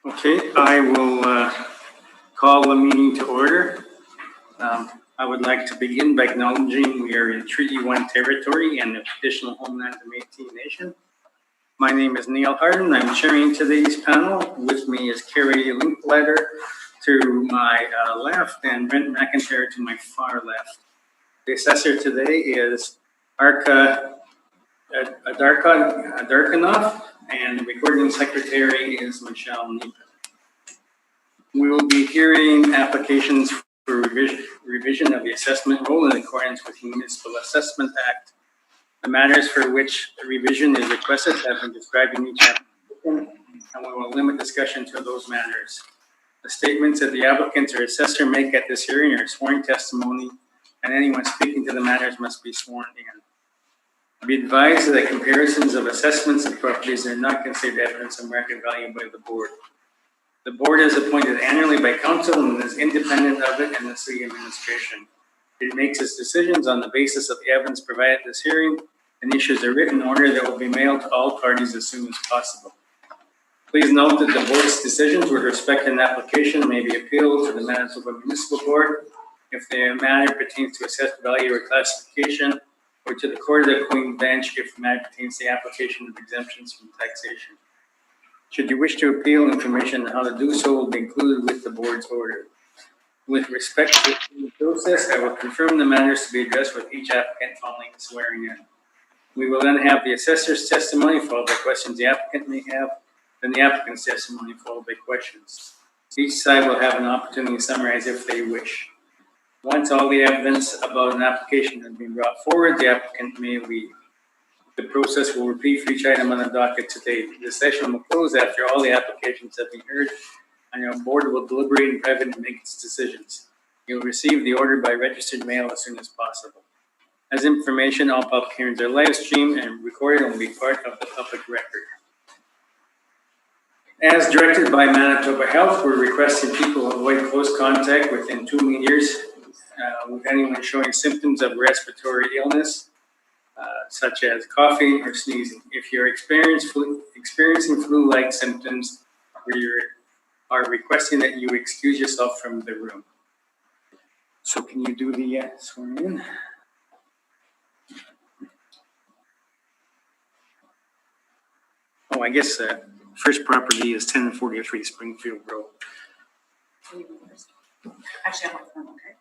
Okay, I will call the meeting to order. I would like to begin by acknowledging we are in Treaty 1 territory and the traditional homeland of Métis Nation. My name is Neil Harden. I'm chairing today's panel. With me is Carrie Linkletter to my left and Brent McIntyre to my far left. The assessor today is Arka Adarkanoff, and the recording secretary is Michelle Neepa. We will be hearing applications for revision of the assessment role in accordance with the Municipal Assessment Act. The matters for which the revision is requested have been described in each application, and we will limit discussion to those matters. The statements that the applicant or assessor make at this hearing are sworn testimony, and anyone speaking to the matters must be sworn in. Be advised that comparisons of assessments of properties are not considered evidence of market value by the board. The board is appointed annually by council and is independent of it and the city administration. It makes its decisions on the basis of the evidence provided at this hearing and issues a written order that will be mailed to all parties as soon as possible. Please note that the board's decisions with respect to an application may be appealed to the Manitoba Municipal Board if the matter pertains to assessed value or classification, or to the Court of the Queen Bench if the matter pertains to the application of exemptions from taxation. Should you wish to appeal, information on how to do so will be included with the board's order. With respect to the process, I will confirm the matters to be addressed with each applicant following swearing in. We will then have the assessor's testimony followed by questions the applicant may have, then the applicant's testimony followed by questions. Each side will have an opportunity to summarize if they wish. Once all the evidence about an application has been brought forward, the applicant may leave. The process will repeat for each item on the docket today. The session will close after all the applications have been heard, and your board will deliberate in private and make its decisions. You'll receive the order by registered mail as soon as possible. As information, all public hearings are live streamed and recorded and will be part of the public record. As directed by Manitoba Health, we're requesting people avoid close contact within 2 meters with anyone showing symptoms of respiratory illness, such as coughing or sneezing. If you're experiencing flu-like symptoms, we are requesting that you excuse yourself from the room. So can you do the swearing in? Oh, I guess first property is 1043 Springfield Road. Actually, I have my phone, okay?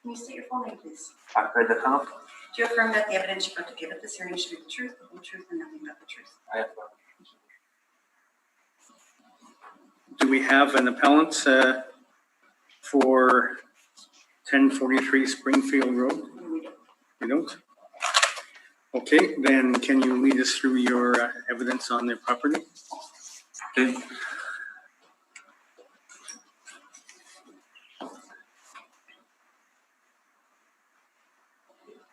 Can you state your full name, please? Arka Adarkanoff. Do you affirm that the evidence you're about to give at this hearing should be the truth, the whole truth, and nothing but the truth? I affirm. Do we have an appellant for 1043 Springfield Road? No, we don't. We don't? Okay, then can you lead us through your evidence on their property? Okay.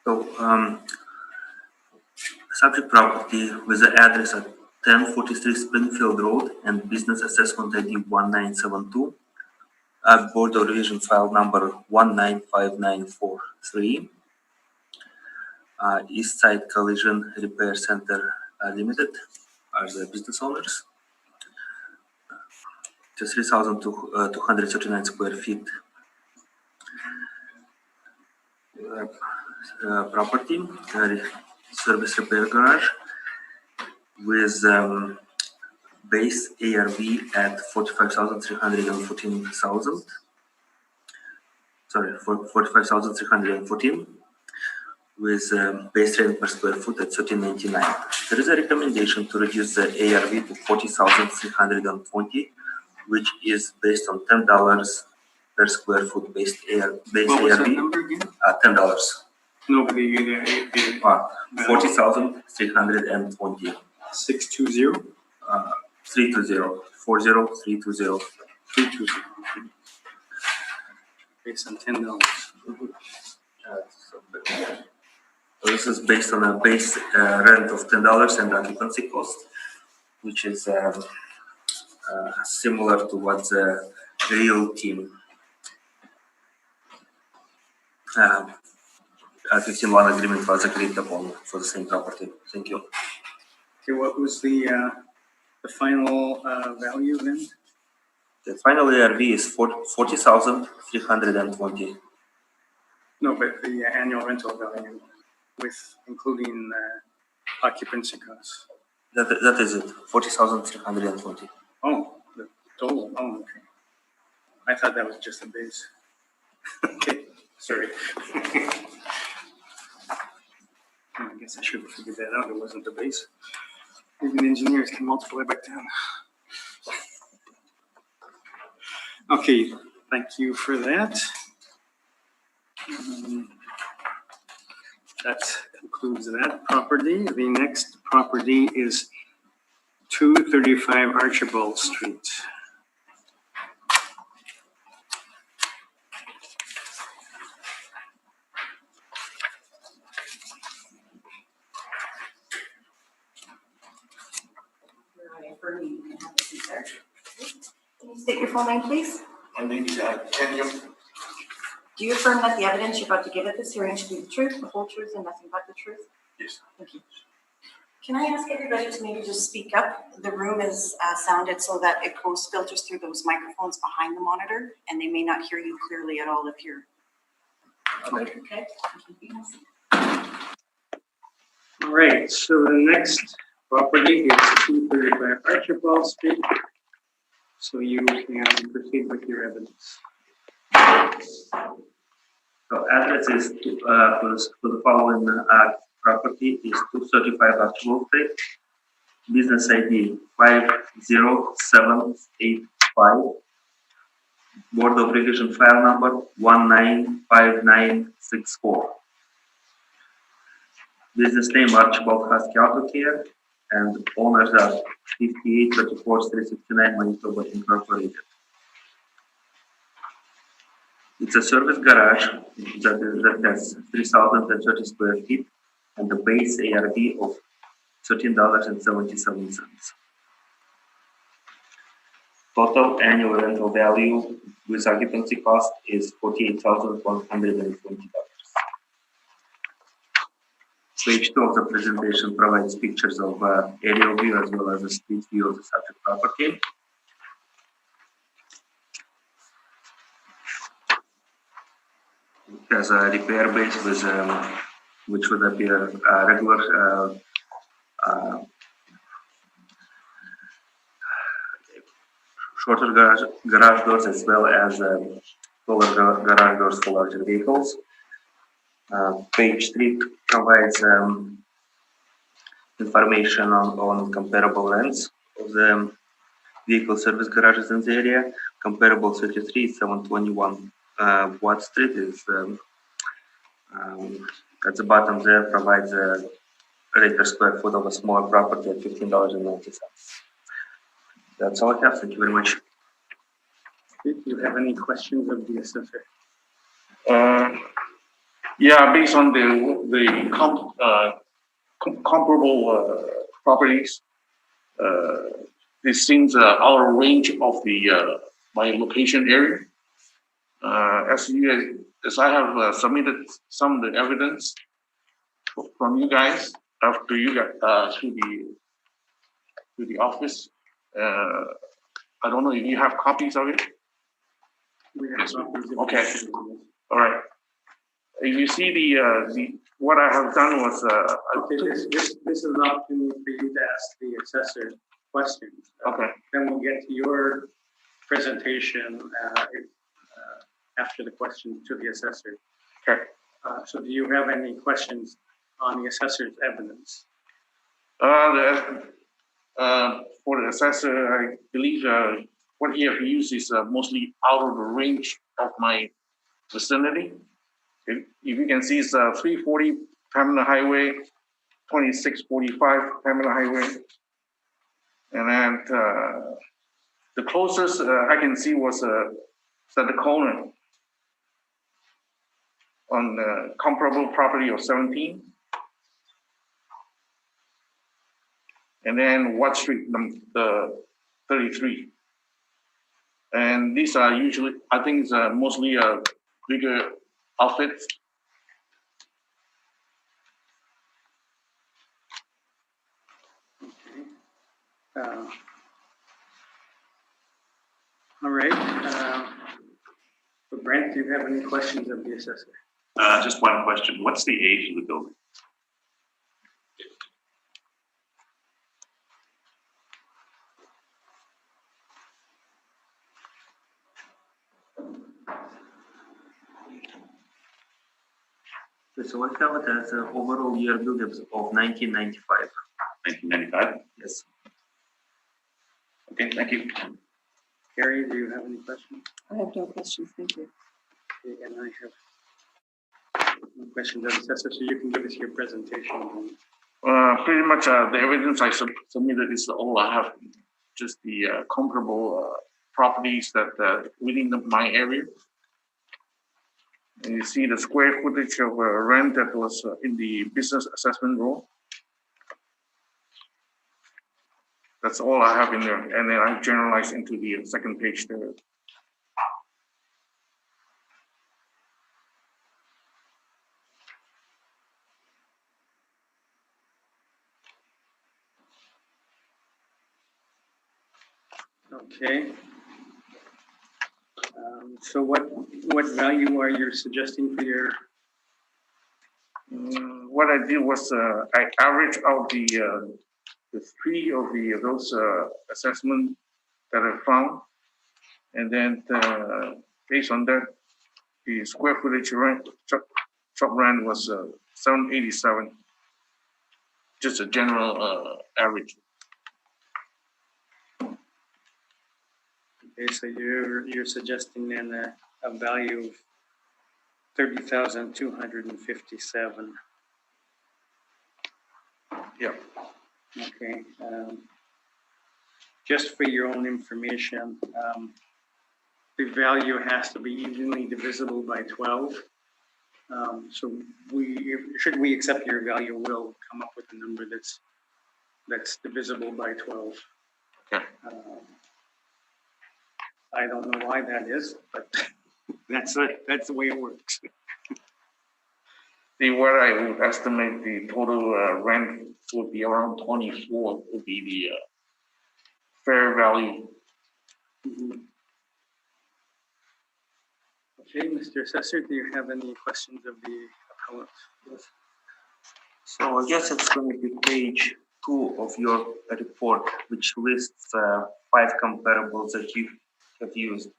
So, subject property with the address at 1043 Springfield Road and business assessment ID 1972, Board of Revision file number 195943, East Side Collision Repair Center Limited are the business owners. To 3,239 square feet property, service repair garage with base ARV at 45,314. Sorry, 45,314 with base rent per square foot at 13.99. There is a recommendation to reduce the ARV to 40,320, which is based on $10 per square foot base ARV. What was that number again? $10. Nobody 40,320. 620? 320. 40320. 320. Based on $10. So this is based on a base rent of $10 and occupancy cost, which is similar to what the real team 15-1 agreement was agreed upon for the same property. Thank you. Okay, what was the The final value then? The final ARV is 40,320. No, but the annual rental value with including occupancy costs. That is it, 40,320. Oh, the total, oh, okay. I thought that was just the base. Okay, sorry. I guess I should have figured that out, it wasn't the base. Even engineers can multiply by 10. Okay, thank you for that. That concludes that property. The next property is 235 Archibald Street. Can you state your full name, please? My name is Kenya. Do you affirm that the evidence you're about to give at this hearing should be the truth, the whole truth, and nothing but the truth? Yes. Thank you. Can I ask everybody to maybe just speak up? The room is sounded so that it goes filters through those microphones behind the monitor, and they may not hear you clearly at all if you're. Okay. All right, so the next property is 235 Archibald Street. So you can proceed with your evidence. So address is for the following property is 235 Archibald Street. Business ID 50785. Board of Registration file number 195964. Business name Archibald Husky Auto Care, and owners are 5834 369 Manitoba Incorporated. It's a service garage that has 3,030 square feet and the base ARV of $13.77. Total annual rental value with occupancy cost is $48,120. Page 2 of the presentation provides pictures of aerial view as well as a street view of the subject property. It has a repair base with which would appear regular shorter garage doors as well as taller garage doors for larger vehicles. Page 3 provides information on comparable rents of the vehicle service garages in the area. Comparable 33, 721 Watt Street is at the bottom there, provides a rate per square foot of a small property at $15.90. That's all I have. Thank you very much. Do you have any questions of the assessor? Yeah, based on the comparable properties, this seems out of range of the my location area. As I have submitted some of the evidence from you guys to you guys to the office. I don't know if you have copies of it. We have copies of Okay. this. All right. If you see the what I have done was Okay, this is an opportunity for you to ask the assessor questions. okay. Then we'll get to your presentation after the question to the assessor. Okay. So do you have any questions on the assessor's evidence? For the assessor, I believe what he has used is mostly out of the range of my vicinity. If you can see, it's 340 Pamela Highway, 2645 Pamela Highway, and then the closest I can see was at the corner on the comparable property of 17. And then Watt Street, the 33. And these are usually, I think it's mostly bigger outfits. All right. Brent, do you have any questions of the assessor? Just one question. What's the age of the building? So we have it as an overall year build of 1995. 1995? Yes. Okay, thank you. Carrie, do you have any questions? I have no questions, thank you. Okay, and I have no questions of the assessor, so you can give us your presentation. Pretty much the evidence I submitted is all I have, just the comparable properties that within my area. And you see the square footage of rent that was in the business assessment role. That's all I have in there, and then I generalize into the second page there. Okay. So what value are you suggesting for your? What I did was I averaged out the three of those assessments that I found, and then based on that, the square footage rent shop rent was 787. Just a general average. Okay, so you're suggesting then a value of 30,257. Yeah. Okay. Just for your own information, the value has to be evenly divisible by 12. So should we accept your value, we'll come up with a number that's divisible by 12. Okay. I don't know why that is, but that's the way it works. What I would estimate the total rent would be around 24 would be the fair value. Mm-hmm. Okay, Mr. Assessor, do you have any questions of the appellant? Yes. So I guess it's going to be page 2 of your report, which lists 5 comparables that you have used.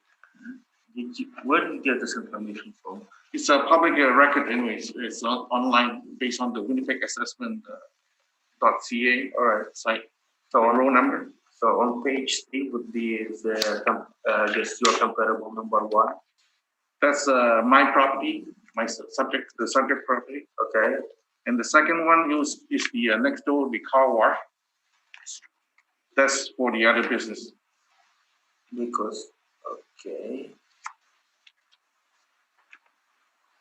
Where did you get this information from? It's a public record anyways. It's online based on the Winnipeg assessment.ca site. So row number. So on page 3 would be just your comparable number 1. That's my property, the subject property. Okay. And the second one is the next door, the car wash. That's for the other business. Because, okay.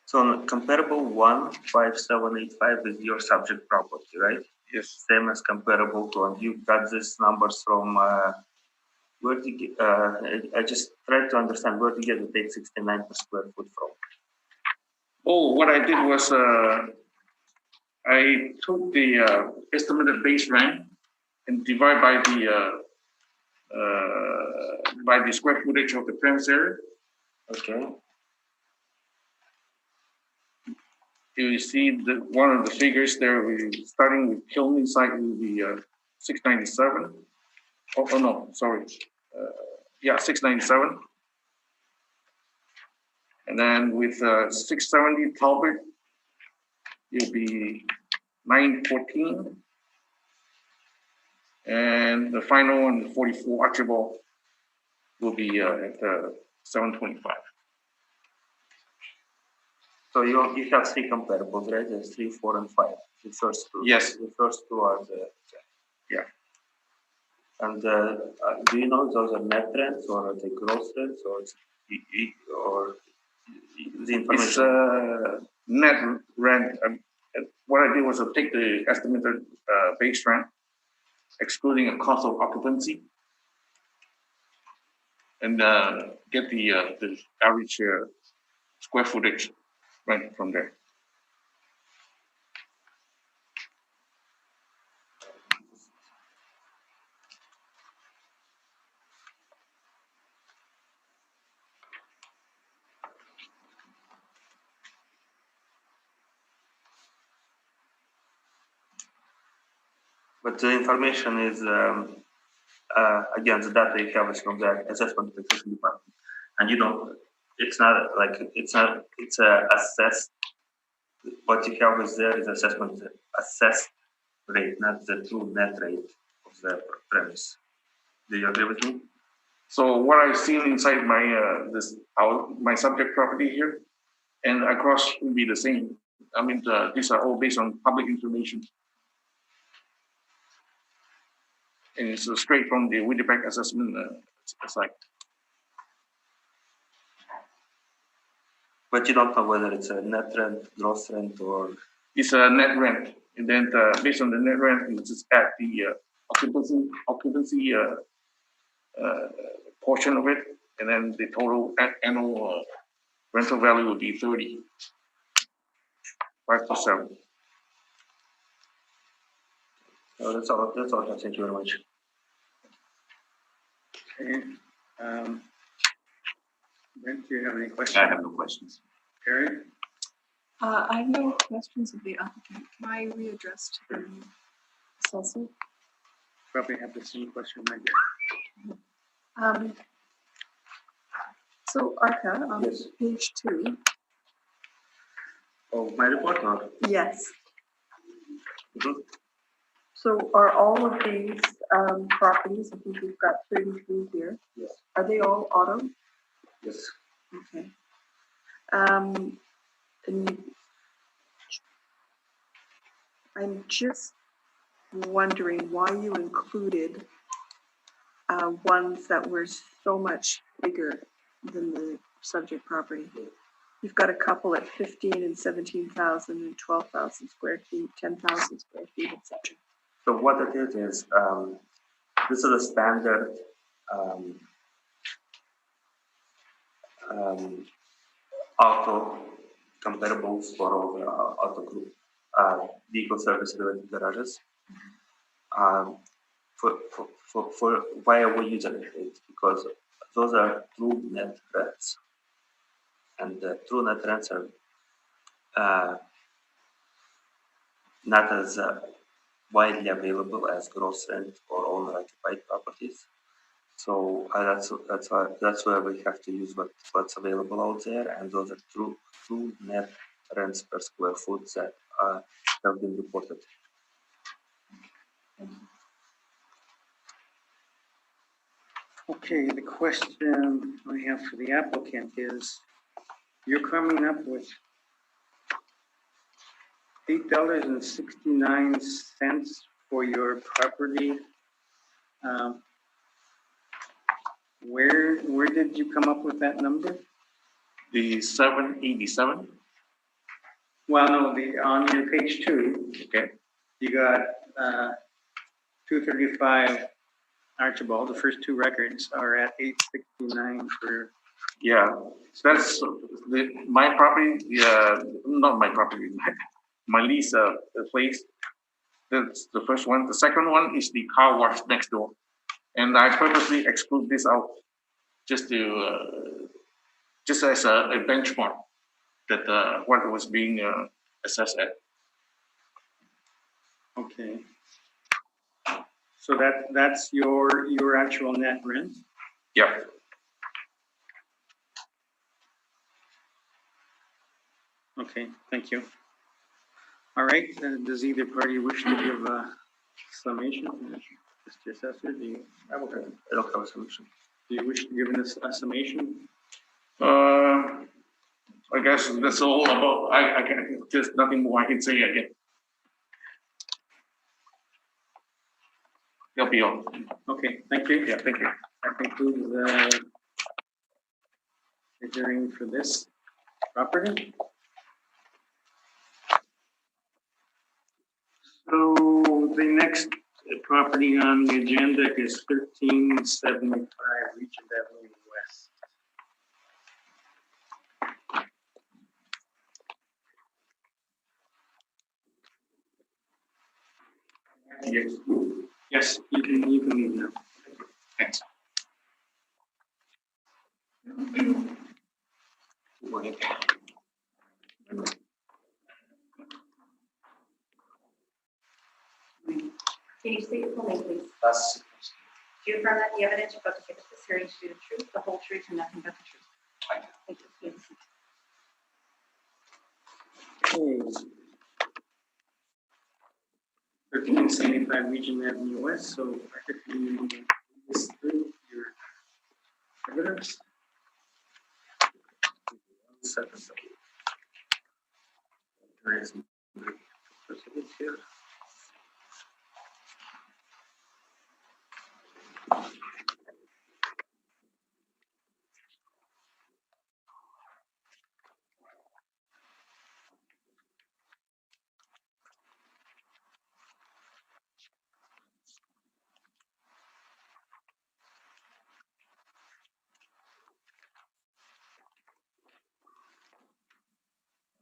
So on comparable 15785 is your subject property, right? Yes. Same as comparable 2. And you got these numbers from where did you get, I just tried to understand where did you get the 869 per square foot from? Oh, what I did was I took the estimated base rent and divide by the square footage of the premise area. Okay. You see one of the figures there. Starting with Kilney site will be 697. Oh no, sorry. 697. And then with 670 Talbot, it'll be 914. And the final one, 44 Archibald, will be at 725. So you have 3 comparables, right? There's 3, 4, and 5. The first 2. Yes. The first 2 are the. Yeah. And do you know if those are net rents or are they gross rents or the information? It's net rent. What I did was I take the estimated base rent, excluding a cost of occupancy, and get the average square footage rent from there. But the information is, again, the data you have is from the assessment taxation department. And you don't, it's not like, it's assessed, what you have is there is assessment, assessed rate, not the true net rate of the premise. Do you agree with me? So what I've seen inside my my subject property here, and across will be the same. I mean, these are all based on public information, and it's straight from the Winnipeg assessment site. But you don't know whether it's a net rent, gross rent, or It's a net rent, and then based on the net rent, you just add the occupancy portion of it, and then the total annual rental value would be 30, 5%. oh, that's all. That's all. Thank you very much. Okay. Brent, do you have any questions? I have no questions. Perry? I have no questions of the applicant. Can I readdress to the assessor? Probably have the same question I did. So Arca, on Yes. page 2. Oh, my report or? Yes. Mhm. So are all of these properties, I think we've got 33 here, Yes. are they all auto? Yes. Okay. And I'm just wondering why you included ones that were so much bigger than the subject property. You've got a couple at 15 and 17,000 and 12,000 square feet, 10,000 square feet, etc. So what it is this is a standard auto comparables for all the auto group vehicle service related garages. For why are we using it? It's because those are true net rents, and the true net rents are not as widely available as gross rent or owner occupied properties. So that's why we have to use what's available out there, and those are true net rents per square foot that have been reported. Okay, the question I have for the applicant is, you're coming up with $8.69 for your property. Where did you come up with that number? The 787. Well, no, on your page 2, Okay. you got 235 Archibald. The first two records are at 869 for. Yeah, that's my property. Yeah, not my property. My lease place. That's the first one. The second one is the car wash next door, and I purposely exclude this out just to just as a benchmark that what was being assessed at. Okay. So that's your actual net rent? Yeah. Okay, thank you. All right, does either party wish to give a summation? Mr. Assessor, I don't have a solution. do you wish to give us a summation? I guess that's all about. I can. There's nothing more I can say again. That'll be all. Okay, thank you. Yeah, thank you. That concludes the hearing for this property. So the next property on the agenda is 1375 Regent Avenue West. Yes. Yes, you can leave now. Thanks. Can you state your full name, please? That's Do you affirm that the evidence you're about to give us this hearing is the truth, the whole truth, and nothing but the truth? I do. Thank you. Yes. Okay. 1375 Region Avenue West, so Arthur, can you move this through your evidence? 1 second. There is precedent here.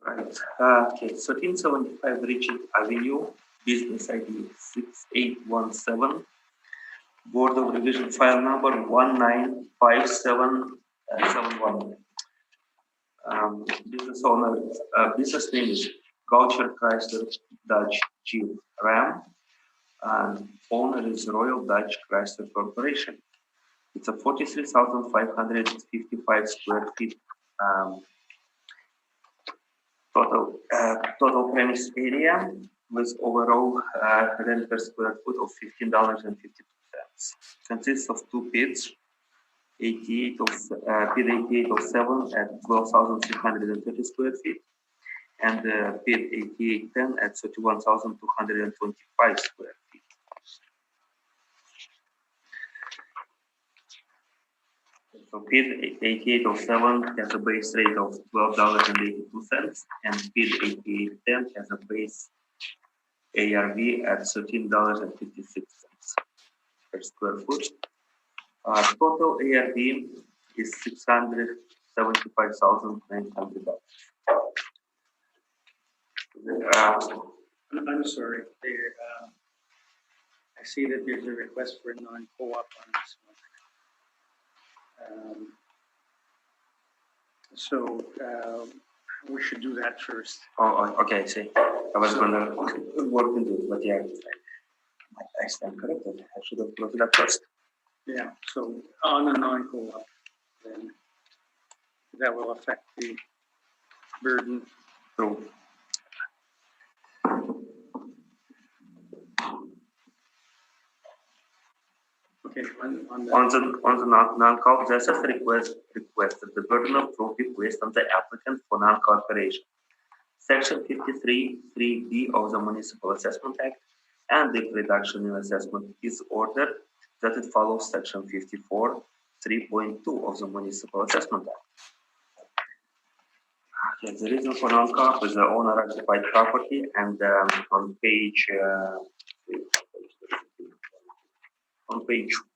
Right. Okay, 1375 Richard Avenue, business ID 6817, Board of Revision file number 195771. Business owner, business name is Goucher Chrysler Dodge Jeep Ram, and owner is Royal Dutch Chrysler Corporation. It's a 43,555 square feet total premise area with overall rent per square foot of $15.52. Consists of 2 pits, pit 88 of 7 at 12,330 square feet, and pit 8810 at 31,225 square feet. So pit 8807 has a base rate of $12.82, and pit 8810 has a base ARV at $13.56 per square foot. Total ARV is $675,900. I'm sorry, there, I see that there's a request for a non-co-op on this one. So we should do that first. Oh, okay, I see. I was gonna work into it, but yeah, I stand corrected. I should have brought it up first. Yeah, so on a non-co-op, then that will affect the burden. So, Okay, on the. on the non-co, the assessor requested the burden of proof be placed on the applicant for non-cooperation. Section 53(3)(b of the Municipal Assessment Act, and if reduction in assessment is ordered, that it follows Section 54(3)(2) of the Municipal Assessment Act. Okay, the reason for non-co is the owner-occupied property, and on page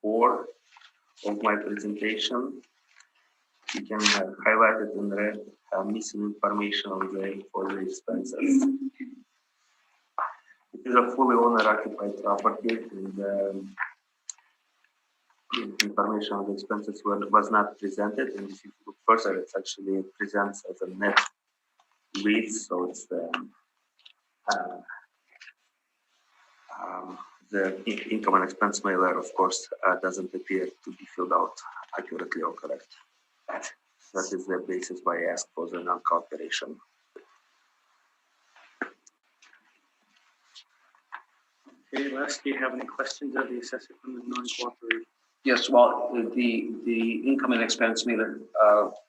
4 of my presentation, you can highlight it in red, missing information on for the expenses. It is a fully owner-occupied property, and information on the expenses was not presented. And if you look further, it actually presents as a net lease, so it's the income and expense mailer, of course, doesn't appear to be filled out accurately or correct. That is the basis why I asked for the non-cooperation. Okay, Les, do you have any questions of the assessor from the non-cooperation? Yes, well, the income and expense mailer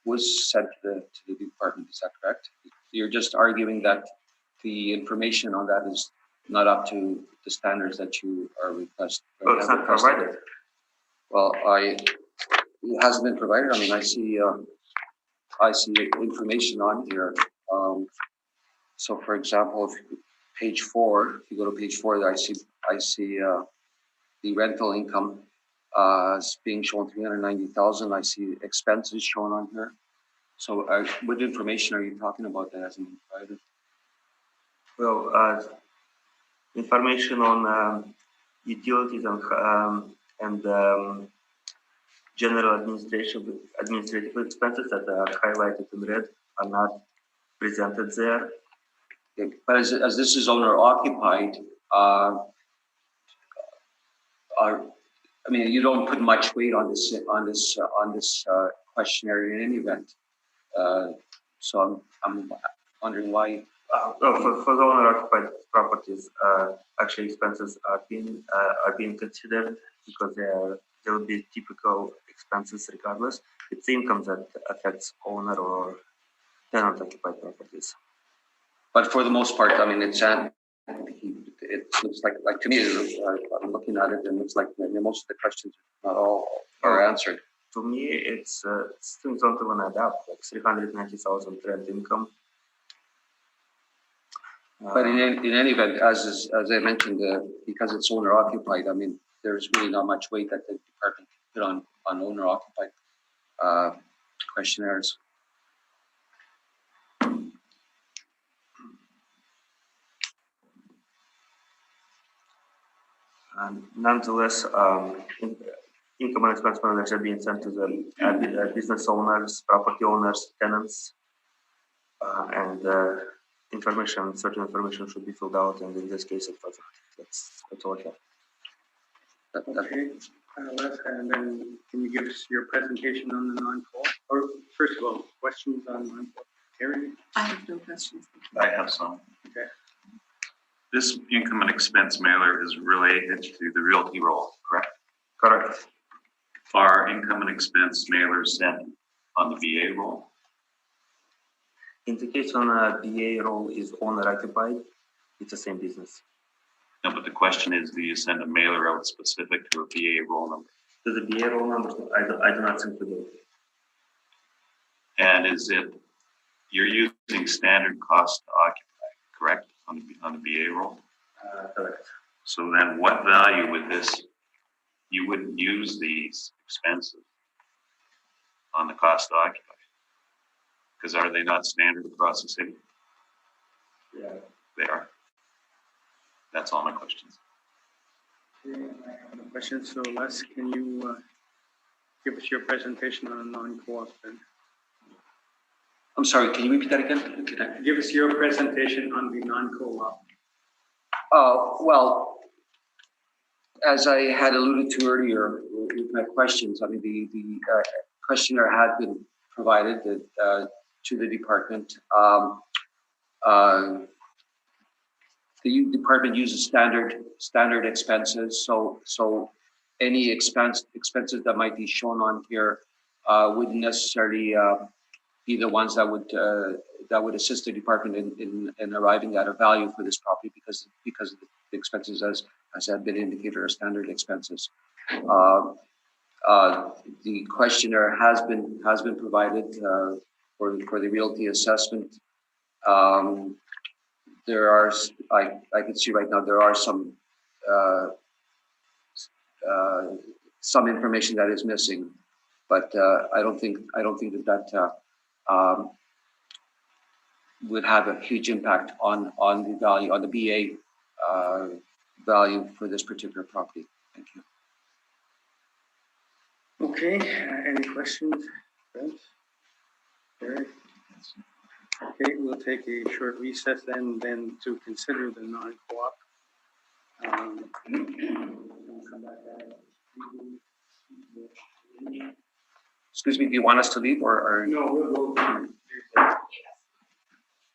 was sent to the department, is that correct? You're just arguing that the information on that is not up to the standards that you are requesting. Oh, it's not provided. Well, it hasn't been provided. I mean, I see information on here. So, for example, if page 4, if you go to page 4, I see the rental income is being shown 390,000. I see expenses shown on here. So, what information are you talking about that hasn't been provided? Well, information on utilities and general administrative expenses that are highlighted in red are not presented there. Okay. But as this is owner occupied, are, I mean, you don't put much weight on this questionnaire in any event. So I'm wondering why. Well, for the owner-occupied properties, actually expenses are being considered because there will be typical expenses regardless. It's income that affects owner or tenant-occupied properties. But for the most part, I mean, it looks like to me, I'm looking at it and it looks like most of the questions, not all, are answered. To me, it's things don't even add up, like 390,000 rent income. But in any event, as I mentioned, because it's owner occupied, I mean, there's really not much weight that the department put on owner occupied questionnaires. Nonetheless, income and expense managers are being sent to the business owners, property owners, tenants, and certain information should be filled out, and in this case, it wasn't. That's all I have. Okay, Les, and then can you give us your presentation on the non-co? Or first of all, questions on non-co? Terry? I have no questions. I have some. Okay. This income and expense mailer is related to the realty roll, correct? Correct. Are income and expense mailers sent on the VA roll? In the case when a BA role is owner occupied, it's the same business. No, but the question is, do you send a mailer out specific to a VA roll number? To the BA role number, I do not think to do. And is it, you're using standard cost to occupy, correct, on the BA roll? Correct. So then what value would this, you wouldn't use these expenses on the cost to occupy? Because are they not standard across the city? Yeah. They are. That's all my questions. Okay, I have no questions. So Les, can you give us your presentation on non-co-op then? I'm sorry, can you repeat that again? Give us your presentation on the non-co-op. Well, as I had alluded to earlier with my questions, I mean, the questionnaire had been provided to the department. The department uses standard expenses, so any expenses that might be shown on here wouldn't necessarily be the ones that would assist the department in arriving at a value for this property because of the expenses as had been indicated are standard expenses. The questionnaire has been provided for the realty assessment. There are, I can see right now, there are some information that is missing, but I don't think that would have a huge impact on the value, on the BA value for this particular property. Thank you. Okay, any questions? Vince? Eric? Okay, we'll take a short recess then to consider the non-co-op. We'll come back at it. Excuse me, do you want us to leave or? No, we'll there's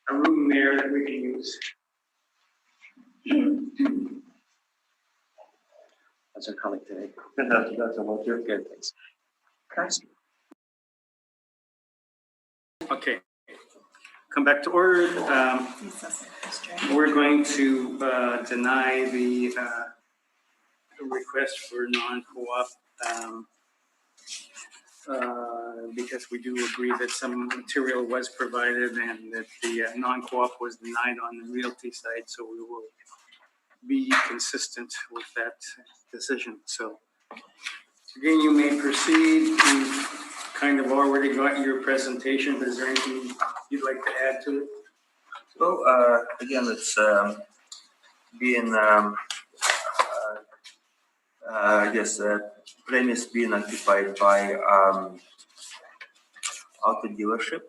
a room there that we can use. That's our colleague today. That's about your Good, thanks. Okay, come back to order. We're going to deny the request for non-co-op because we do agree that some material was provided and that the non-co-op was denied on the realty side, so we will be consistent with that decision. So again, you may proceed. You've kind of already got your presentation, but is there anything you'd like to add to it? So again, it's being I guess premise being occupied by auto dealership.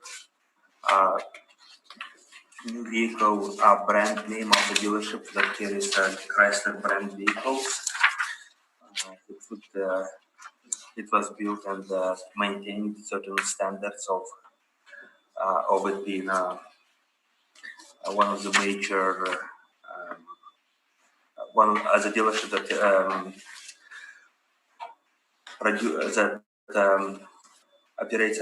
New vehicle brand name of the dealership that carries Chrysler brand vehicles. it was built and maintained certain standards of it being one of the major one as a dealership that operates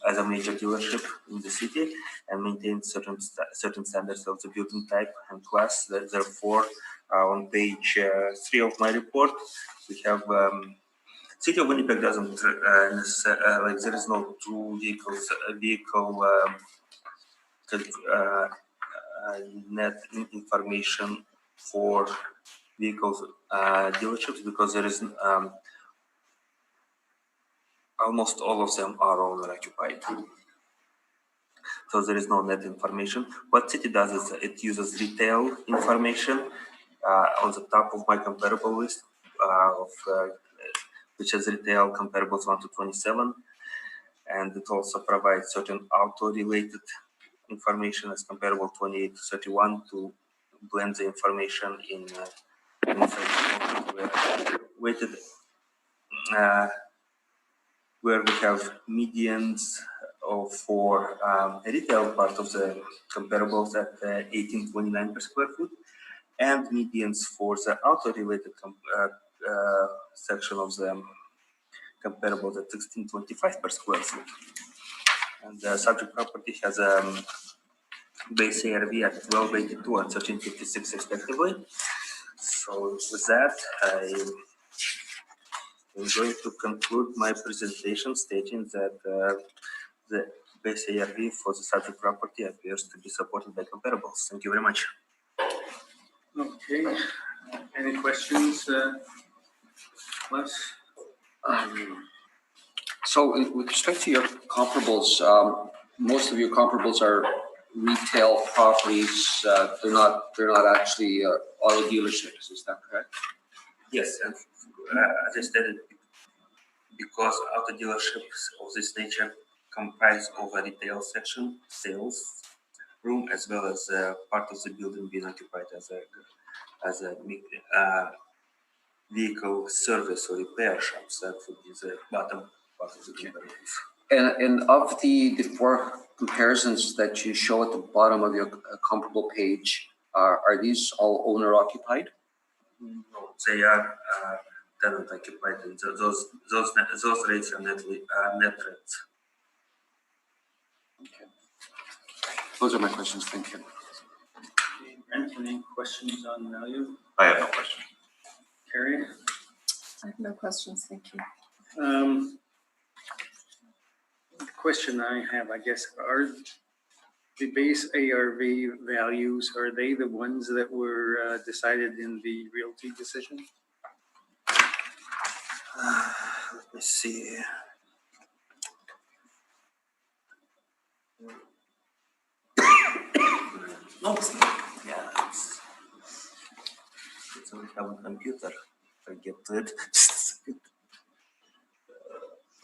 as a major dealership in the city and maintains certain standards of the building type and class. Therefore, on page 3 of my report, we have City of Winnipeg doesn't like there is no true vehicle net information for vehicles dealerships because there is almost all of them are owner occupied. So there is no net information. What City does is it uses retail information on the top of my comparable list which is retail comparables 1 to 27. And it also provides certain auto-related information as comparable 28 to 31 to blend the information in weighted where we have medians for retail part of the comparables at 18.29 per square foot and medians for the auto-related section of the comparables at 16.25 per square foot. And the subject property has a base ARV at 1282 and 1356 respectively. So with that, I'm going to conclude my presentation stating that the base ARV for the subject property appears to be supported by comparables. Thank you very much. Okay. Any questions, Les? So with respect to your comparables, most of your comparables are retail properties. They're not actually auto dealerships. Is that correct? Yes, and as I stated, because auto dealerships of this nature comprise of a retail section, sales room, as well as part of the building being occupied as a vehicle service or repair shops. That would be the bottom part of the comparables. And of the four comparisons that you show at the bottom of your comparable page, are these all owner occupied? No, they are tenant occupied, and those rates are net rates. Okay. Those are my questions. Thank you. Brent, any questions on value? I have no question. Carrie? I have no questions, thank you. The question I have, I guess, are the base ARV values, are they the ones that were decided in the realty decision? Let me see. No, it's not. Yeah, it's only have a computer. I get to it. Just a second.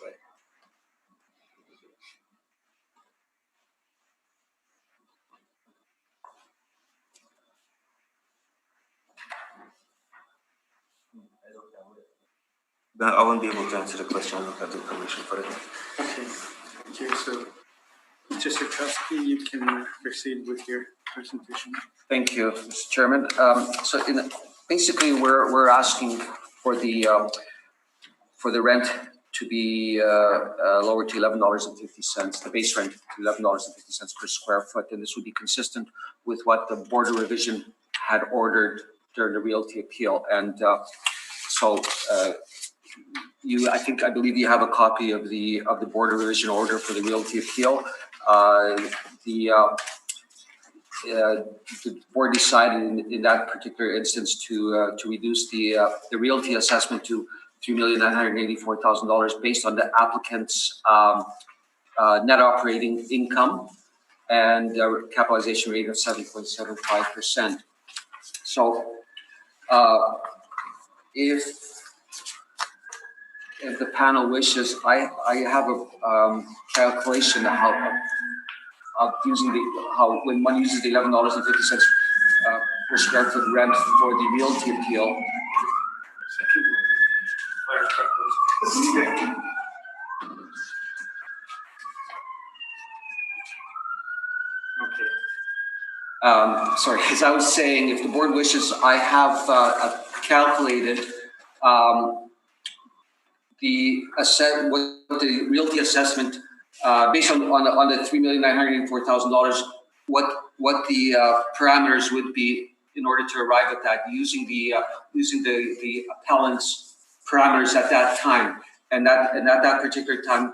Right. But I won't be able to answer the question. I don't have the information for it. Okay, thank you. So, Mr. Sarkowski, you can proceed with your presentation. Thank you, Mr. Chairman. Basically, we're asking for the rent to be lowered to $11.50, the base rent to $11.50 per square foot, and this would be consistent with what the Board of Revision had ordered during the realty appeal. And I believe you have a copy of the Board of Revision order for the realty appeal. The board decided in that particular instance to reduce the realty assessment to $3,984,000 based on the applicant's net operating income and a capitalization rate of 7.75%. So if the panel wishes, I have a calculation of using when one uses the $11.50 per square foot rent for the realty appeal. Okay. Okay. Sorry, as I was saying, if the board wishes, I have calculated what the realty assessment based on the $3,984,000, what the parameters would be in order to arrive at that using the appellant's parameters at that time, and at that particular time,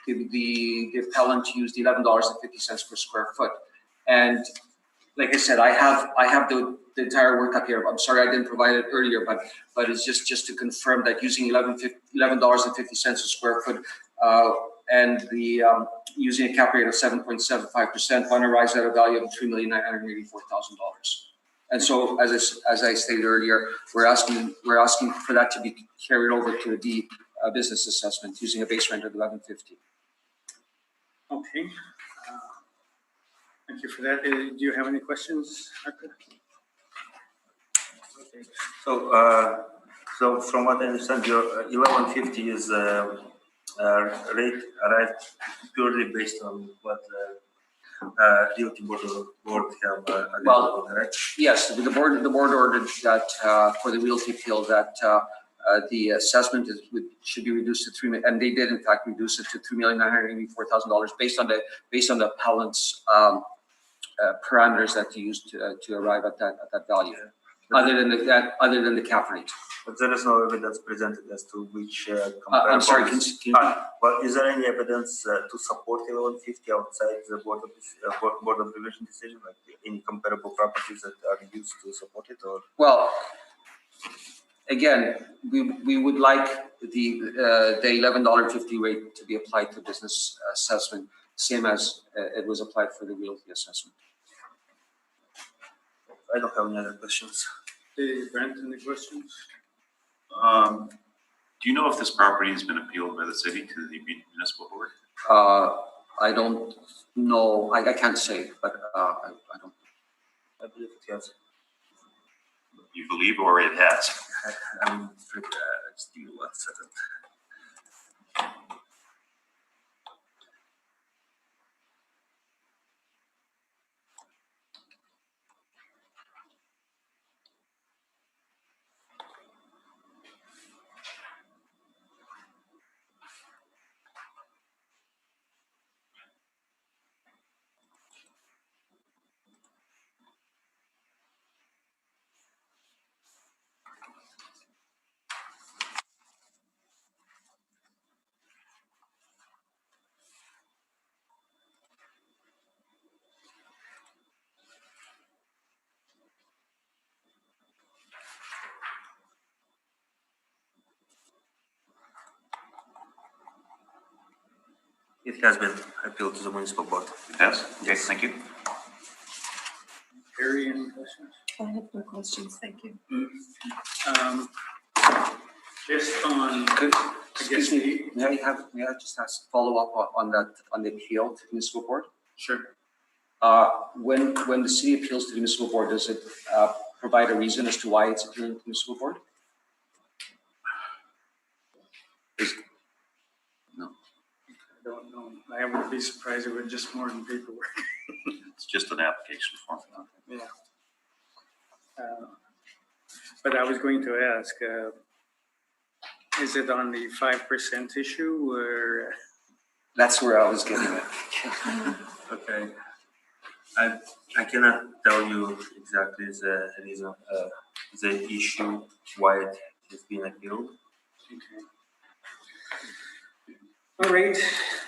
the appellant used $11.50 per square foot, and like I said, I have the entire work up here. I'm sorry I didn't provide it earlier, but it's just to confirm that using $11.50 a square foot and the using a cap rate of 7.75%, one arrives at a value of $3,984,000. And so, as I stated earlier, we're asking for that to be carried over to the business assessment using a base rent of $11.50. Okay. Thank you for that. Do you have any questions, Arthur? Okay. So from what I understand, your 1150 is rate arrived purely based on what realty board have Well, correct? Yes, the board ordered that for the realty appeal that the assessment should be reduced to and they did in fact reduce it to $3,984,000 based on the appellant's parameters that you used to arrive at that value, other than the cap rate. But there is no evidence presented as to which I'm sorry. Well, is there any evidence to support 1150 outside the board of revision decision, like any comparable properties that are used to support it, or? Well, again, we would like the $11.50 rate to be applied to business assessment, same as it was applied for the realty assessment. I don't have any other questions. Hey, Brent, any questions? Do you know if this property has been appealed by the city to the municipal board? I don't know. I can't say, but I don't. I believe it has. You believe, or it has? I'm just give me 1 second. It has been appealed to the municipal board. It has? Okay, thank you. Harry, any questions? I have no questions, thank you. Just on, Excuse me, may I just ask follow up on the appeal to the municipal board? Sure. When the city appeals to the municipal board, does it provide a reason as to why it's appealing to the municipal board? No. I don't know. I would be surprised if it was just more than paperwork. It's just an application form. Yeah. But I was going to ask, is it on the 5% issue or? That's where I was getting at. Okay. I cannot tell you exactly the reason, the issue why it has been appealed. Okay. All right,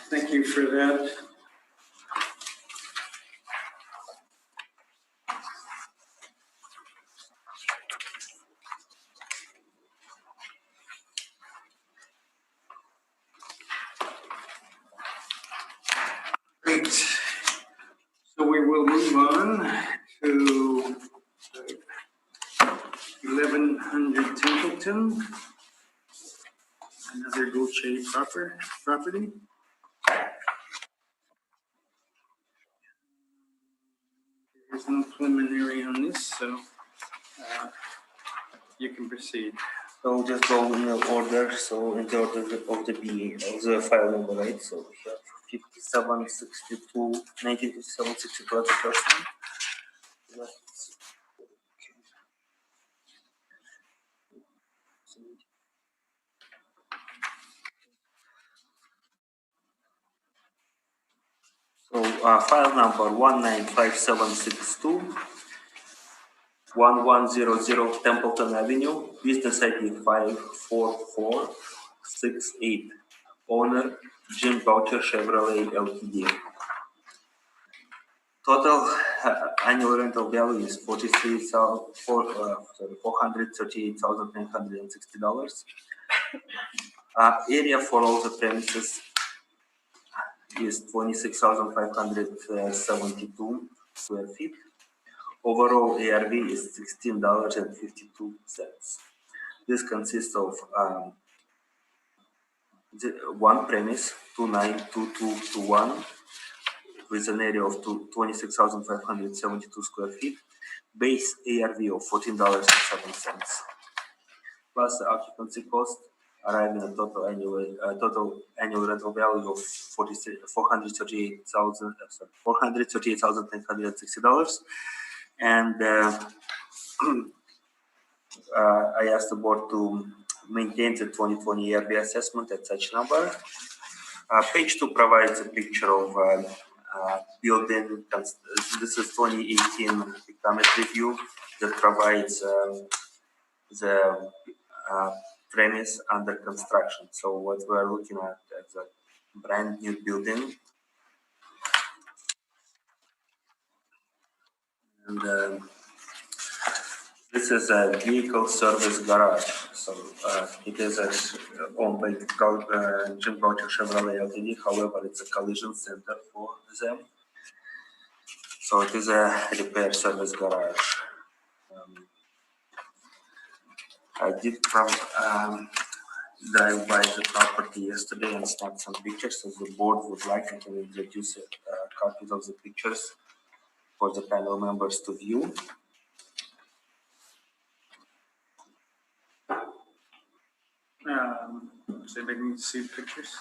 thank you for that. Great. So we will move on to 1100 Templeton, another Gauthier property. There's no preliminary on this, so you can proceed. So just go in the order. So in the order of the file number, right? So we have 5762, 195762 as the first one. Let's- So file number 195762, 1100 Templeton Avenue, business ID 54468. Owner Jim Boucher Chevrolet Ltd. Total annual rental value is $438,960. Area for all the premises is 26,572 square feet. Overall ARV is $16.52. This consists of one premise, 292221, with an area of 26,572 square feet, base ARV of $14.07, plus the occupancy cost, arriving at total annual rental value of $438,960. And I asked the board to maintain the 2020 ARV assessment at such number. Page 2 provides a picture of building. This is 2018 economic review that provides the premise under construction. So what we're looking at is a brand new building. And this is a vehicle service garage. So it is owned by Jim Boucher Chevrolet Ltd. However, it's a collision center for them. So it is a repair service garage. I did drive by the property yesterday and snap some pictures. So the board would like, I can introduce copies of the pictures for the panel members to view. Does anybody need to see the pictures?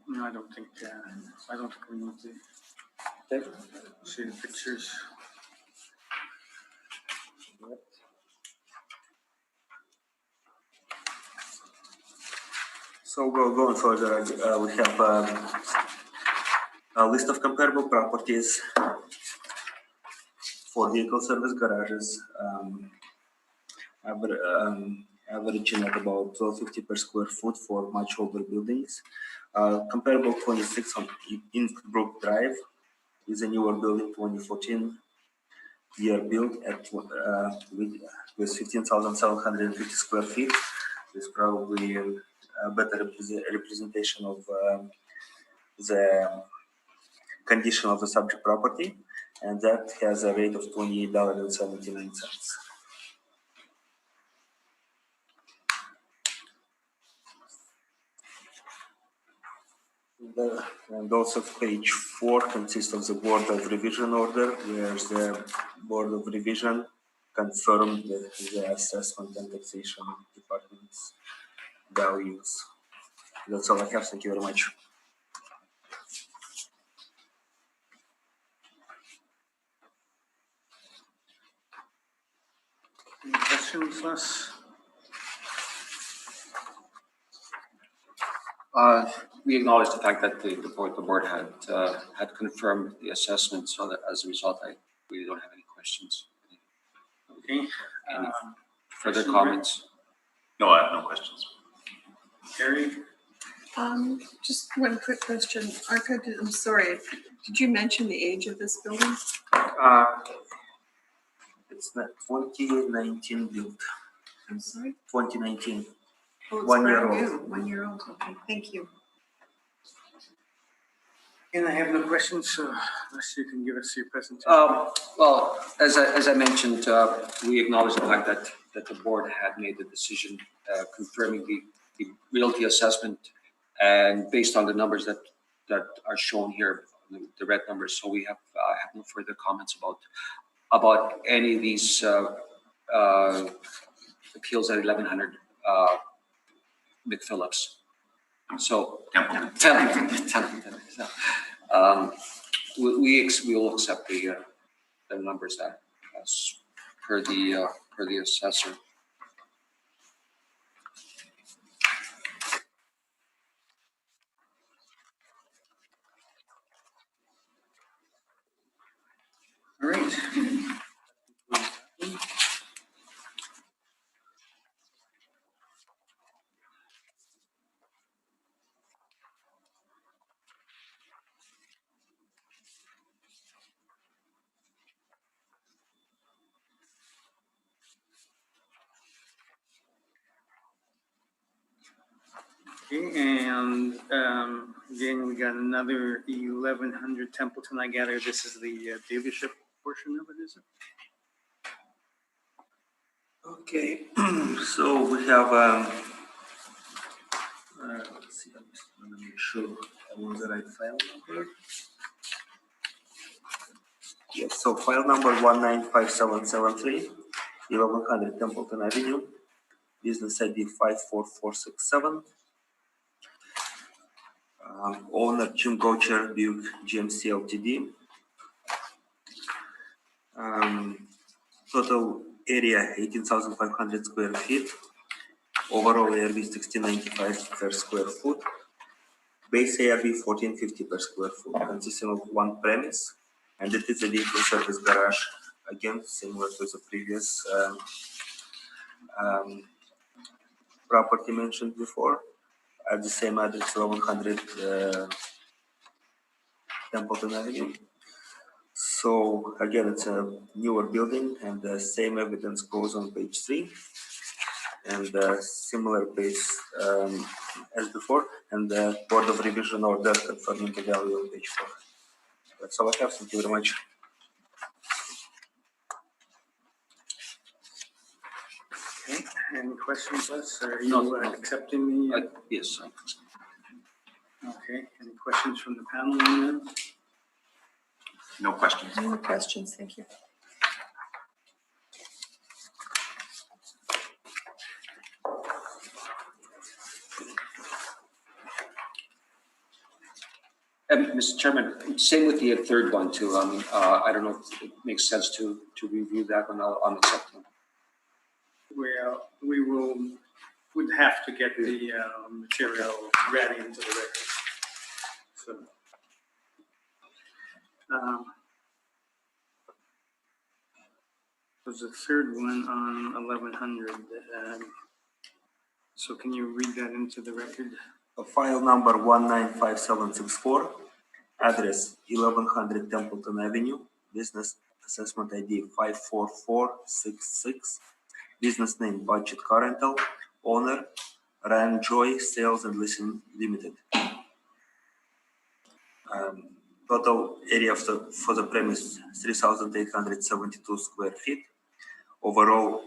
No, I don't think we need to see the pictures. So going further, we have a list of comparable properties for vehicle service garages, averaging at about $12.50 per square foot for much older buildings. Comparable 26 on Innsbruck Drive is a newer building, 2014 year build at with 15,750 square feet. It's probably a better representation of the condition of the subject property, and that has a rate of $28.79. And also page 4 consists of the Board of Revision order, where the Board of Revision confirmed the assessment and taxation department's values. That's all I have. Thank you very much. Any questions, Les? We acknowledge the fact that the board had confirmed the assessment, so that as a result, I really don't have any questions. Okay. Any further question, comments? No, I have no questions. Harry? Just one quick question. Arka, I'm sorry, did you mention the age of this building? It's not 2019 built. I'm sorry? 2019. Oh, it's 1 year brand old. new. 1 year old, okay, thank you. And I have no questions, so unless you can give us your presentation. Well, as I mentioned, we acknowledge the fact that the board had made the decision confirming the realty assessment, and based on the numbers that are shown here, the red numbers. So we have no further comments about any of these appeals at 1100 McPhillips. So, Temple. Templeton. So, we will accept the numbers that as per the assessor. All right. Okay, and again, we got another 1100 Templeton. I gather this is the dealership portion of it, is it? Okay, so we have, let's see, I'm just gonna make sure I want the right file number. Yes, so file number 195773, 1100 Templeton Avenue, business ID 54467. Owner Jim Gocher, Buick GMC Ltd. Total area 18,500 square feet. Overall ARV 1695 per square foot. Base ARV 1450 per square foot, consisting of one premise, and it is a vehicle service garage. Again, similar to the previous property mentioned before, at the same address, 1100 Templeton Avenue. So again, it's a newer building, and the same evidence goes on page 3, and similar page as before, and the Board of Revision order confirming the value on page 4. That's all I have. Thank you very much. Okay, any questions, Les? Are No, you no. accepting the? Yes. Okay, any questions from the panel on that? No questions. No questions, thank you. Mr. Chairman, same with the third one too. I don't know if it makes sense to review that one. I'm accepting. Well, would have to get the material ready into the record. So, there's a third one on 1100. So can you read that into the record? File number 195764, address 1100 Templeton Avenue, business assessment ID 54466, business name Budget Car Rental, owner Ryan Joy Sales and Leasing Limited. Total area for the premise 3,872 square feet. Overall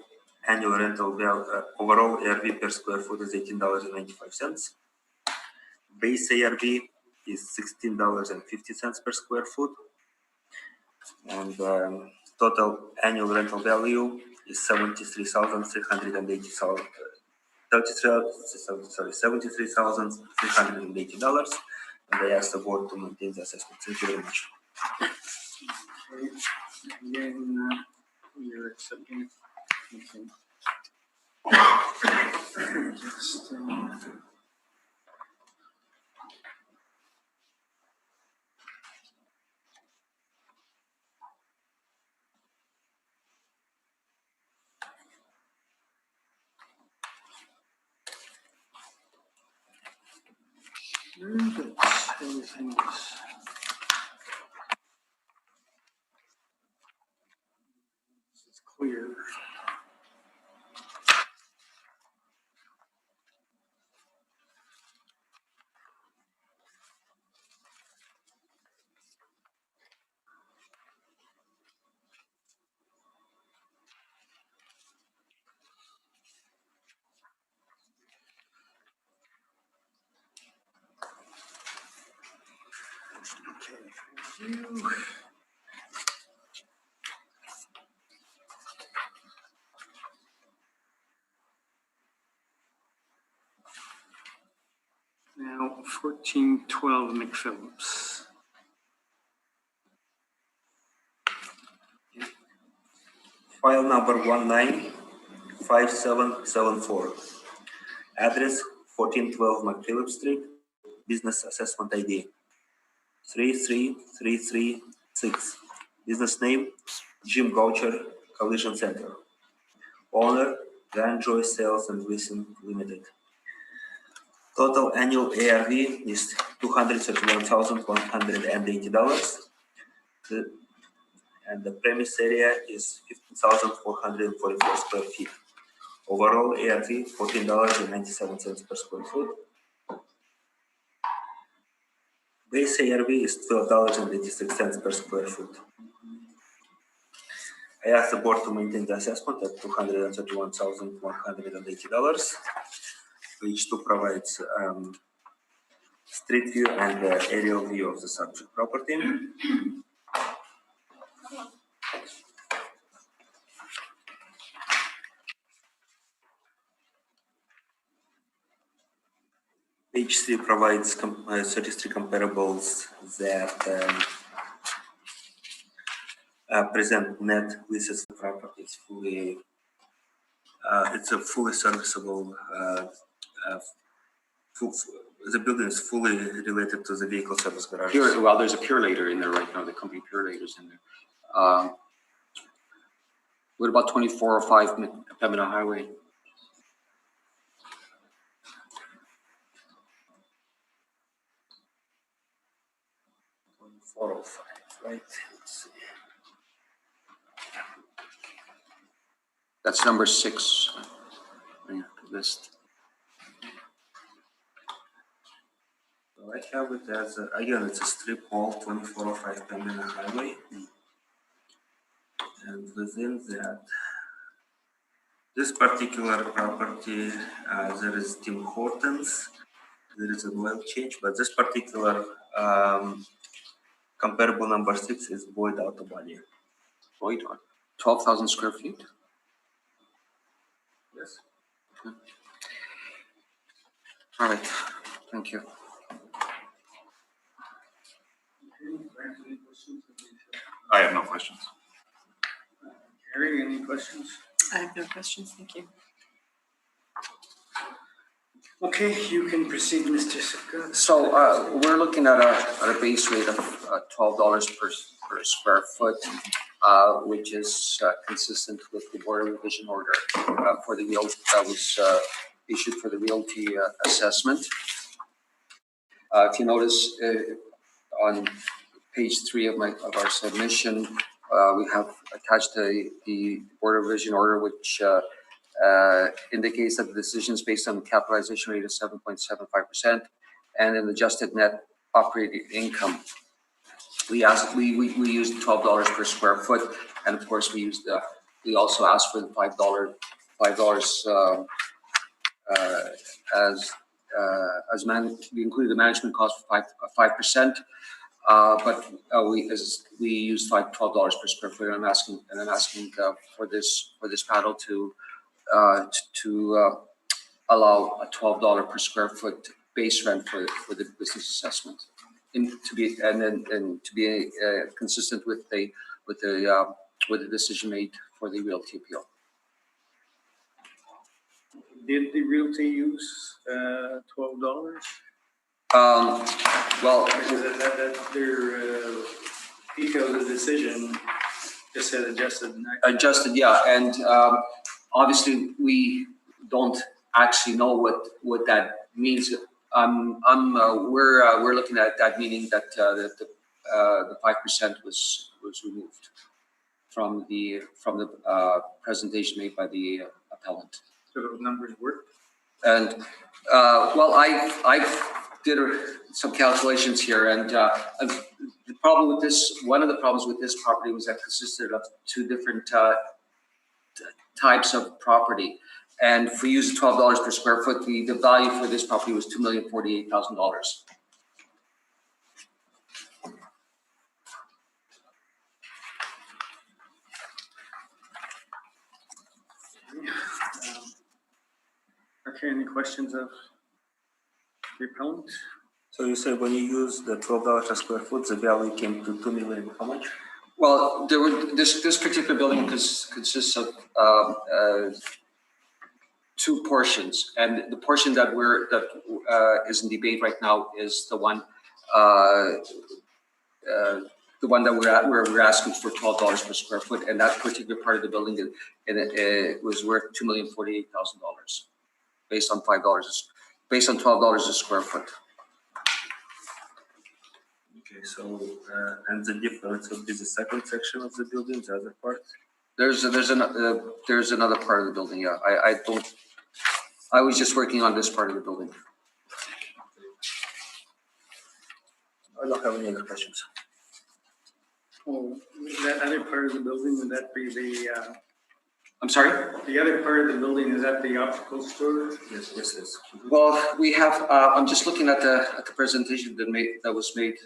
annual rental value, overall ARV per square foot is $18.95. Base ARV is $16.50 per square foot, and total annual rental value is $73,380. $73,380, and I ask the board to maintain the assessment. Thank you very much. Okay. Again, you're accepting it. Okay. Just, everything is. This is clear. Okay, thank you. Now, 1412 McPhillips. File number 195774. Address 1412 McPhillips Street. Business assessment ID 33336. Business name Jim Goucher Collision Center. Owner Grand Joy Sales and Leasing Limited. Total annual ARV is $231,180. And the premise area is 15,444 square feet. Overall ARV $14.97 per square foot. Base ARV is $12.86 per square foot. I asked the board to maintain the assessment at $231,180. Page 2 provides street view and aerial view of the subject property. Page 3 provides 33 comparables that present net leases for properties fully. It's a fully serviceable. The building is fully related to the vehicle service garage. Well, there's a Pure Later in there right now. The company Pure Later's in there. What about 2405 Pembina Highway? Right. Let's see. That's number 6. Yeah, list. So I have it as again. It's a strip mall, 2405 Pembina Highway, and within that, this particular property, there is Tim Hortons. There is an oil change, but this particular comparable number 6 is Boyd Auto Body. Boyd, 12,000 square feet. Yes. All right. Thank you. I have no questions. Carrie, any questions? I have no questions, thank you. Okay, you can proceed, Mr. Sika. So we're looking at a base rate of $12 per square foot, which is consistent with the board revision order for the realty that was issued for the realty assessment. If you notice on page 3 of our submission, we have attached the board revision order, which indicates that the decision is based on the capitalization rate of 7.75% and an adjusted net operating income. We used $12 per square foot, and of course we also asked for the $5 we included the management cost for 5%, but we used $12 per square foot. And I'm asking for this panel to allow a $12 per square foot base rent for the business assessment, to be consistent with the decision made for the realty appeal. Did the realty use $12? Well, Their detail of the decision just said adjusted, yeah, and obviously we don't actually know what that means. We're looking at that meaning that the 5% was removed from the presentation made by the appellant. So those numbers work? And well, I did some calculations here, and the problem with one of the problems with this property was that it consisted of 2 different types of property. And if we use $12 per square foot, the value for this property was $2,048,000. Okay, any questions of repellent. So you say when you use the $12 per square foot, the value came to 2 million, how much? Well, this particular building consists of two portions, and the portion that is in debate right now is the one that we're asking for $12 per square foot, and that particular part of the building, it was worth $2,048,000, based on $12 a square foot. Okay, so, and the difference would be the second section of the building, the other part? There's another part of the building, yeah. I was just working on this part of the building. I don't have any other questions. Oh, that other part of the building, would that be the, I'm sorry? the other part of the building, is that the optical store? Yes, yes, yes. Well, we have, I'm just looking at the presentation that was made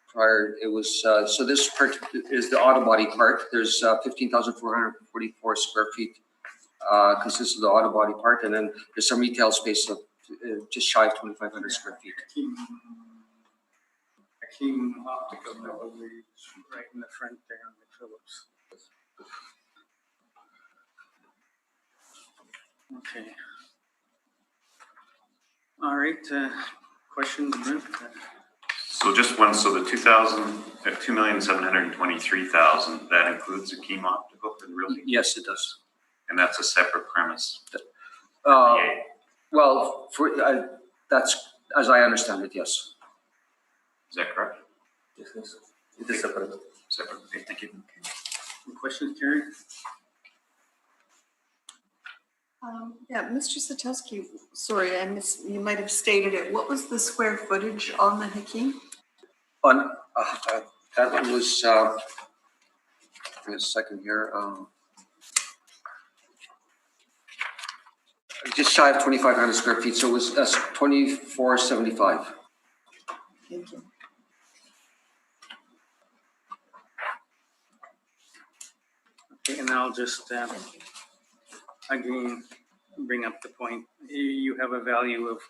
prior. It was, so this part is the auto body part. There's 15,444 square feet consists of the auto body part, and then there's some retail space of just shy of 2,500 square feet. Hakeem Optical, probably right in the front there on the Phillips. Okay. All right, questions, Brent? So just one, so the 2,723,000, that includes a Akeem Optical for the realty? Yes, it does. And that's a separate premise? Well, that's, as I understand it, yes. Is that correct? Yes, yes. It is separate. Separate, okay, thank you. Any questions, Terry? Yeah, Mr. Satowski, sorry, you might have stated it. What was the square footage on the Hakeem? On that one was, give me a second here. Just shy of 2,500 square feet, so it was 2,475. Thank you. Okay, and I'll just, again, bring up the point. You have a value of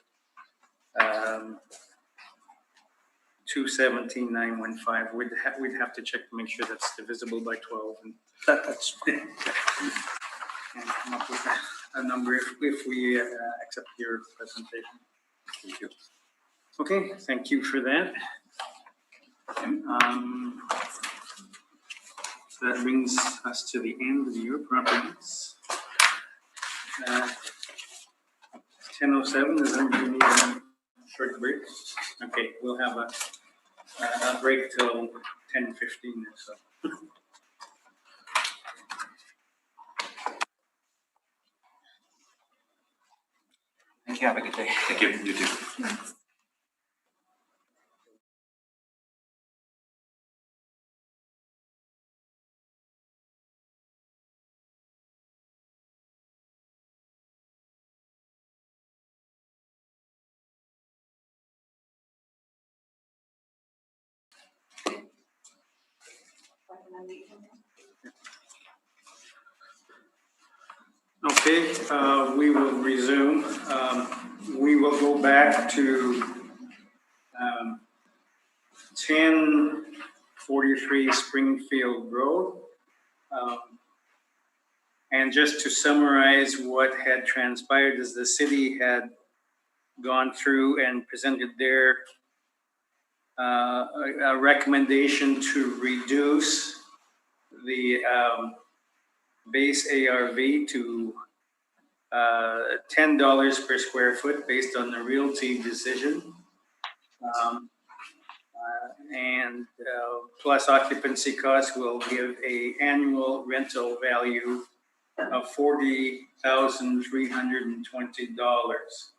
217,915. We'd have to check to make sure that's divisible by 12 and That's and come up with a number if we accept your presentation. Thank you. Okay, thank you for that. So that brings us to the end of your properties. 10:07, does anybody need a short break? Okay, we'll have a break till 10:15 or so. Thank you. Have a good day. Thank you, you too. Okay, we will resume. We will go back to 1043 Springfield Road. And just to summarize what had transpired is the city had gone through and presented their a recommendation to reduce the base ARV to $10 per square foot based on the realty decision. And plus occupancy costs will give a annual rental value of $40,320.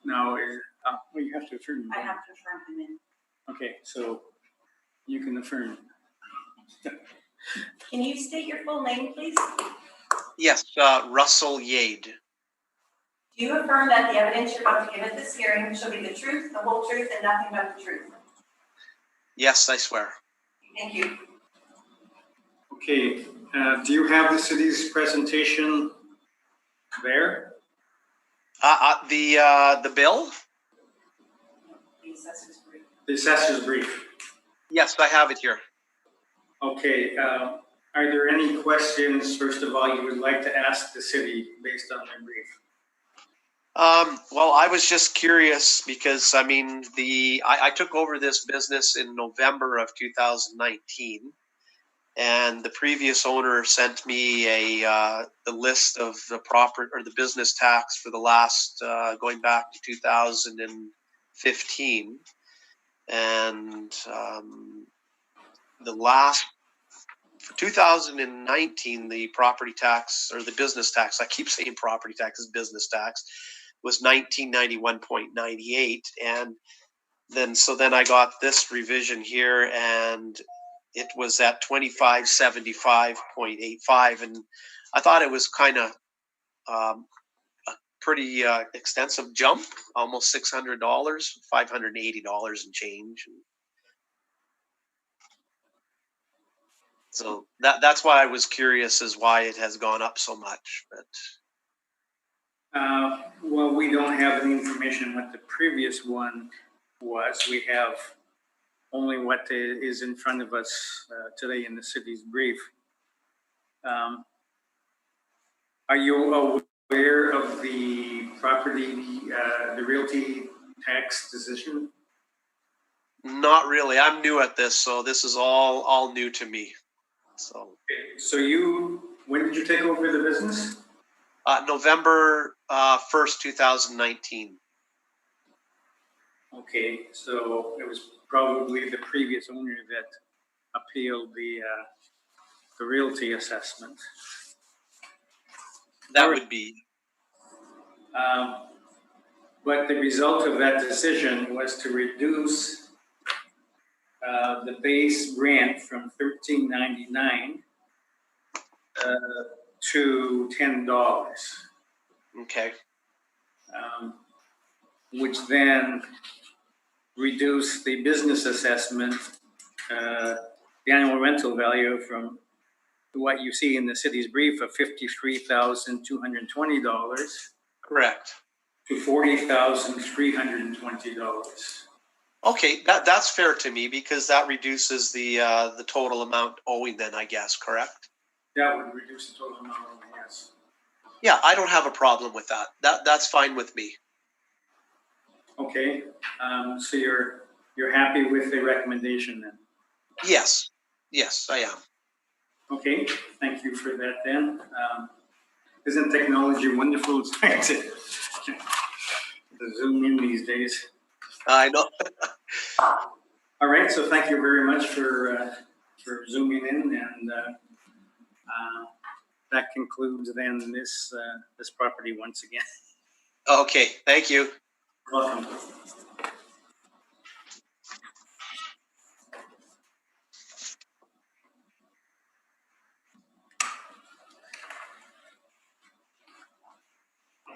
Now, well, you have to affirm. I have to affirm him in. Okay, so you can affirm. Can you state your full name, please? Yes, Russell Yade. Do you affirm that the evidence you're about to give at this hearing shall be the truth, the whole truth, and nothing but the truth? Yes, I swear. Thank you. Okay, do you have the city's presentation there? The bill? The assessor's brief. The assessor's brief. Yes, I have it here. Okay, are there any questions, first of all, you would like to ask the city based on their brief? Well, I was just curious because I mean, I took over this business in November of 2019, and the previous owner sent me the list of the property or the business tax for the last going back to 2015, and the last for 2019, the property tax or the business tax, I keep saying property tax is business tax, was 1991.98. And then I got this revision here and it was at 2575.85. And I thought it was kind of a pretty extensive jump, almost $600, $580 and change. So that's why I was curious as why it has gone up so much. But Well, we don't have any information what the previous one was. We have only what is in front of us today in the city's brief. Are you aware of the property, the realty tax decision? not really. I'm new at this, so this is all new to me. So Okay, so when did you take over the business? November 1st, 2019. Okay, so it was probably the previous owner that appealed the realty assessment. That would be. But the result of that decision was to reduce the base rent from $13.99 to $10, Okay. which then reduced the business assessment, the annual rental value from what you see in the city's brief of $53,220 Correct. to $40,320. Okay, that's fair to me because that reduces the total amount owing. Then I guess correct. That would reduce the total amount, yes. Yeah, I don't have a problem with that. That's fine with me. Okay, so you're happy with the recommendation then? Yes, I am. Okay, thank you for that then. Isn't technology wonderful? It's trying to zoom in these days. I know. All right, so thank you very much for zooming in, and that concludes then this property once again. Okay, thank you. Welcome.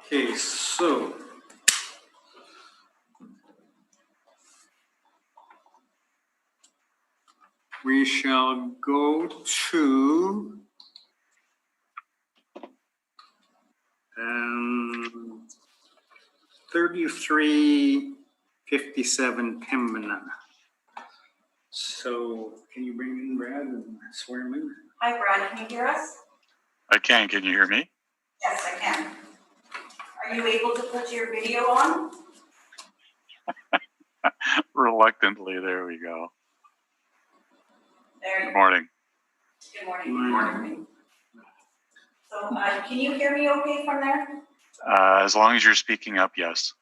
Okay, so we shall go to 3357 Pembina. So can you bring in Brad and swear him in? Hi, Brad, can you hear us? I can. Can you hear me? Yes, I can. Are you able to put your video on? Reluctantly, there we go. There Good you go. morning. Good morning. Good morning. So, can you hear me okay from there? As long as you're speaking up, yes.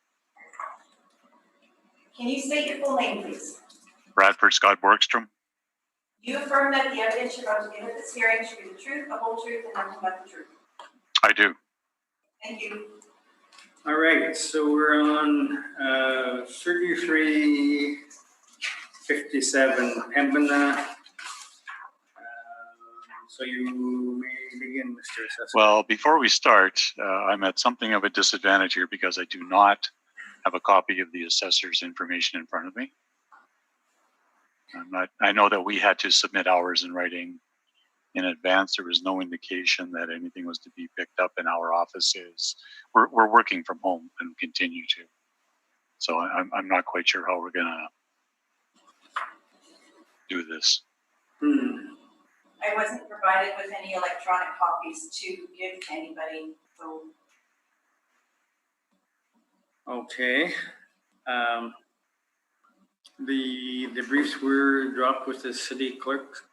Can you state your full name, please? Bradford Scott Borgstrom. You affirm that the evidence you're about to give at this hearing should be the truth, the whole truth, and nothing but the truth. I do. Thank you. All right, so we're on 3357 Pembina. So you may begin, Mr. Assessor. Well, before we start, I'm at something of a disadvantage here because I do not have a copy of the assessor's information in front of me. I know that we had to submit ours in writing in advance. There was no indication that anything was to be picked up in our offices. We're working from home and continue to. So I'm not quite sure how we're gonna do this. I wasn't provided with any electronic copies to give to anybody, so. Okay. The briefs were dropped with the city clerk,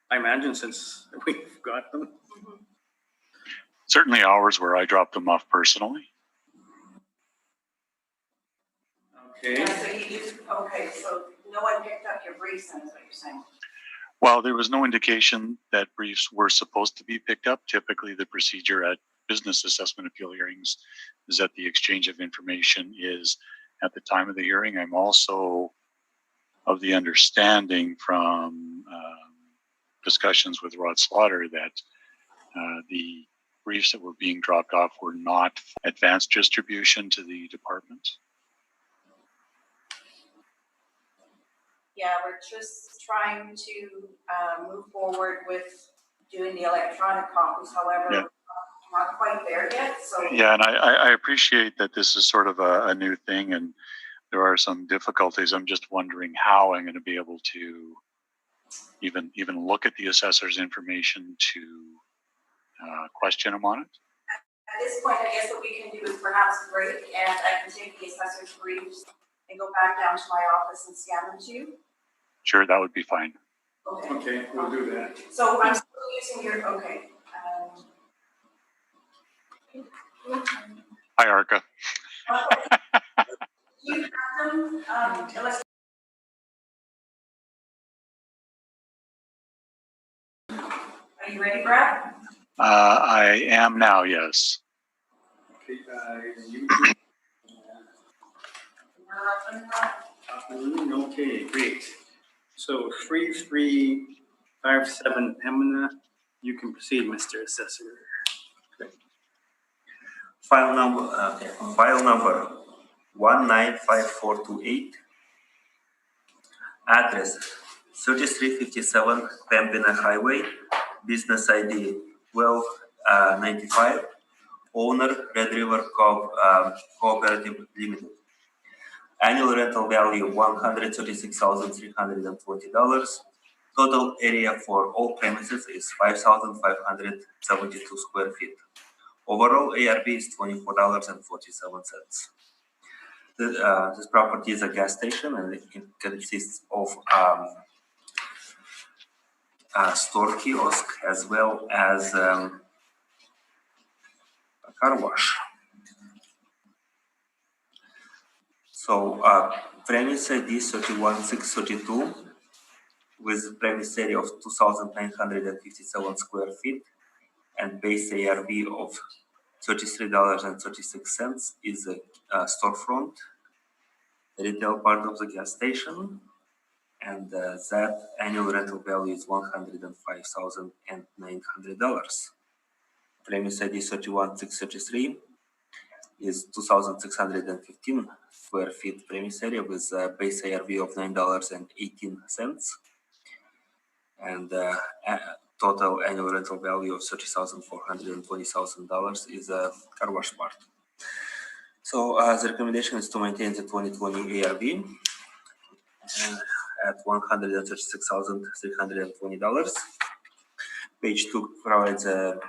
I imagine, since we've got them. Certainly ours where I dropped them off personally. Okay. Yeah, so you just, okay, so no one picked up your briefs, then is what you're saying? Well, there was no indication that briefs were supposed to be picked up. Typically, the procedure at business assessment appeal hearings is that the exchange of information is at the time of the hearing. I'm also of the understanding from discussions with Rod Slaughter that the briefs that were being dropped off were not advanced distribution to the department. Yeah, we're just trying to move forward with doing the electronic copies, however, Yeah. not quite there yet, so. Yeah, and I appreciate that this is sort of a new thing and there are some difficulties. I'm just wondering how I'm going to be able to even look at the assessor's information to question him on it. At this point, I guess what we can do is perhaps break, and I can take the assessor's briefs and go back down to my office and scan them to you. Sure, that would be fine. Okay. Okay, we'll do that. So I'm still using your, okay. Hi, Arca. You have them, unless. Are you ready, Brad? I am now, yes. Okay, okay, great. So 3357 Pembina, you can proceed, Mr. Assessor. File number 195428. Address 3357 Pembina Highway. Business ID 1295. Owner Red River Cooperative Limited. Annual rental value $136,320. Total area for all premises is 5,572 square feet. Overall ARV is $24.47. This property is a gas station and it consists of a store kiosk as well as a car wash. So premise ID 31632 with premise area of 2,957 square feet and base ARV of $33.36 is a storefront, retail part of the gas station, and that annual rental value is $105,900. Premise ID 31633 is 2,615 square feet premise area with a base ARV of $9.18 and total annual rental value of $30,420,000 is a car wash part. So the recommendation is to maintain the 2020 ARV at $136,320. Page 2 provides a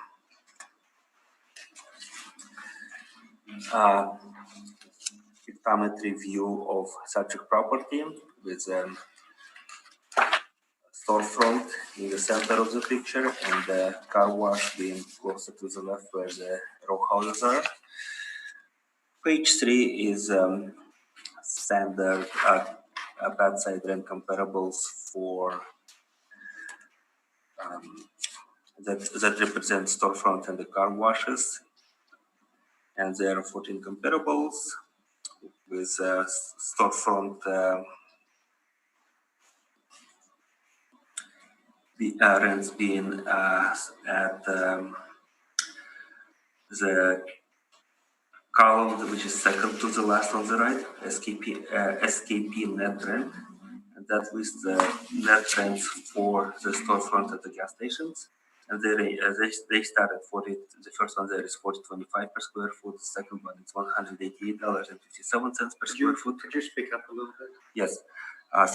pictometry view of subject property with storefront in the center of the picture and the car wash being closer to the left where the row houses are. Page 3 is standard bedside rent comparables for that represent storefront and the car washes. And there are 14 comparables with storefront rents being at the column which is second to the last on the right, SKP net rent, and that lists the net rents for the storefront at the gas stations. And they start at 40. The first one there is $40.25 per square foot. The second one is $188.57 per square foot. Could you speak up a little bit? Yes.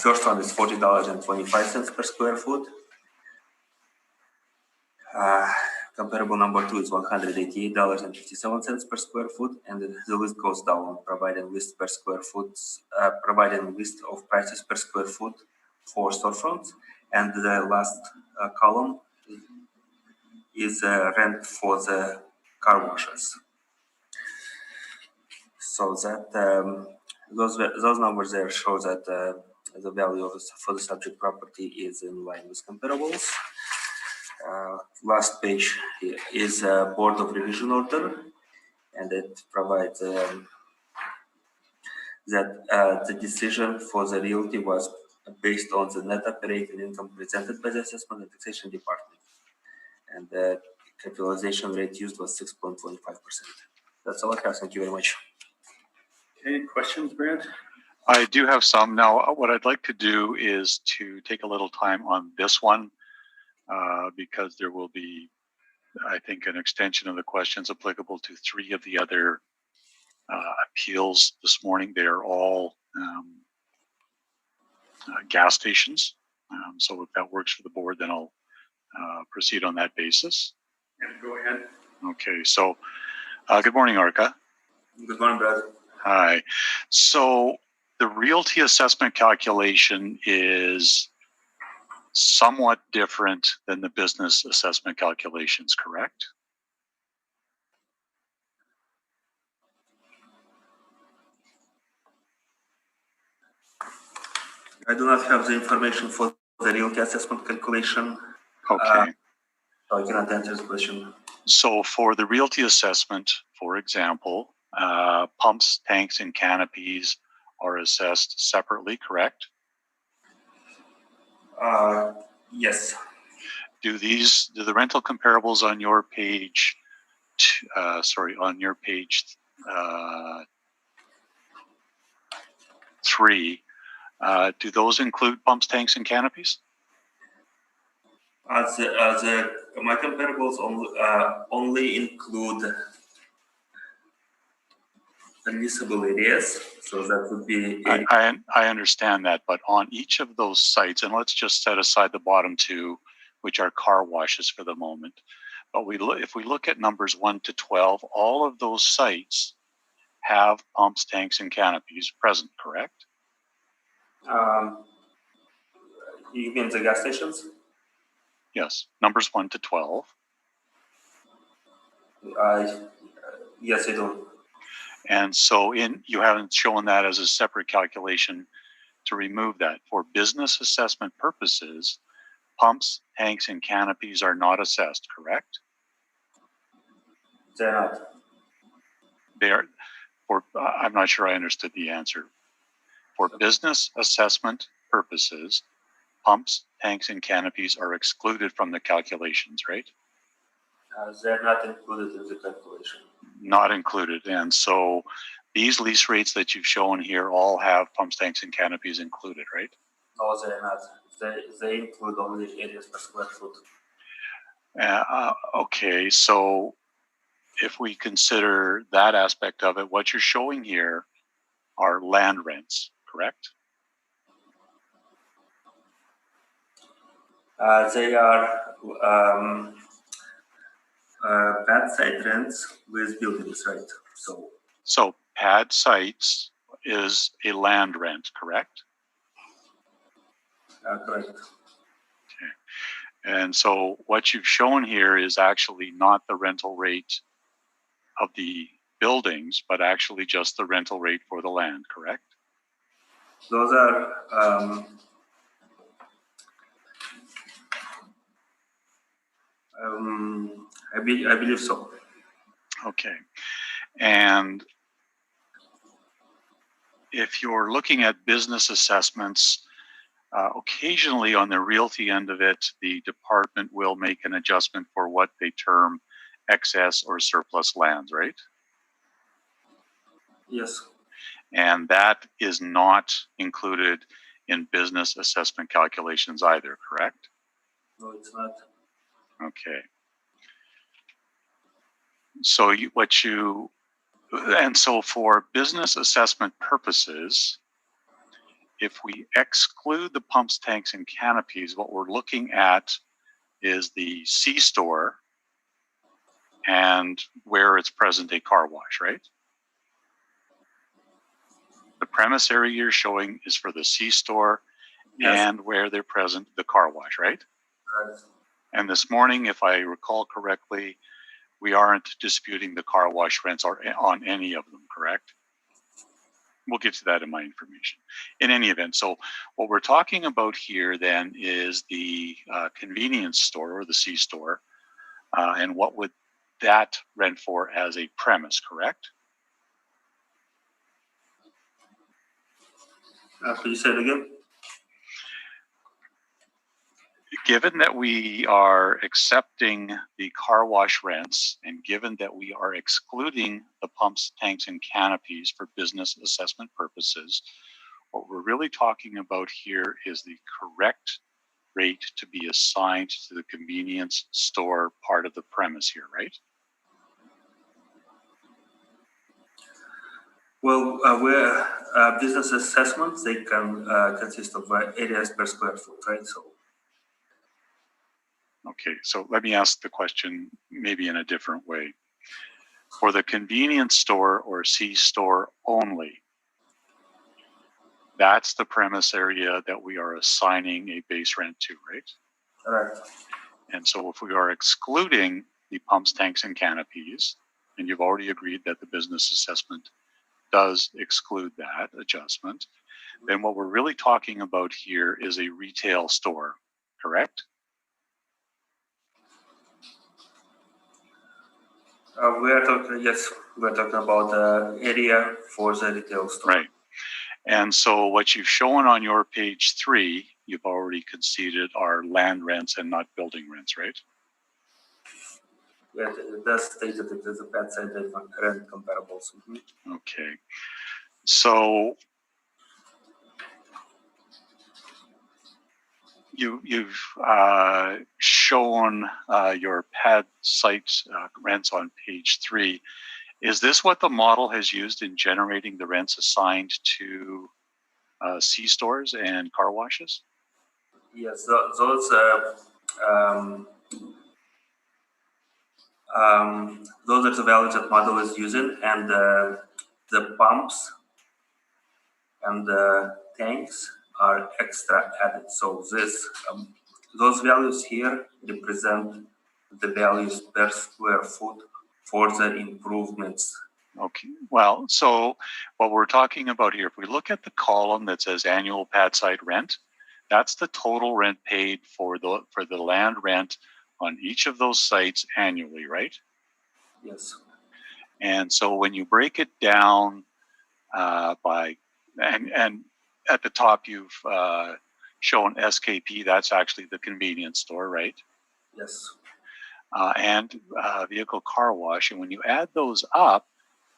First one is $40.25 per square foot. Comparable number two is $188.57 per square foot, and the list goes down, providing list per square foot, providing list of prices per square foot for storefronts, and the last column is rent for the car washes. So that those numbers there show that the value for the subject property is in line with comparables. Last page is a Board of Revision order, and it provides that the decision for the realty was based on the net operating income presented by the Assessment and Taxation Department, and the capitalization rate used was 6.25%. That's all I have. Thank you very much. Any questions, Brad? I do have some. Now, what I'd like to do is to take a little time on this one because there will be, I think, an extension of the questions applicable to 3 of the other appeals this morning. They are all gas stations. So if that works for the board, then I'll proceed on that basis. Yeah, go ahead. Okay, so good morning, Arca. Good morning, Brad. Hi. So the realty assessment calculation is somewhat different than the business assessment calculations, correct? I do not have the information for the realty assessment calculation. Okay. So I cannot answer the question. So for the realty assessment, for example, pumps, tanks, and canopies are assessed separately, correct? Yes. Do the rental comparables on your page, on your page 3, do those include pumps, tanks, and canopies? My comparables only include leasable areas, so that would be. I understand that, but on each of those sites, and let's just set aside the bottom 2, which are car washes for the moment. But if we look at numbers 1 to 12, all of those sites have pumps, tanks, and canopies present, correct? You mean the gas stations? Yes, numbers 1 to 12. Yes, I do. And so you haven't shown that as a separate calculation to remove that. For business assessment purposes, pumps, tanks, and canopies are not assessed, correct? They're not. They are. I'm not sure I understood the answer. For business assessment purposes, pumps, tanks, and canopies are excluded from the calculations, right? They're not included in the calculation. Not included. And so these lease rates that you've shown here all have pumps, tanks, and canopies included, right? No, they're not. They include only areas per square foot. Okay, so if we consider that aspect of it, what you're showing here are land rents, correct? They are pad site rents with buildings, right? So pad sites is a land rent, correct? Correct. Okay. And so what you've shown here is actually not the rental rate of the buildings, but actually just the rental rate for the land, correct? Those are I believe so. Okay. And if you're looking at business assessments, occasionally on the realty end of it, the department will make an adjustment for what they term excess or surplus lands, right? Yes. And that is not included in business assessment calculations either, correct? No, it's not. Okay. So and so for business assessment purposes, if we exclude the pumps, tanks, and canopies, what we're looking at is the C-store and where it's present a car wash, right? The premise area you're showing is for the C-store Yes. and where they're present the car wash, right? Right. And this morning, if I recall correctly, we aren't disputing the car wash rents on any of them, correct? We'll get to that in my information. In any event, so what we're talking about here then is the convenience store or the C-store, and what would that rent for as a premise, correct? Could you say it again? Given that we are accepting the car wash rents and given that we are excluding the pumps, tanks, and canopies for business assessment purposes, what we're really talking about here is the correct rate to be assigned to the convenience store part of the premise here, right? Well, where business assessments, they can consist of areas per square foot, right? So, Okay, so let me ask the question maybe in a different way. For the convenience store or C-store only, that's the premise area that we are assigning a base rent to, right? right. And so if we are excluding the pumps, tanks, and canopies, and you've already agreed that the business assessment does exclude that adjustment, then what we're really talking about here is a retail store, correct? We're talking about the area for the retail store. Right. And so what you've shown on your page 3, you've already conceded are land rents and not building rents, right? Yeah, it does state that it is a bad side rent comparables. Mm-hmm. Okay. So you've shown your pad site rents on page 3. Is this what the model has used in generating the rents assigned to C-stores and car washes? Yes, those are the values that model is using, and the pumps and the tanks are extra added. So this those values here represent the values per square foot for the improvements. Okay, well, so what we're talking about here, if we look at the column that says annual pad site rent, that's the total rent paid for the land rent on each of those sites annually, right? Yes. And so when you break it down by, and at the top you've shown SKP, that's actually the convenience store, right? Yes. And vehicle car wash. And when you add those up,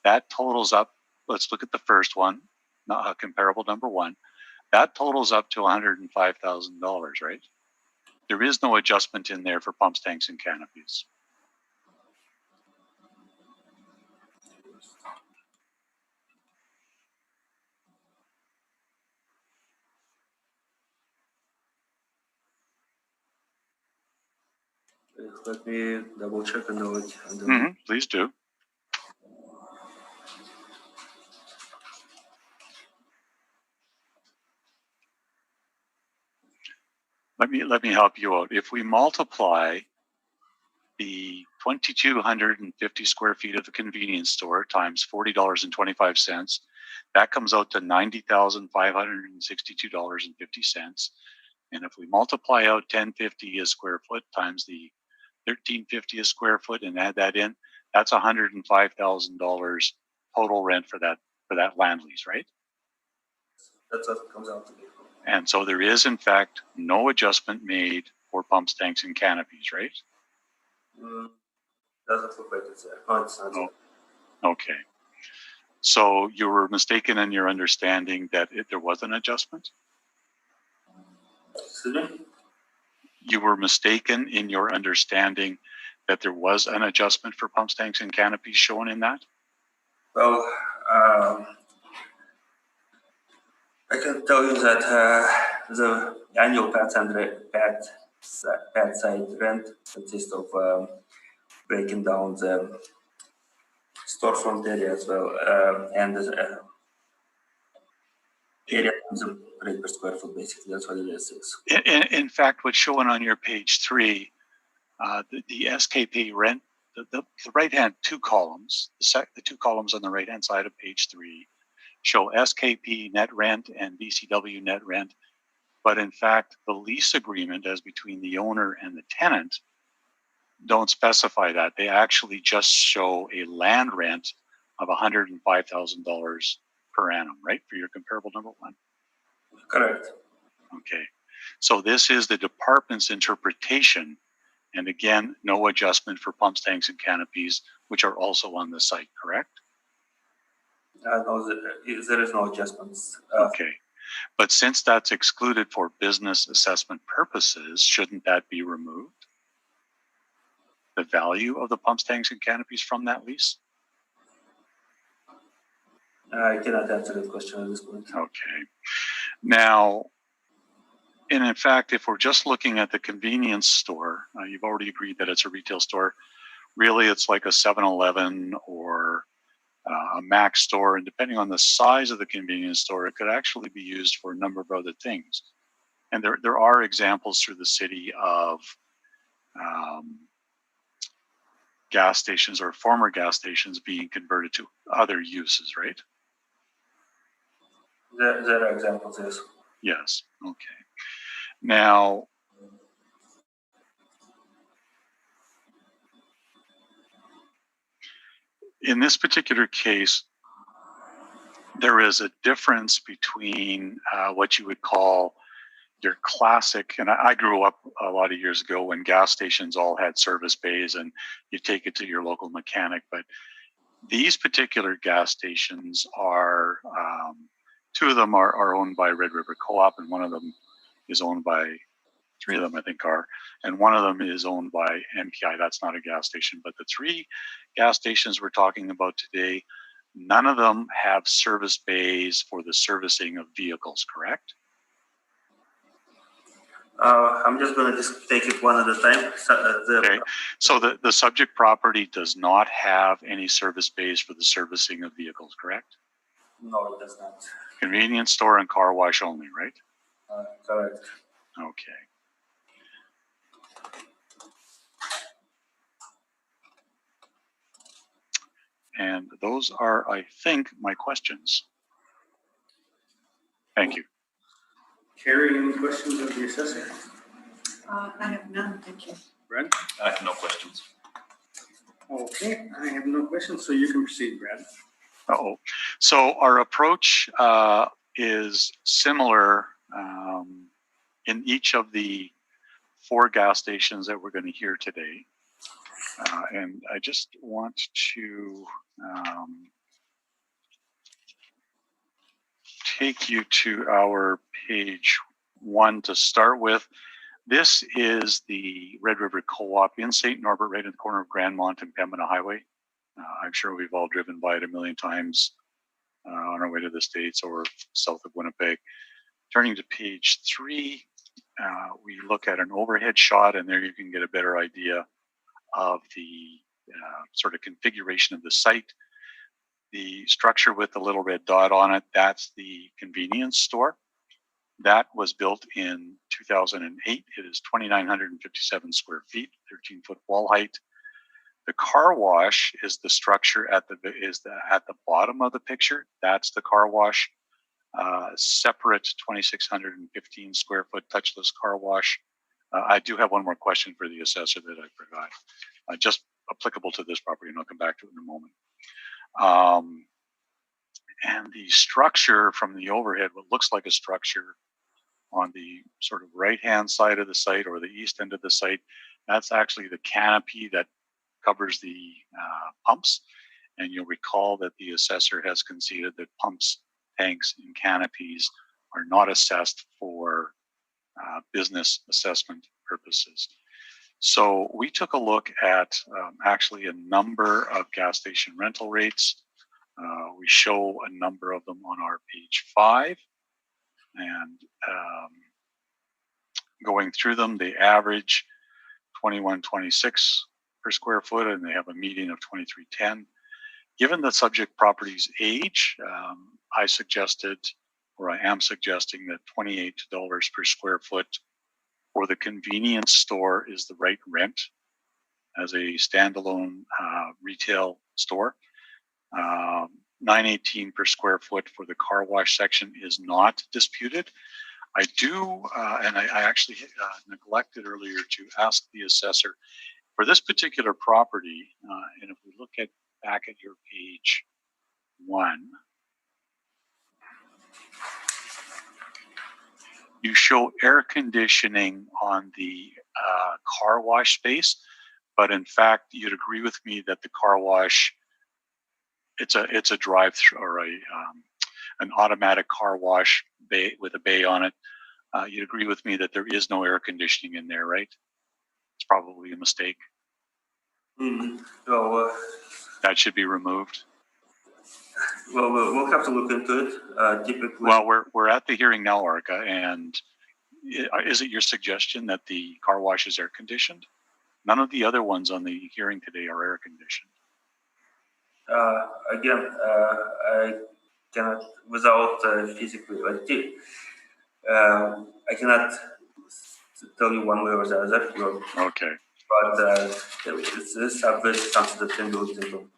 that totals up, let's look at the first one, comparable number 1. That totals up to $105,000, right? There is no adjustment in there for pumps, tanks, and canopies. Let me double check and know it. Please do. Let me help you out. If we multiply the 2,250 square feet of the convenience store times $40.25, that comes out to $90,562.50. And if we multiply out 1050 a square foot times the 1350 a square foot and add that in, that's $105,000 total rent for that land lease, right? That's what it comes out to be. And so there is, in fact, no adjustment made for pumps, tanks, and canopies, right? Doesn't look like it's there. Oh, it's not. No. Okay. So you were mistaken in your understanding that there was an adjustment? Excuse me? You were mistaken in your understanding that there was an adjustment for pumps, tanks, and canopies shown in that? Well, I can tell you that the annual pad side rent consists of breaking down the storefront area as well, and the area times the rate per square foot, basically. That's what it is. In fact, what's shown on your page 3, the SKP rent, the right-hand 2 columns, the 2 columns on the right-hand side of page 3 show SKP net rent and BCW net rent. But in fact, the lease agreement as between the owner and the tenant don't specify that. They actually just show a land rent of $105,000 per annum, right? For your comparable number 1. Correct. Okay. So this is the department's interpretation. And again, no adjustment for pumps, tanks, and canopies, which are also on the site, correct? No, there is no adjustments. Okay. But since that's excluded for business assessment purposes, shouldn't that be removed? The value of the pumps, tanks, and canopies from that lease? I cannot answer that question at this point. Okay. Now, and in fact, if we're just looking at the convenience store, you've already agreed that it's a retail store. Really, it's like a 7-Eleven or a Mac store, and depending on the size of the convenience store, it could actually be used for a number of other things. And there are examples through the city of gas stations or former gas stations being converted to other uses, right? There are examples, yes. Yes, okay. Now, in this particular case, there is a difference between what you would call your classic, and I grew up a lot of years ago when gas stations all had service bays and you take it to your local mechanic, but these particular gas stations are, 2 of them are owned by Red River Co-op, and one of them is owned by, 3 of them I think are, and one of them is owned by MPI. That's not a gas station, but the 3 gas stations we're talking about today, none of them have service bays for the servicing of vehicles, correct? I'm just going to just take it one at a time. Okay, so the subject property does not have any service bays for the servicing of vehicles, correct? No, it does not. Convenience store and car wash only, right? Correct. Okay. And those are, I think, my questions. Thank you. Carrie, any questions of the assessor? I have none, thank you. Brad? I have no questions. Okay, I have no questions, so you can proceed, Brad. Uh-oh. So our approach is similar in each of the 4 gas stations that we're going to hear today. And I just want to take you to our page 1 to start with. This is the Red River Co-op in St. Norbert, right in the corner of Grandmont and Pembina Highway. I'm sure we've all driven by it a million times on our way to the States or south of Winnipeg. Turning to page 3, we look at an overhead shot, and there you can get a better idea of the sort of configuration of the site. The structure with the little red dot on it, that's the convenience store. That was built in 2008. It is 2,957 square feet, 13-foot wall height. The car wash is the structure at the bottom of the picture. That's the car wash. Separate 2,615 square foot touchless car wash. I do have one more question for the assessor that I forgot. Just applicable to this property, and I'll come back to it in a moment. And the structure from the overhead, what looks like a structure on the sort of right-hand side of the site or the east end of the site, that's actually the canopy that covers the pumps. And you'll recall that the assessor has conceded that pumps, tanks, and canopies are not assessed for business assessment purposes. So we took a look at actually a number of gas station rental rates. We show a number of them on our page 5, and going through them, they average 21.26 per square foot, and they have a median of 23.10. Given the subject property's age, I suggested, or I am suggesting, that $28 per square foot for the convenience store is the right rent as a standalone retail store. $9.18 per square foot for the car wash section is not disputed. I do, and I actually neglected earlier to ask the assessor for this particular property, and if we look at back at your page 1, you show air conditioning on the car wash space, but in fact, you'd agree with me that the car wash, it's a drive-through, or an automatic car wash bay with a bay on it. You'd agree with me that there is no air conditioning in there, right? It's probably a mistake. Mm-hmm. Well, that should be removed. Well, we'll have to look into it. Typically, well, we're at the hearing now, Arca, and is it your suggestion that the car wash is air conditioned? None of the other ones on the hearing today are air conditioned. Again, I cannot, without physically, I cannot tell you one way or the other. Okay. But this is something that can be looked into.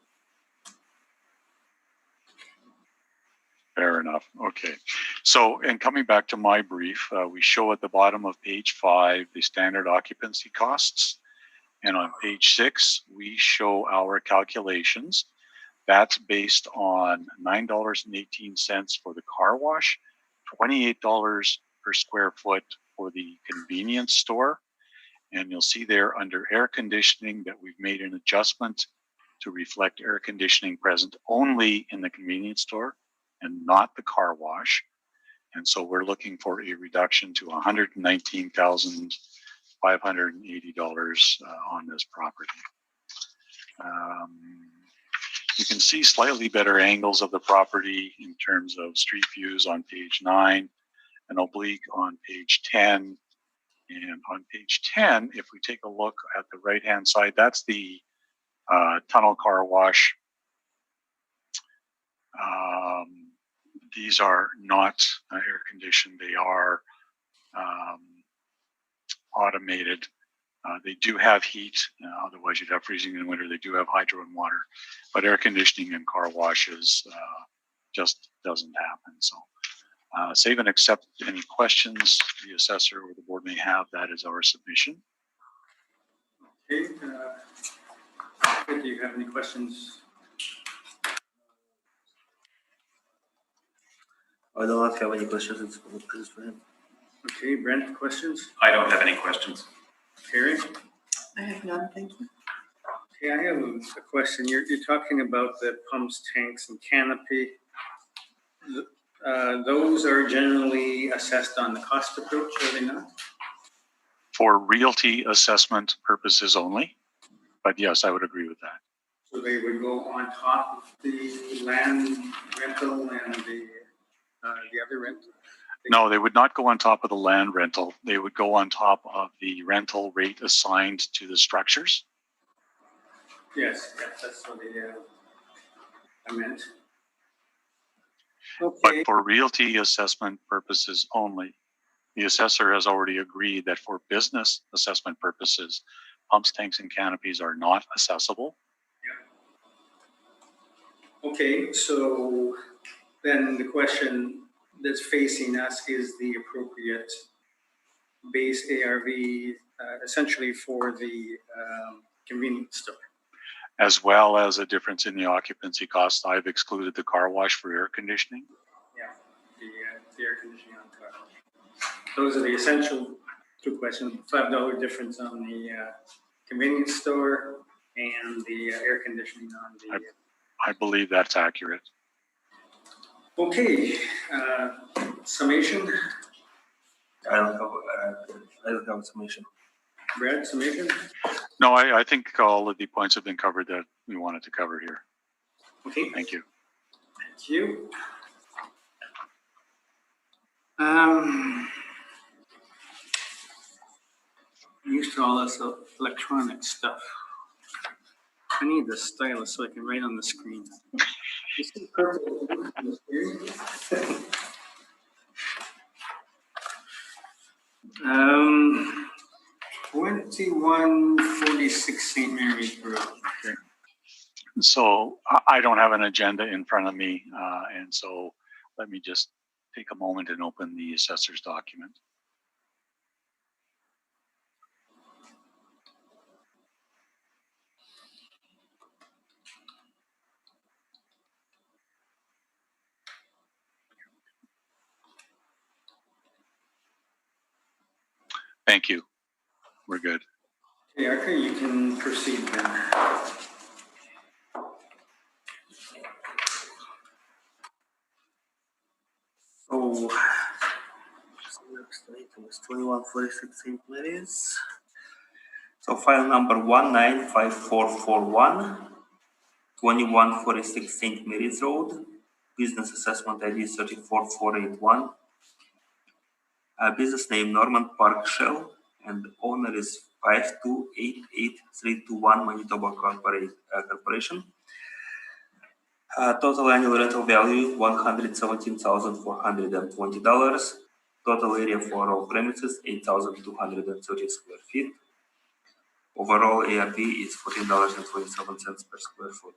Fair enough. Okay. So, and coming back to my brief, we show at the bottom of page 5 the standard occupancy costs. And on page 6, we show our calculations. That's based on $9.18 for the car wash, $28 per square foot for the convenience store. And you'll see there under air conditioning that we've made an adjustment to reflect air conditioning present only in the convenience store and not the car wash. And so we're looking for a reduction to $119,580 on this property. You can see slightly better angles of the property in terms of street views on page 9, an oblique on page 10. And on page 10, if we take a look at the right-hand side, that's the tunnel car wash. These are not air conditioned. They are automated. They do have heat, otherwise you'd have freezing in winter. They do have hydro and water, but air conditioning and car washes just doesn't happen. So save and accept any questions the assessor or the board may have. That is our submission. Okay. Do you have any questions? I do not have any questions. It's for him. Okay, Brent, questions? I don't have any questions. Carrie? I have none, thank you. Okay, I have a question. You're talking about the pumps, tanks, and canopy. Those are generally assessed on the cost approach, are they not? For realty assessment purposes only, but yes, I would agree with that. So they would go on top of the land rental and the other rental? No, they would not go on top of the land rental. They would go on top of the rental rate assigned to the structures. Yes, that's what I meant. Okay. But for realty assessment purposes only, the assessor has already agreed that for business assessment purposes, pumps, tanks, and canopies are not accessible. Yeah. Okay, so then the question that's facing us is the appropriate base ARV essentially for the convenience store. As well as a difference in the occupancy cost. I've excluded the car wash for air conditioning. Yeah, the air conditioning on the car wash. Those are the essential two questions. $5 difference on the convenience store and the air conditioning on the... I believe that's accurate. Okay, summation. I don't have summation. Brad, summation? No, I think all of the points have been covered that we wanted to cover here. Okay. Thank you. Thank you. I'm used to all this electronic stuff. I need the stylus so I can write on the screen. This is perfect. 2146 St. Mary's Road. So I don't have an agenda in front of me, and so let me just take a moment and open the assessor's document. Thank you. We're good. Okay, Arthur, you can proceed then. So, next item is 2146 St. Mary's. So file number 195441, 2146 St. Mary's Road, business assessment ID 34481, business name Norman Park Shell, and owner is 5288321 Manitoba Corporation. Total annual rental value $117,420. Total area for all premises 8,230 square feet. Overall ARV is $14.27 per square foot.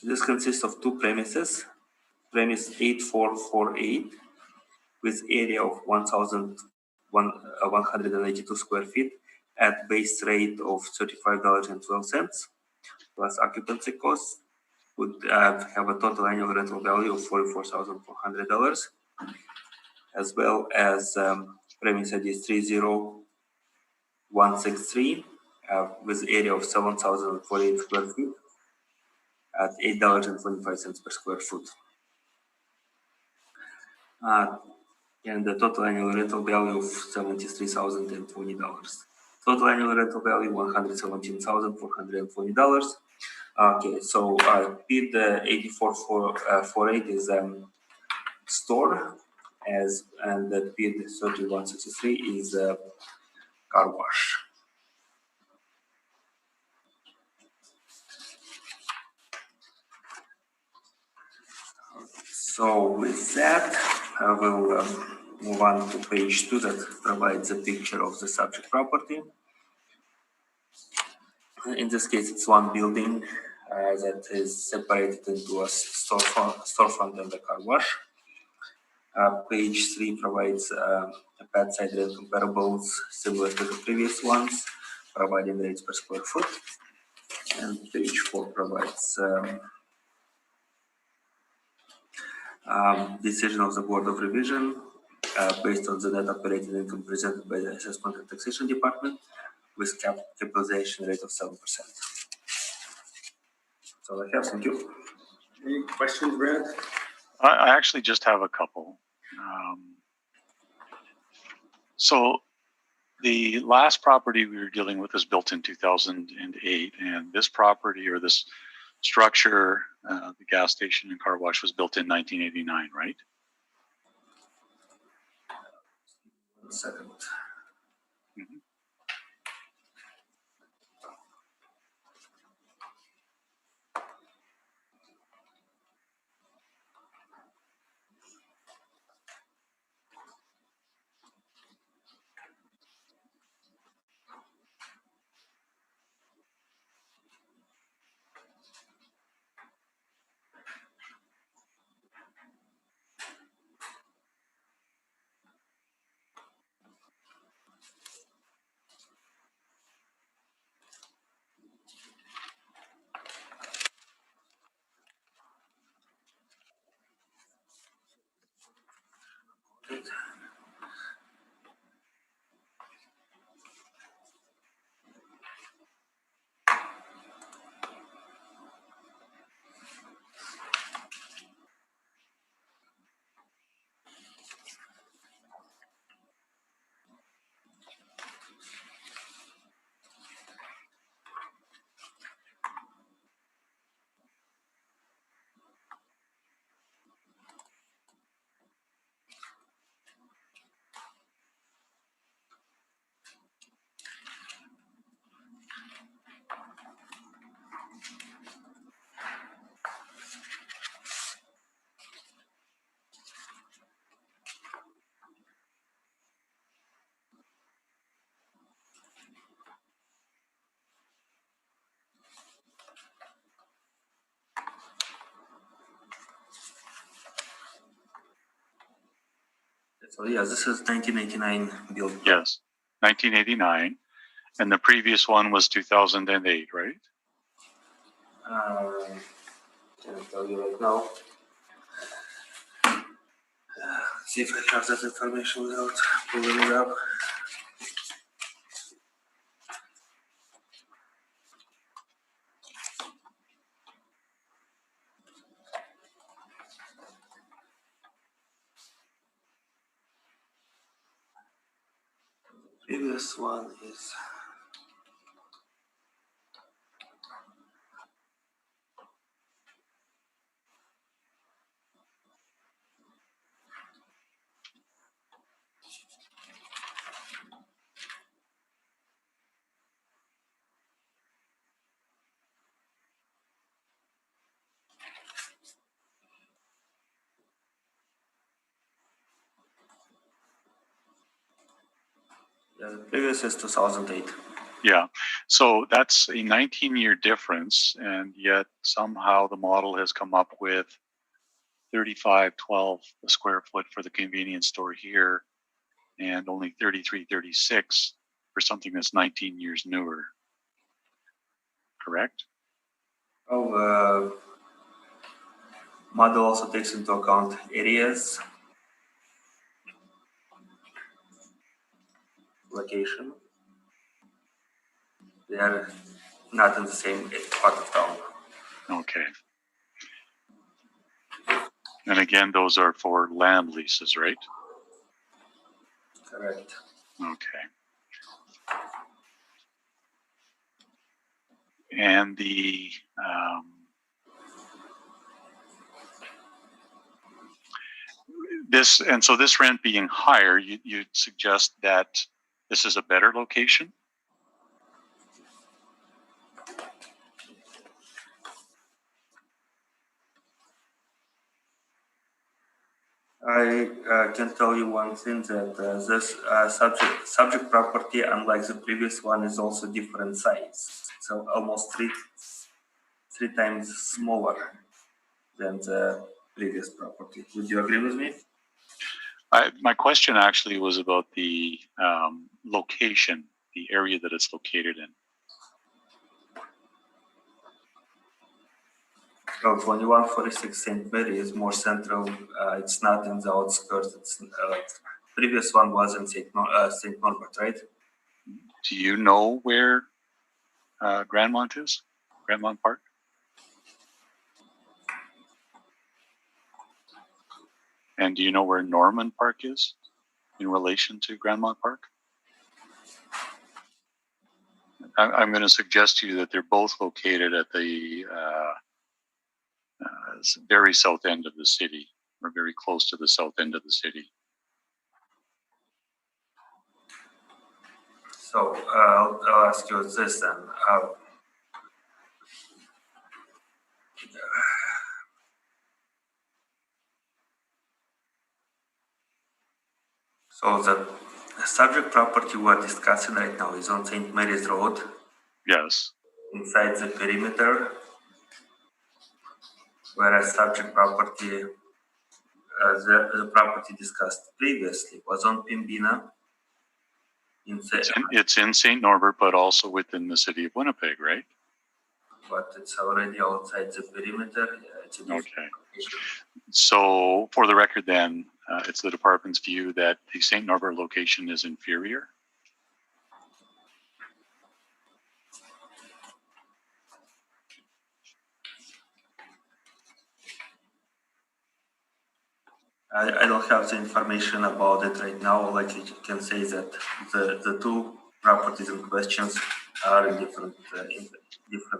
This consists of two premises. Premise 8448 with area of 1,182 square feet at base rate of $35.12 plus occupancy costs would have a total annual rental value of $44,400, as well as premise ID 30163 with area of 7,048 square feet at $8.25 per square foot. And the total annual rental value of $73,020. Total annual rental value $117,420. Okay, so PID 8448 is store, and the PID 3163 is car wash. So with that, I will move on to page 2 that provides a picture of the subject property. In this case, it's one building that is separated into a storefront and a car wash. Page 3 provides a pad side rent comparables similar to the previous ones, providing rates per square foot. And page 4 provides decision of the Board of Revision based on the net operating income presented by the Assessment and Taxation Department with capitalization rate of 7%. So I have, thank you. Any questions, Brad? I actually just have a couple. So the last property we were dealing with was built in 2008, and this property or this structure, the gas station and car wash, was built in 1989, right? 1 second. Mm-hmm. So yeah, this is 1989 build. Yes, 1989. And the previous one was 2008, right? Can I tell you right now? See if I have that information without pulling it up. Previous one is the previous is 2008. Yeah. So that's a 19-year difference, and yet somehow the model has come up with 35.12 a square foot for the convenience store here, and only 33.36 for something that's 19 years newer. Correct? Oh, model also takes into account areas, location. They are not in the same part of town. Okay. And again, those are for land leases, right? Correct. Okay. And the so this rent being higher, you'd suggest that this is a better location? I can tell you one thing that this subject property, unlike the previous one, is also different size. So almost three times smaller than the previous property. Would you agree with me? My question actually was about the location, the area that it's located in. Well, 2146 St. Mary is more central. It's not in the outskirts. It's previous one was in St. Norbert, right? Do you know where Grandmont is? Grandmont Park? And do you know where Norman Park is in relation to Grandmont Park? I'm going to suggest to you that they're both located at the very south end of the city, or very close to the south end of the city. So I'll ask you this then. So the subject property we're discussing right now is on St. Mary's Road. Yes. Inside the perimeter, whereas subject property, the property discussed previously, was on Pembina. It's in St. Norbert, but also within the city of Winnipeg, right? But it's already outside the perimeter. Yeah, it's a different location. So for the record then, it's the department's view that the St. Norbert location is inferior? I don't have the information about it right now. All I can say is that the two properties in questions are in different.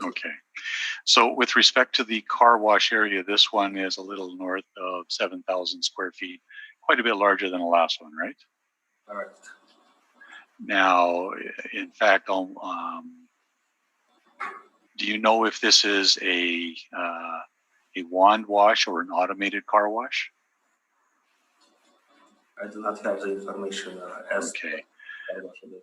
Okay. So with respect to the car wash area, this one is a little north of 7,000 square feet, quite a bit larger than the last one, right? Correct. Now, in fact, do you know if this is a wand wash or an automated car wash? I do not have the information as. Okay.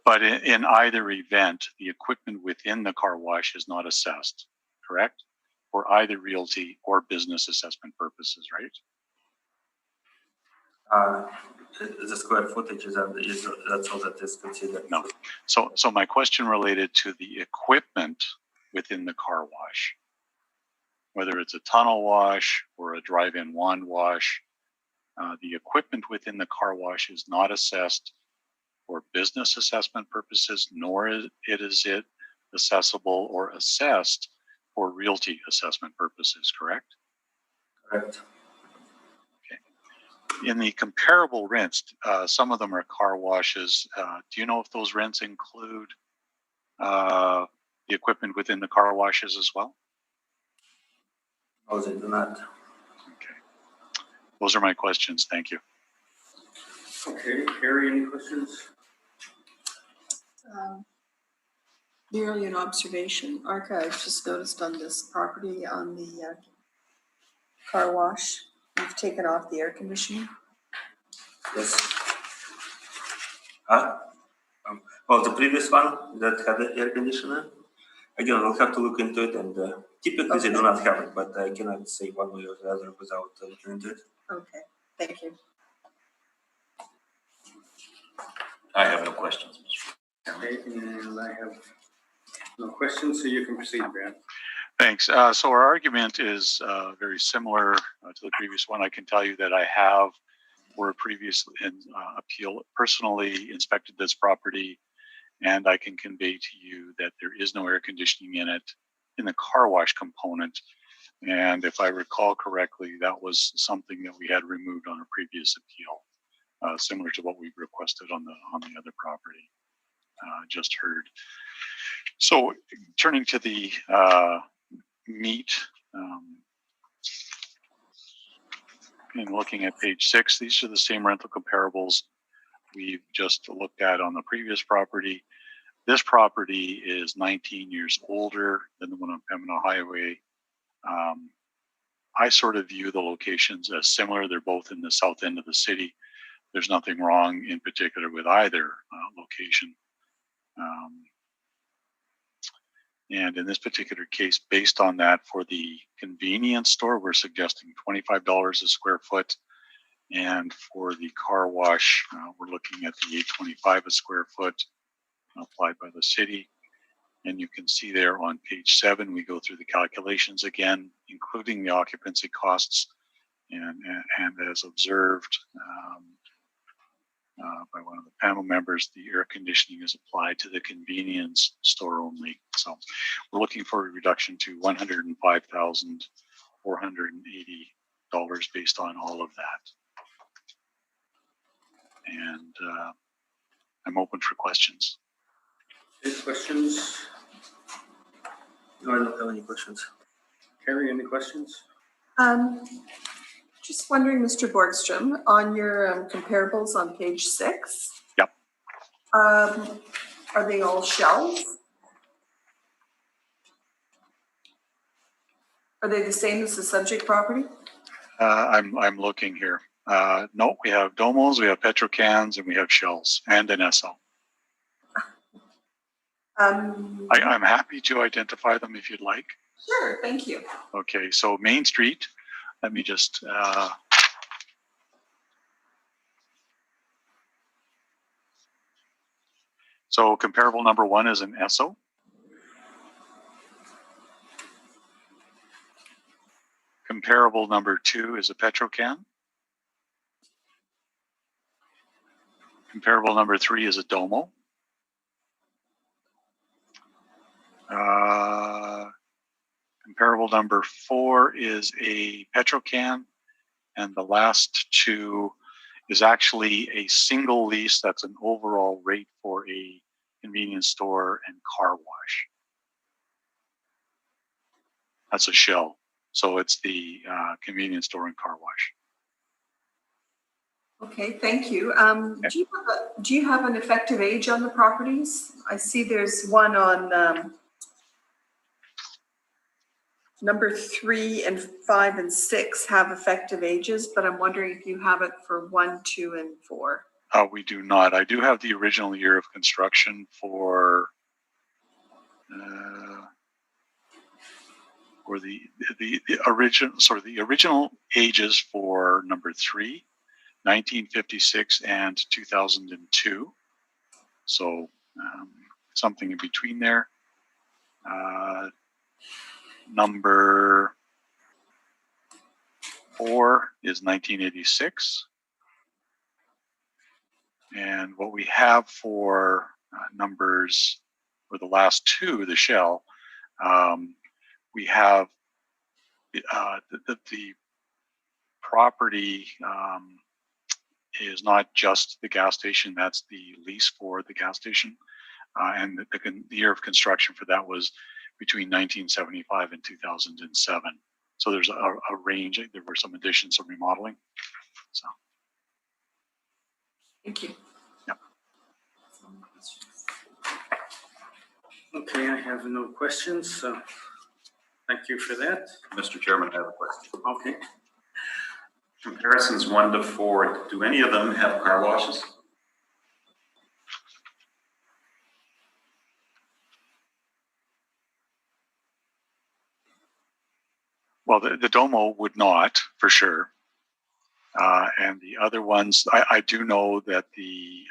But in either event, the equipment within the car wash is not assessed, correct? For either realty or business assessment purposes, right? the square footage is that's all that is considered. No. So my question related to the equipment within the car wash, whether it's a tunnel wash or a drive-in wand wash, the equipment within the car wash is not assessed for business assessment purposes, nor is it assessable or assessed for realty assessment purposes, correct? Correct. In the comparable rents, some of them are car washes. Do you know if those rents include the equipment within the car washes as well? No, they do not. Okay. Those are my questions. Thank you. Okay, Carrie, any questions? Merely an observation. Arca, I've just noticed on this property on the car wash, you've taken off the air conditioning. Yes. Well, the previous one that had the air conditioner, again, we'll have to look into it, and typically they do not have it, but I cannot say one way or the other without looking into it. Okay, thank you. I have no questions, Mr. Okay, and I have no questions, so you can proceed, Brad. Thanks. So our argument is very similar to the previous one. I can tell you that I have, for a previous appeal, personally inspected this property, and I can convey to you that there is no air conditioning in it, in the car wash component. And if I recall correctly, that was something that we had removed on a previous appeal, similar to what we requested on the other property just heard. So turning to the meat, and looking at page 6, these are the same rental comparables we've just looked at on the previous property. This property is 19 years older than the one on Pembina Highway. I sort of view the locations as similar. They're both in the south end of the city. There's nothing wrong in particular with either location. And in this particular case, based on that, for the convenience store, we're suggesting $25 a square foot. And for the car wash, we're looking at the $8.25 a square foot applied by the city. And you can see there on page 7, we go through the calculations again, including the occupancy costs. And as observed by one of the panel members, the air conditioning is applied to the convenience store only. So we're looking for a reduction to $105,480 based on all of that. And I'm open for questions. Any questions? No, I don't have any questions. Carrie, any questions? Just wondering, Mr. Borgstrom, on your comparables on page 6. Yep. Are they all shells? Are they the same as the subject property? I'm looking here. No, we have domos, we have petrocans, and we have shells, and an SL. I'm happy to identify them if you'd like. Sure, thank you. Okay, so Main Street, let me just, so comparable number 1 is an ESO. Comparable number 2 is a Petrocan. Comparable number 3 is a Domo. Comparable number 4 is a Petrocan, and the last 2 is actually a single lease. That's an overall rate for a convenience store and car wash. That's a shell. So it's the convenience store and car wash. Okay, thank you. Do you have an effective age on the properties? I see there's one on number 3 and 5 and 6 have effective ages, but I'm wondering if you have it for 1, 2, and 4. We do not. I do have the original year of construction for the original ages for number 3, 1956 and 2002. So something in between there. Number 4 is 1986. And what we have for numbers for the last two, the shell, we have the property is not just the gas station, that's the lease for the gas station. And the year of construction for that was between 1975 and 2007. So there's a range, there were some additions, some remodeling. So. Thank you. Yep. Okay, I have no questions, so thank you for that. Mr. Chairman, I have a question. Okay. Comparisons 1 to 4, do any of them have car washes? Well, the Domo would not, for sure. And the other ones, I do know that the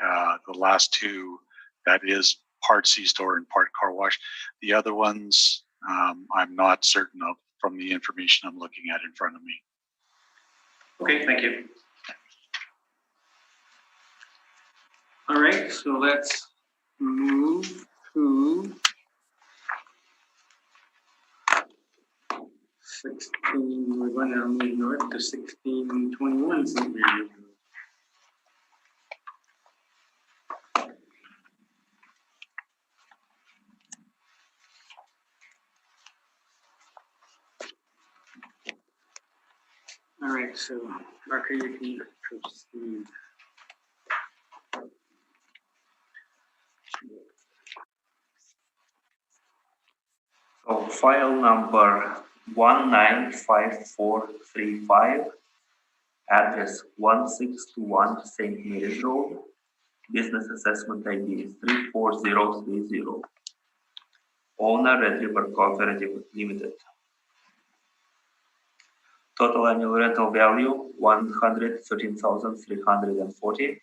last two, that is part C-store and part car wash. The other ones, I'm not certain of from the information I'm looking at in front of me. Okay, thank you. All right, so let's move to 16, we're going to move north to 1621. All right, so Marker, you can proceed. So file number 195435, address 1621 St. Mary's Road, business assessment ID is 34030. Owner Red River Cooperative Limited. Total annual rental value 113,340.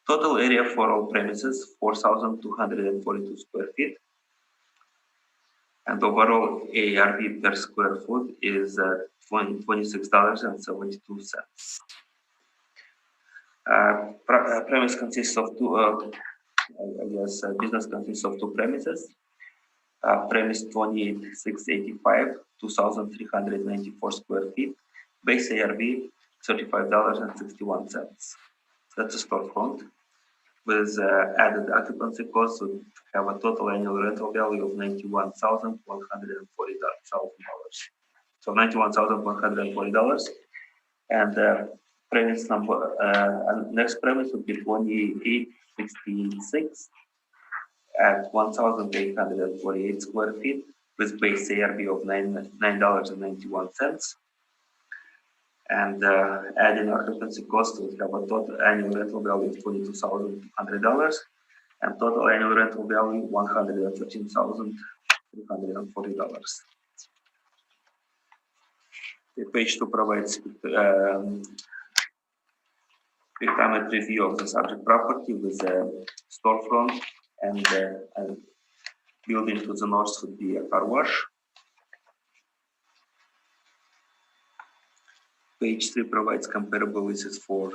Total area for all premises 4,242 square feet. And overall ARV per square foot is $26.72. Premise consists of two, business consists of two premises. Premise 28685, 2,394 square feet. Base ARV $35.61. That's a storefront with added occupancy costs would have a total annual rental value of $91,140. So $91,140. And premise number, next premise would be 2866 at 1,848 square feet with base ARV of $9.91. And adding occupancy cost would have a total annual rental value of $22,200 and total annual rental value $113,340. Page 2 provides pictometric review of the subject property with a storefront and building to the north would be a car wash. Page 3 provides comparable leases for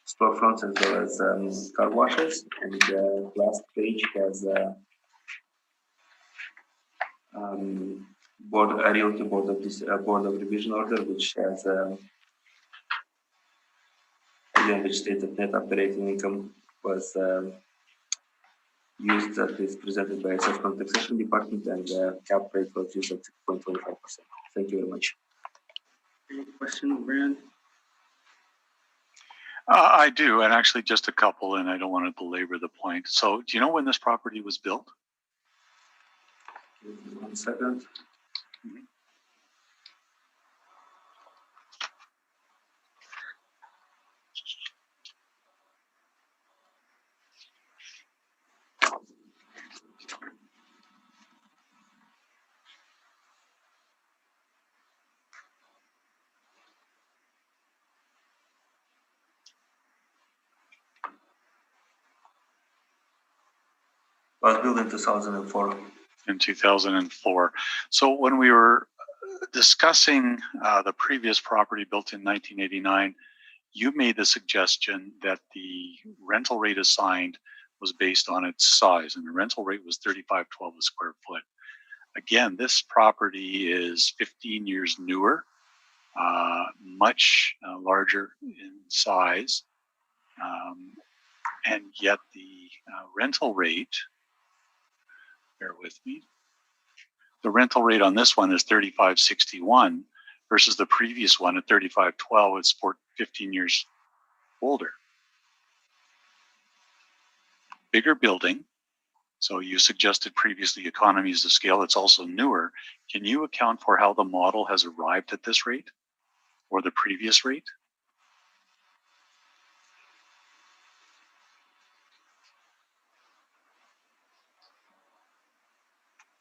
storefronts as well as car washes, and the last page has a realty board of revision order, which has again, which states that net operating income was used that is presented by Assessment Taxation Department, and cap rate was used at 6.25%. Thank you very much. Any questions, Brad? I do, and actually just a couple, and I don't want to belabor the point. So do you know when this property was built? 1 second. Was built in 2004. In 2004. So when we were discussing the previous property built in 1989, you made the suggestion that the rental rate assigned was based on its size, and the rental rate was $35.12 a square foot. Again, this property is 15 years newer, much larger in size, and yet the rental rate, bear with me, the rental rate on this one is $35.61 versus the previous one at $35.12. It's 15 years older. Bigger building. So you suggested previously economies of scale. It's also newer. Can you account for how the model has arrived at this rate or the previous rate?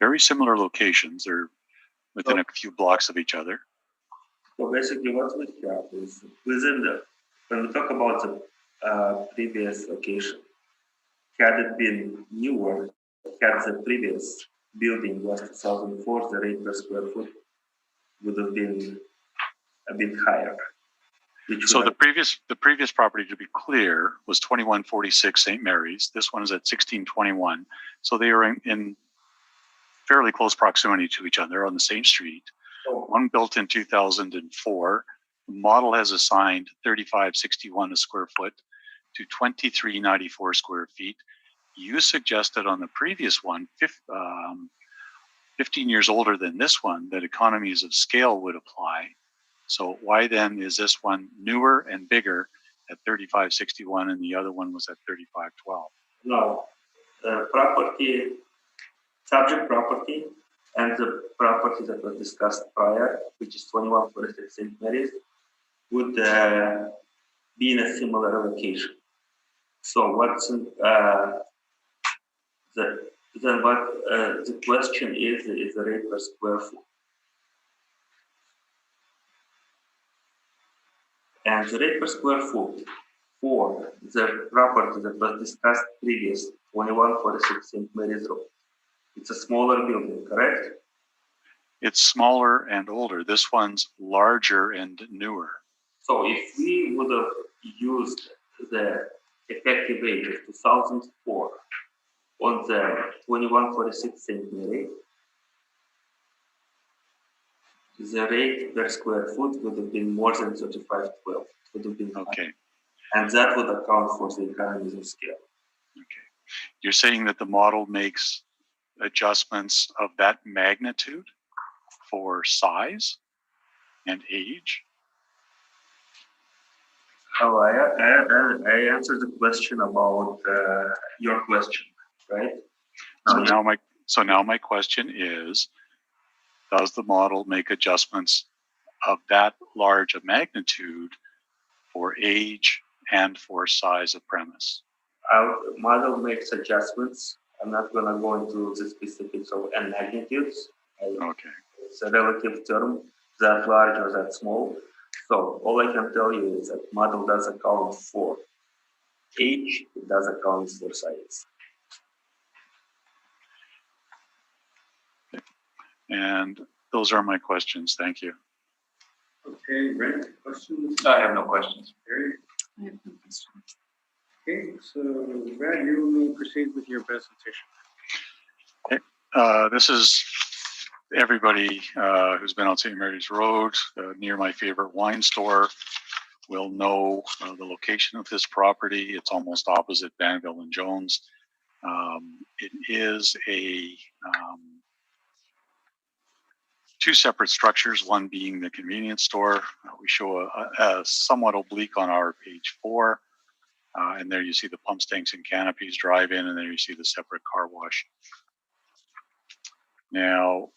Very similar locations. They're within a few blocks of each other. So basically what we have is within the, when we talk about the previous location, had it been newer, had the previous building was 2004, the rate per square foot would have been a bit higher. So the previous property, to be clear, was 2146 St. Mary's. This one is at 1621. So they are in fairly close proximity to each other on the same street. One built in 2004. The model has assigned 3561 a square foot to 2394 square feet. You suggested on the previous one, 15 years older than this one, that economies of scale would apply. So why then is this one newer and bigger at 3561 and the other one was at 3512? No, property, subject property, and the property that was discussed prior, which is 2146 St. Mary's, would be in a similar location. So what's the question is the rate per square foot. And the rate per square foot for the property that was discussed previous, 2146 St. Mary's Road, it's a smaller building, correct? It's smaller and older. This one's larger and newer. So if we would have used the effective age of 2004 on the 2146 St. Mary, the rate per square foot would have been more than 35.12. Would have been okay, high. And that would account for the economies of scale. Okay, you're saying that the model makes adjustments of that magnitude for size and age? Oh, I answered the question about your question, right? So now my question is, does the model make adjustments of that large a magnitude for age and for size of premise? Our model makes adjustments. I'm not going to go into the specifics of and magnitudes. Okay. It's a relative term, that large or that small. So all I can tell you is that model does account for age, it does account for size. And those are my questions. Thank you. Okay, Brent, questions? I have no questions. Barry? I have no question. Okay, so Brad, you may proceed with your presentation. This is everybody who's been on St. Mary's Road near my favorite wine store will know the location of this property. It's almost opposite Banville and Jones. It is a two separate structures, one being the convenience store. We show a somewhat oblique on our page 4. And there you see the pump tanks and canopies drive in, and there you see the separate car wash. Now,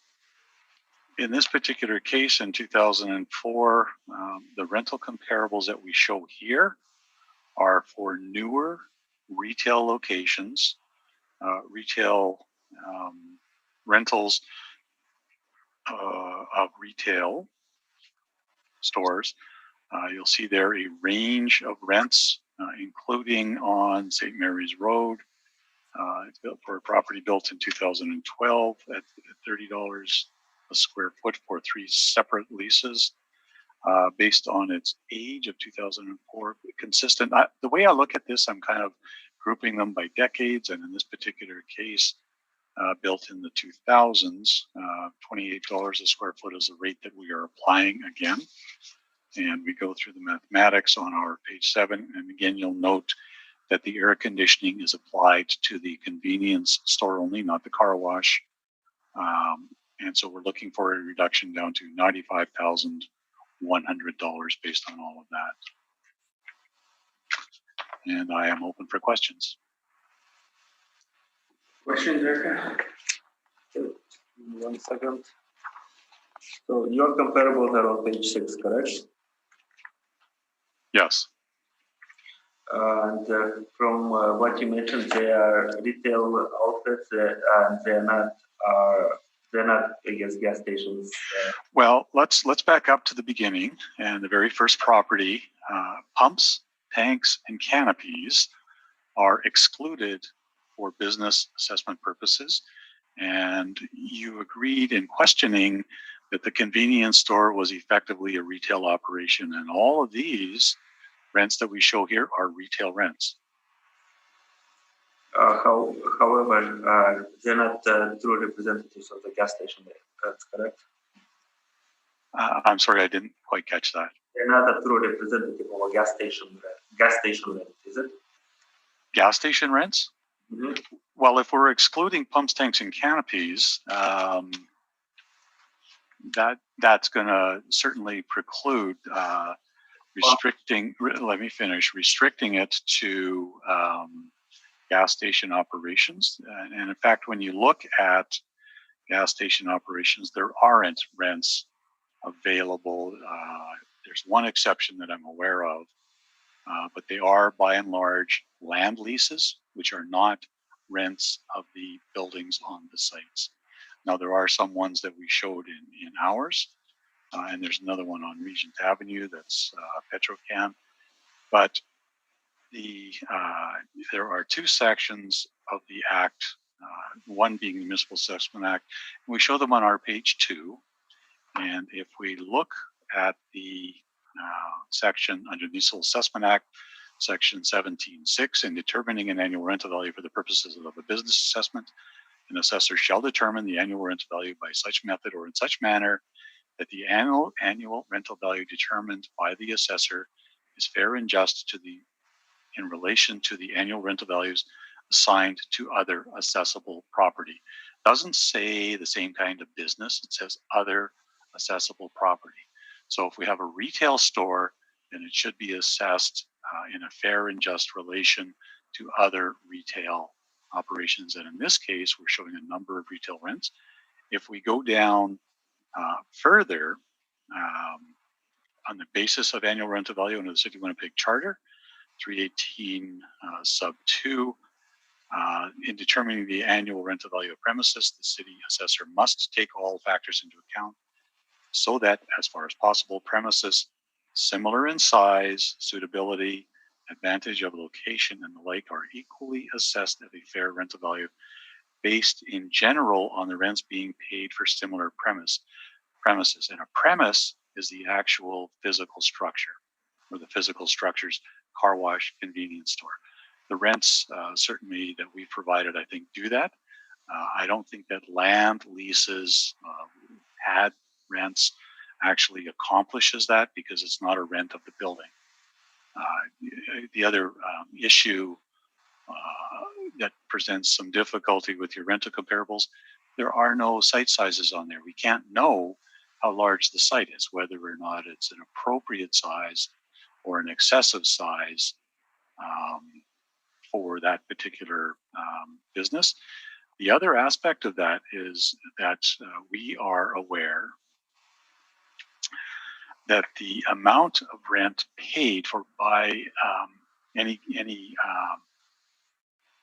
in this particular case in 2004, the rental comparables that we show here are for newer retail locations, retail rentals of retail stores. You'll see there a range of rents, including on St. Mary's Road, It's built for a property built in 2012 at $30 a square foot for 3 separate leases, based on its age of 2004. Consistent. The way I look at this, I'm kind of grouping them by decades, and in this particular case, built in the 2000s, $28 a square foot is the rate that we are applying again. And we go through the mathematics on our page 7, and again, you'll note that the air conditioning is applied to the convenience store only, not the car wash. And so we're looking for a reduction down to $95,100 based on all of that. And I am open for questions. Questions, Erica? 1 second. So your comparables are on page 6, correct? Yes. And from what you mentioned, they are retail outlets, and they're not, I guess, gas stations. Well, let's back up to the beginning and the very first property. Pumps, tanks, and canopies are excluded for business assessment purposes. And you agreed in questioning that the convenience store was effectively a retail operation, and all of these rents that we show here are retail rents. However, they're not true representatives of the gas station. That's correct. I'm sorry, I didn't quite catch that. They're not a true representative of a gas station rent, is it? Gas station rents? Mm-hmm. Well, if we're excluding pumps, tanks, and canopies, that's going to certainly preclude restricting. Let me finish. Restricting it to gas station operations, and in fact, when you look at gas station operations, there aren't rents available. There's one exception that I'm aware of, but they are by and large land leases, which are not rents of the buildings on the sites. Now, there are some ones that we showed in ours, and there's another one on Regent Avenue that's Petrochem. But there are 2 sections of the Act, one being the Municipal Assessment Act. And we show them on our page 2. And if we look at the section under the Municipal Assessment Act, Section 17.6, in determining an annual rental value for the purposes of a business assessment, an assessor shall determine the annual rental value by such method or in such manner that the annual rental value determined by the assessor is fair and just in relation to the annual rental values assigned to other assessable property. Doesn't say the same kind of business, it says other assessable property. So if we have a retail store, then it should be assessed in a fair and just relation to other retail operations. And in this case, we're showing a number of retail rents. If we go down further, on the basis of annual rental value under the City of Winnipeg Charter, 318 sub 2, in determining the annual rental value of premises, the city assessor must take all factors into account so that, as far as possible, premises similar in size, suitability, advantage of location, and the like are equally assessed at a fair rental value based in general on the rents being paid for similar premises. And a premise is the actual physical structure, or the physical structures, car wash, convenience store. The rents certainly that we've provided, I think, do that. I don't think that land leases had rents actually accomplishes that because it's not a rent of the building. The other issue that presents some difficulty with your rental comparables, there are no site sizes on there. We can't know how large the site is, whether or not it's an appropriate size or an excessive size for that particular business. The other aspect of that is that we are aware that the amount of rent paid for by any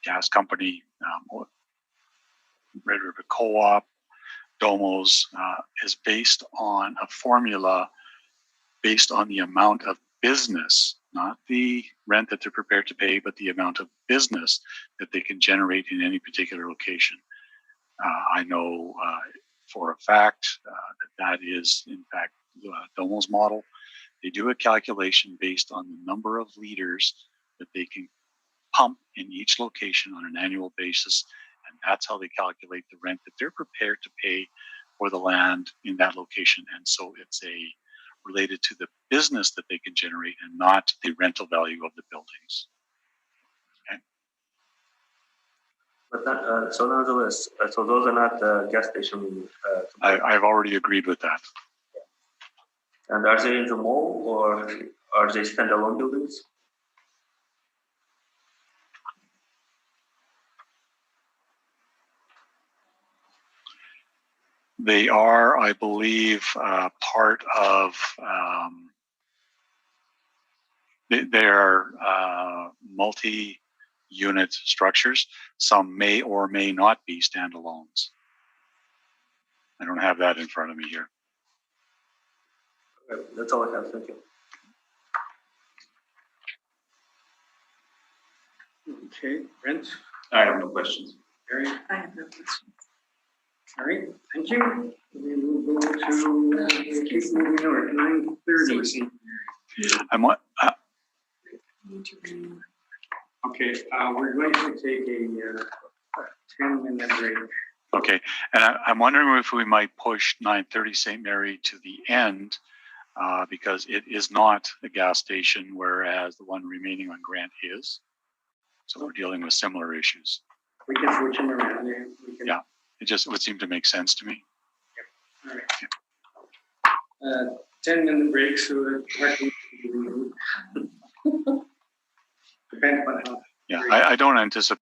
gas company, Red River Co-op, Domos, is based on a formula based on the amount of business not the rent that they're prepared to pay, but the amount of business that they can generate in any particular location. I know for a fact that is, in fact, Domo's model. They do a calculation based on the number of liters that they can pump in each location on an annual basis, and that's how they calculate the rent that they're prepared to pay for the land in that location. And so it's related to the business that they can generate and not the rental value of the buildings. Okay. But so nonetheless, so those are not gas station. I've already agreed with that. And are they in the mall or are they standalone buildings? They are, I believe, part of, they are multi-unit structures. Some may or may not be standalones. I don't have that in front of me here. Okay, that's all I have. Thank you. Okay, Brent, I have no questions. Gary, I have no questions. all right, thank you. We will go to, keep moving over, 9:30. I'm what? Okay, we're going to take a 10-minute break. Okay, and I'm wondering if we might push 930 St. Mary to the end because it is not a gas station, whereas the one remaining on Grant is. So we're dealing with similar issues. We can switch them around there. Yeah, it just would seem to make sense to me. All right. 10-minute break, so that parking can be removed. Depends on how. Yeah, I don't anticipate.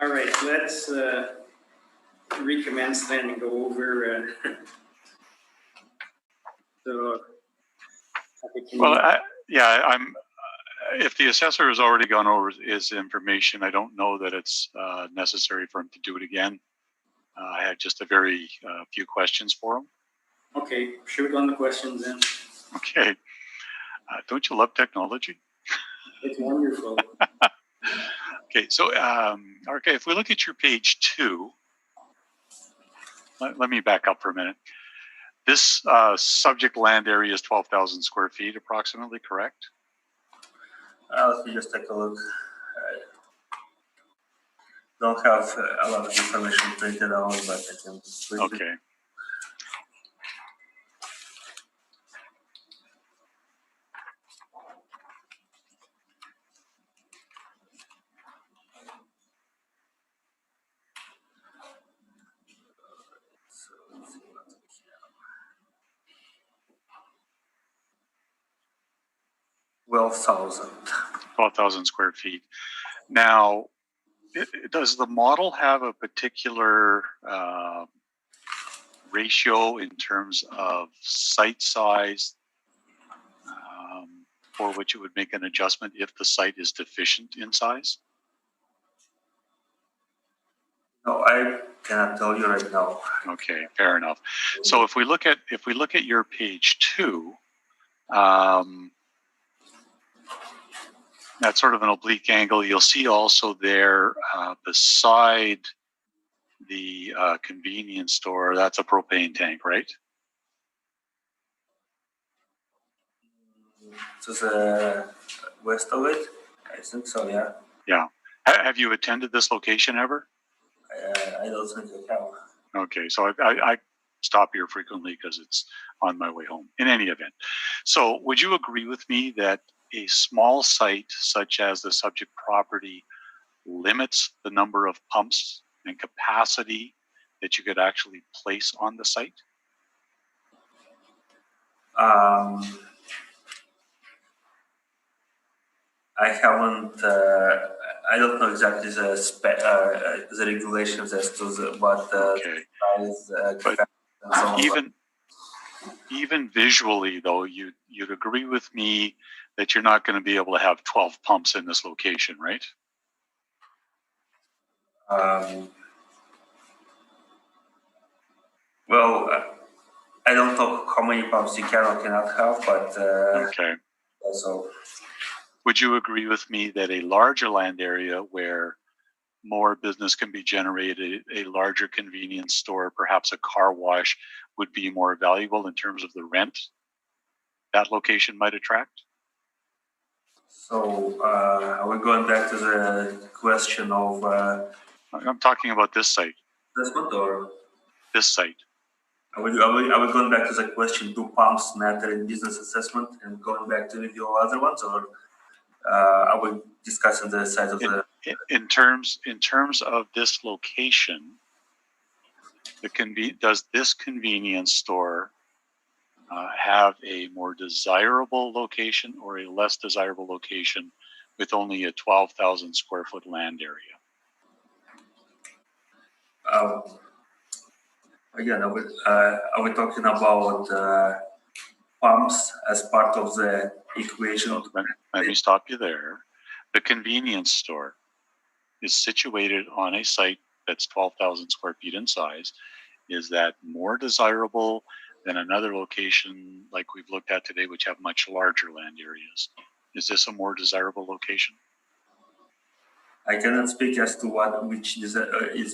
All right, let's recommence then and go over. So, Well, I'm. If the assessor has already gone over his information, I don't know that it's necessary for him to do it again. I had just a very few questions for him. Okay, shoot on the questions then. Okay. Don't you love technology? It's wonderful. Okay, so okay, if we look at your page 2, let me back up for a minute. This subject land area is 12,000 square feet approximately, correct? Let me just take a look. Don't have a lot of information printed out, but I can. Okay. Well, 12,000 square feet. Now, does the model have a particular ratio in terms of site size for which it would make an adjustment if the site is deficient in size? No, I cannot tell you right now. Okay, fair enough. So if we look at your page 2, that's sort of an oblique angle. You'll see also there beside the convenience store, that's a propane tank, right? To the west of it, I think so. Yeah. Yeah. Have you attended this location ever? I don't think I have. Okay, so I stop here frequently because it's on my way home. In any event, so would you agree with me that a small site such as the subject property limits the number of pumps and capacity that you could actually place on the site? I haven't. I don't know exactly the regulations as to what Okay. size. But and so on. Even visually, though, you'd agree with me that you're not going to be able to have 12 pumps in this location, right? Well, I don't know how many pumps you can or cannot have, but Okay. also Would you agree with me that a larger land area where more business can be generated, a larger convenience store, perhaps a car wash, would be more valuable in terms of the rent that location might attract? so are we going back to the question of I'm talking about this site. assessment, or This site. are we going back to the question, do pumps matter in business assessment, and going back to the other ones, or are we discussing the size of the? In terms of this location, does this convenience store have a more desirable location or a less desirable location with only a 12,000 square foot land area? Again, are we talking about pumps as part of the equation? Let me stop you there. The convenience store is situated on a site that's 12,000 square feet in size. Is that more desirable than another location like we've looked at today, which have much larger land areas? Is this a more desirable location? I cannot speak as to which is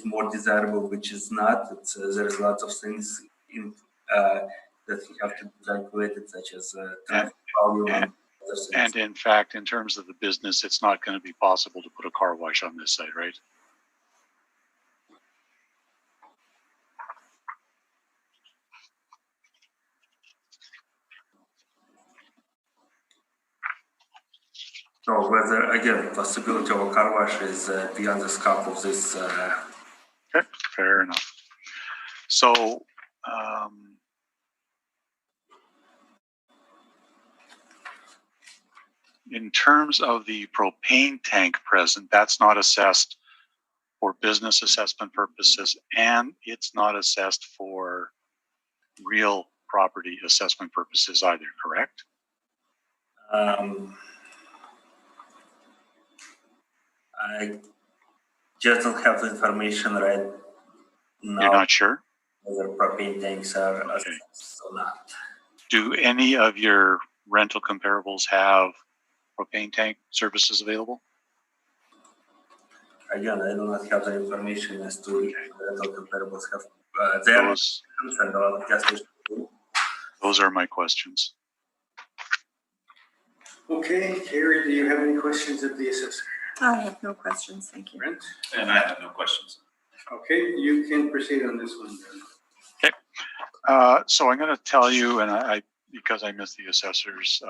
more desirable, which is not. There's lots of things in that we have to be calculated, such as traffic volume and other things. And in fact, in terms of the business, it's not going to be possible to put a car wash on this site, right? So whether, again, possibility of a car wash is beyond the scope of this. Okay, fair enough. So, in terms of the propane tank present, that's not assessed for business assessment purposes, and it's not assessed for real property assessment purposes either, correct? I just don't have the information right now. You're not sure? Whether propane tanks are assessed or not. Do any of your rental comparables have propane tank services available? Again, I do not have the information as to rental comparables have. Those are my questions. Okay, Carrie, do you have any questions of the assessor? I have no questions, thank you. Brent? And I have no questions. Okay, you can proceed on this one then. Okay. So I'm going to tell you, and because I missed the assessor's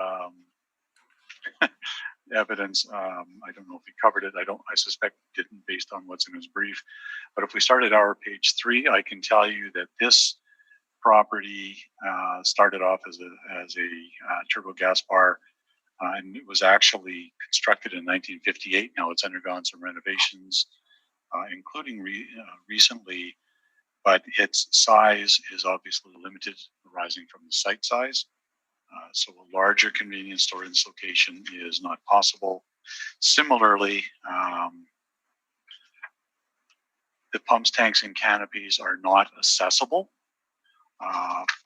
evidence, I don't know if he covered it. I suspect he didn't based on what's in his brief. But if we start at our page 3, I can tell you that this property started off as a turbo gas bar, and it was actually constructed in 1958. Now it's undergone some renovations, including recently, but its size is obviously limited, arising from the site size. So a larger convenience store in this location is not possible. Similarly, the pumps, tanks, and canopies are not accessible,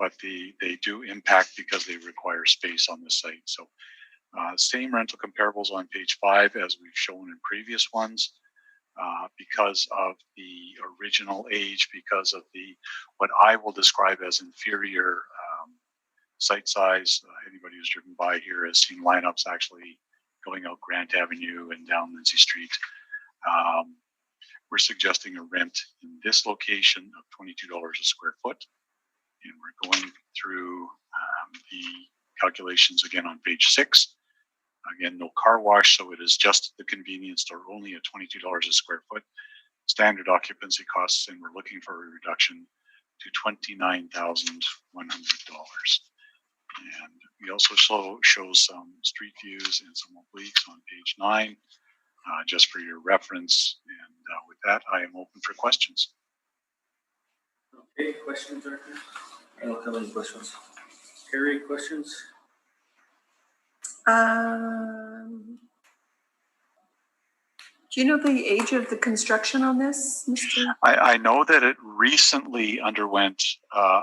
but they do impact because they require space on the site. So same rental comparables on page 5 as we've shown in previous ones. Because of the original age, because of what I will describe as inferior site size. Anybody who's driven by here has seen lineups actually going out Grant Avenue and down Lindsay Street. We're suggesting a rent in this location of $22 a square foot. And we're going through the calculations again on page 6. Again, no car wash, so it is just the convenience store, only at $22 a square foot. Standard occupancy costs, and we're looking for a reduction to $29,100. And we also show some street views and some obliques on page 9, just for your reference. And with that, I am open for questions. Okay, questions, Arthur? I don't have any questions. Carrie, questions? Do you know the age of the construction on this, Mr.? I know that it recently underwent a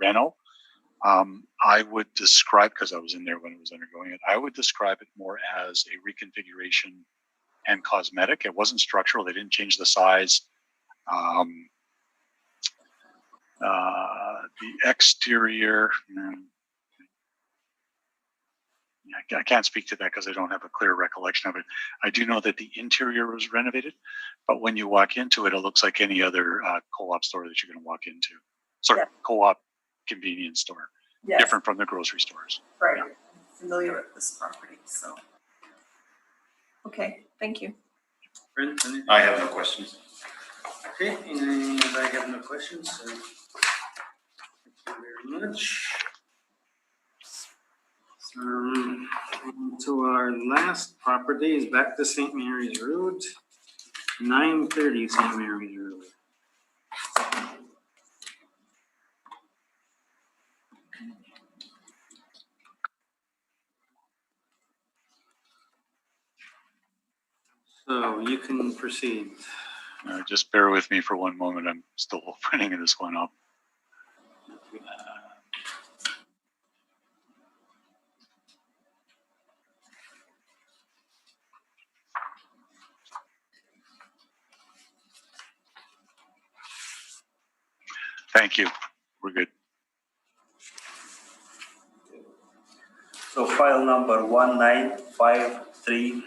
reno. I would describe, because I was in there when it was undergoing it, I would describe it more as a reconfiguration and cosmetic. It wasn't structural. They didn't change the size. The exterior, I can't speak to that because I don't have a clear recollection of it. I do know that the interior was renovated, but when you walk into it, it looks like any other co-op store that you're going to walk into. Sorry, Yeah. co-op convenience store, Yes, different from the grocery stores. right. I'm familiar with this property, so. Okay, thank you. Brent, anything? I have no questions. Okay, and I have no questions, so thank you very much. So our last property is back to St. Mary's Road, 930 St. Mary's Road. So you can proceed. Just bear with me for one moment. I'm still opening this one up. Thank you. We're good. So file number 195350,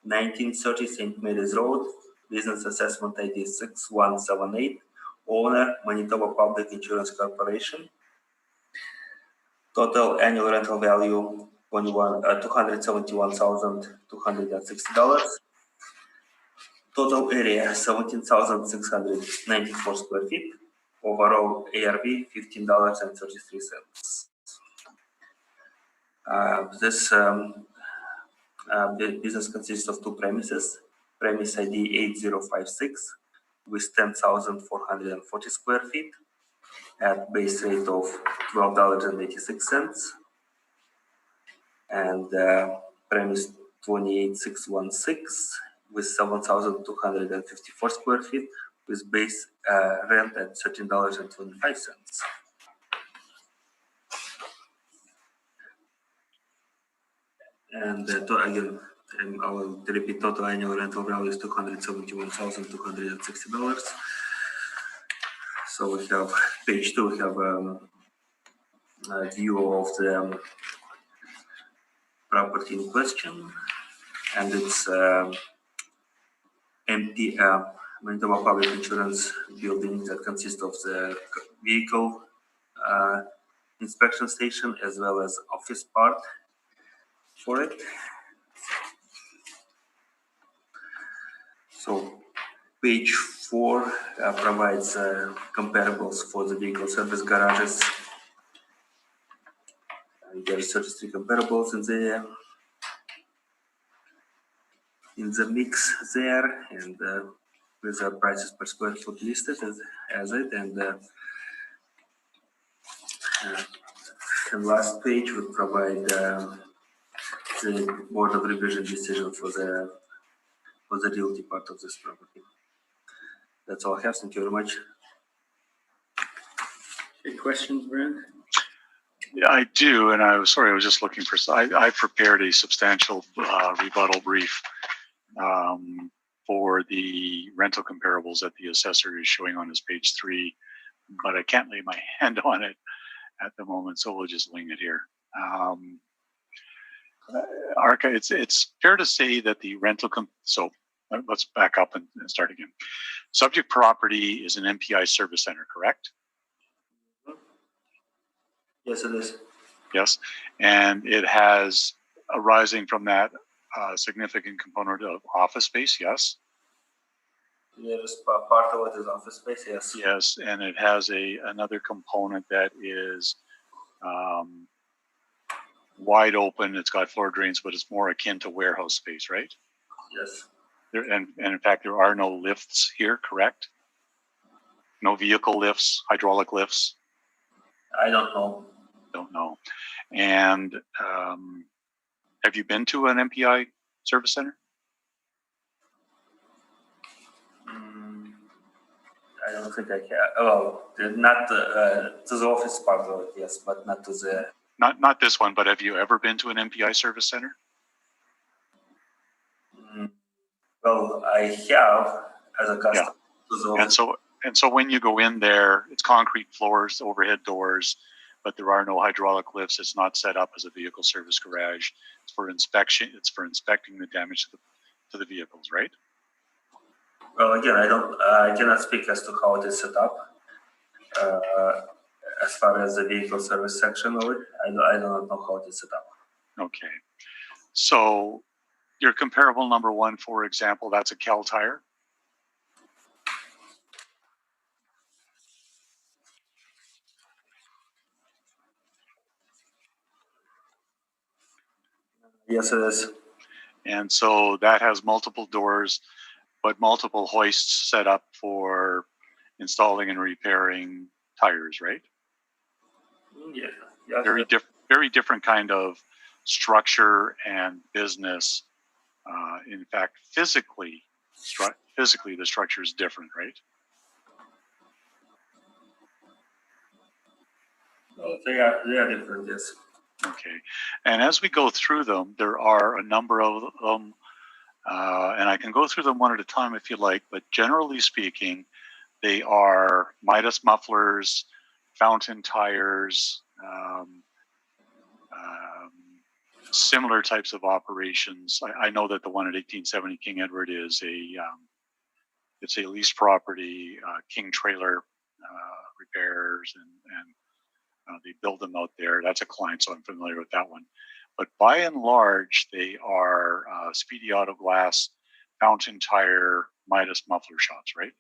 1930 St. Mary's Road, business assessment ID 6178, owner Manitoba Public Insurance Corporation. Total annual rental value $271,260. Total area 17,694 square feet. Overall ARV $15.33. This business consists of two premises. Premise ID 8056 with 10,440 square feet at base rate of $12.86, and premise 28616 with 7,254 square feet with base rent at $13.25. And again, I will repeat, total annual rental value is $271,260. So we have page 2, we have a view of the property in question, and it's empty Manitoba Public Insurance building that consists of the vehicle inspection station as well as office part for it. So page 4 provides comparables for the vehicle service garages. There are 33 comparables in the mix there, and with the prices per square foot listed as it, and last page would provide the Board of Revision decision for the realty part of this property. That's all I have. Thank you very much. Any questions, Brent? Yeah, I do, and I was just looking for. I prepared a substantial rebuttal brief for the rental comparables that the assessor is showing on his page 3, but I can't lay my hand on it at the moment, so we'll just wing it here. Arca, it's fair to say that the rental so let's back up and start again. Subject property is an MPI service center, correct? Yes, it is. Yes, and it has arising from that significant component of office space, yes? Yes, part of it is office space, yes. Yes, and it has another component that is wide open. It's got floor drains, but it's more akin to warehouse space, right? Yes. And in fact, there are no lifts here, correct? No vehicle lifts, hydraulic lifts? I don't know. Don't know. And have you been to an MPI service center? don't think I can. Well, not to the office part of it, yes, but not to the. Not this one, but have you ever been to an MPI service center? Well, I have as a customer to the office. And so when you go in there, it's concrete floors, overhead doors, but there are no hydraulic lifts. It's not set up as a vehicle service garage. It's for inspection. It's for inspecting the damage to the vehicles, right? Well, again, I cannot speak as to how it is set up. As far as the vehicle service section of it, I do not know how it is set up. Okay. So your comparable number one, for example, that's a Cal Tire. Yes, it is. And so that has multiple doors, but multiple hoists set up for installing and repairing tires, right? Yeah. Yeah. Very different kind of structure and business. In fact, physically, the structure is different, right? Well, they are different, yes. Okay. And as we go through them, there are a number of them, and I can go through them one at a time if you like, but generally speaking, they are Midas mufflers, fountain tires, similar types of operations. I know that the one at 1870 King Edward is it's a leased property, King Trailer repairs, and they build them out there. That's a client, so I'm familiar with that one. But by and large, they are Speedy Auto Glass, Fountain Tire, Midas muffler shops, right?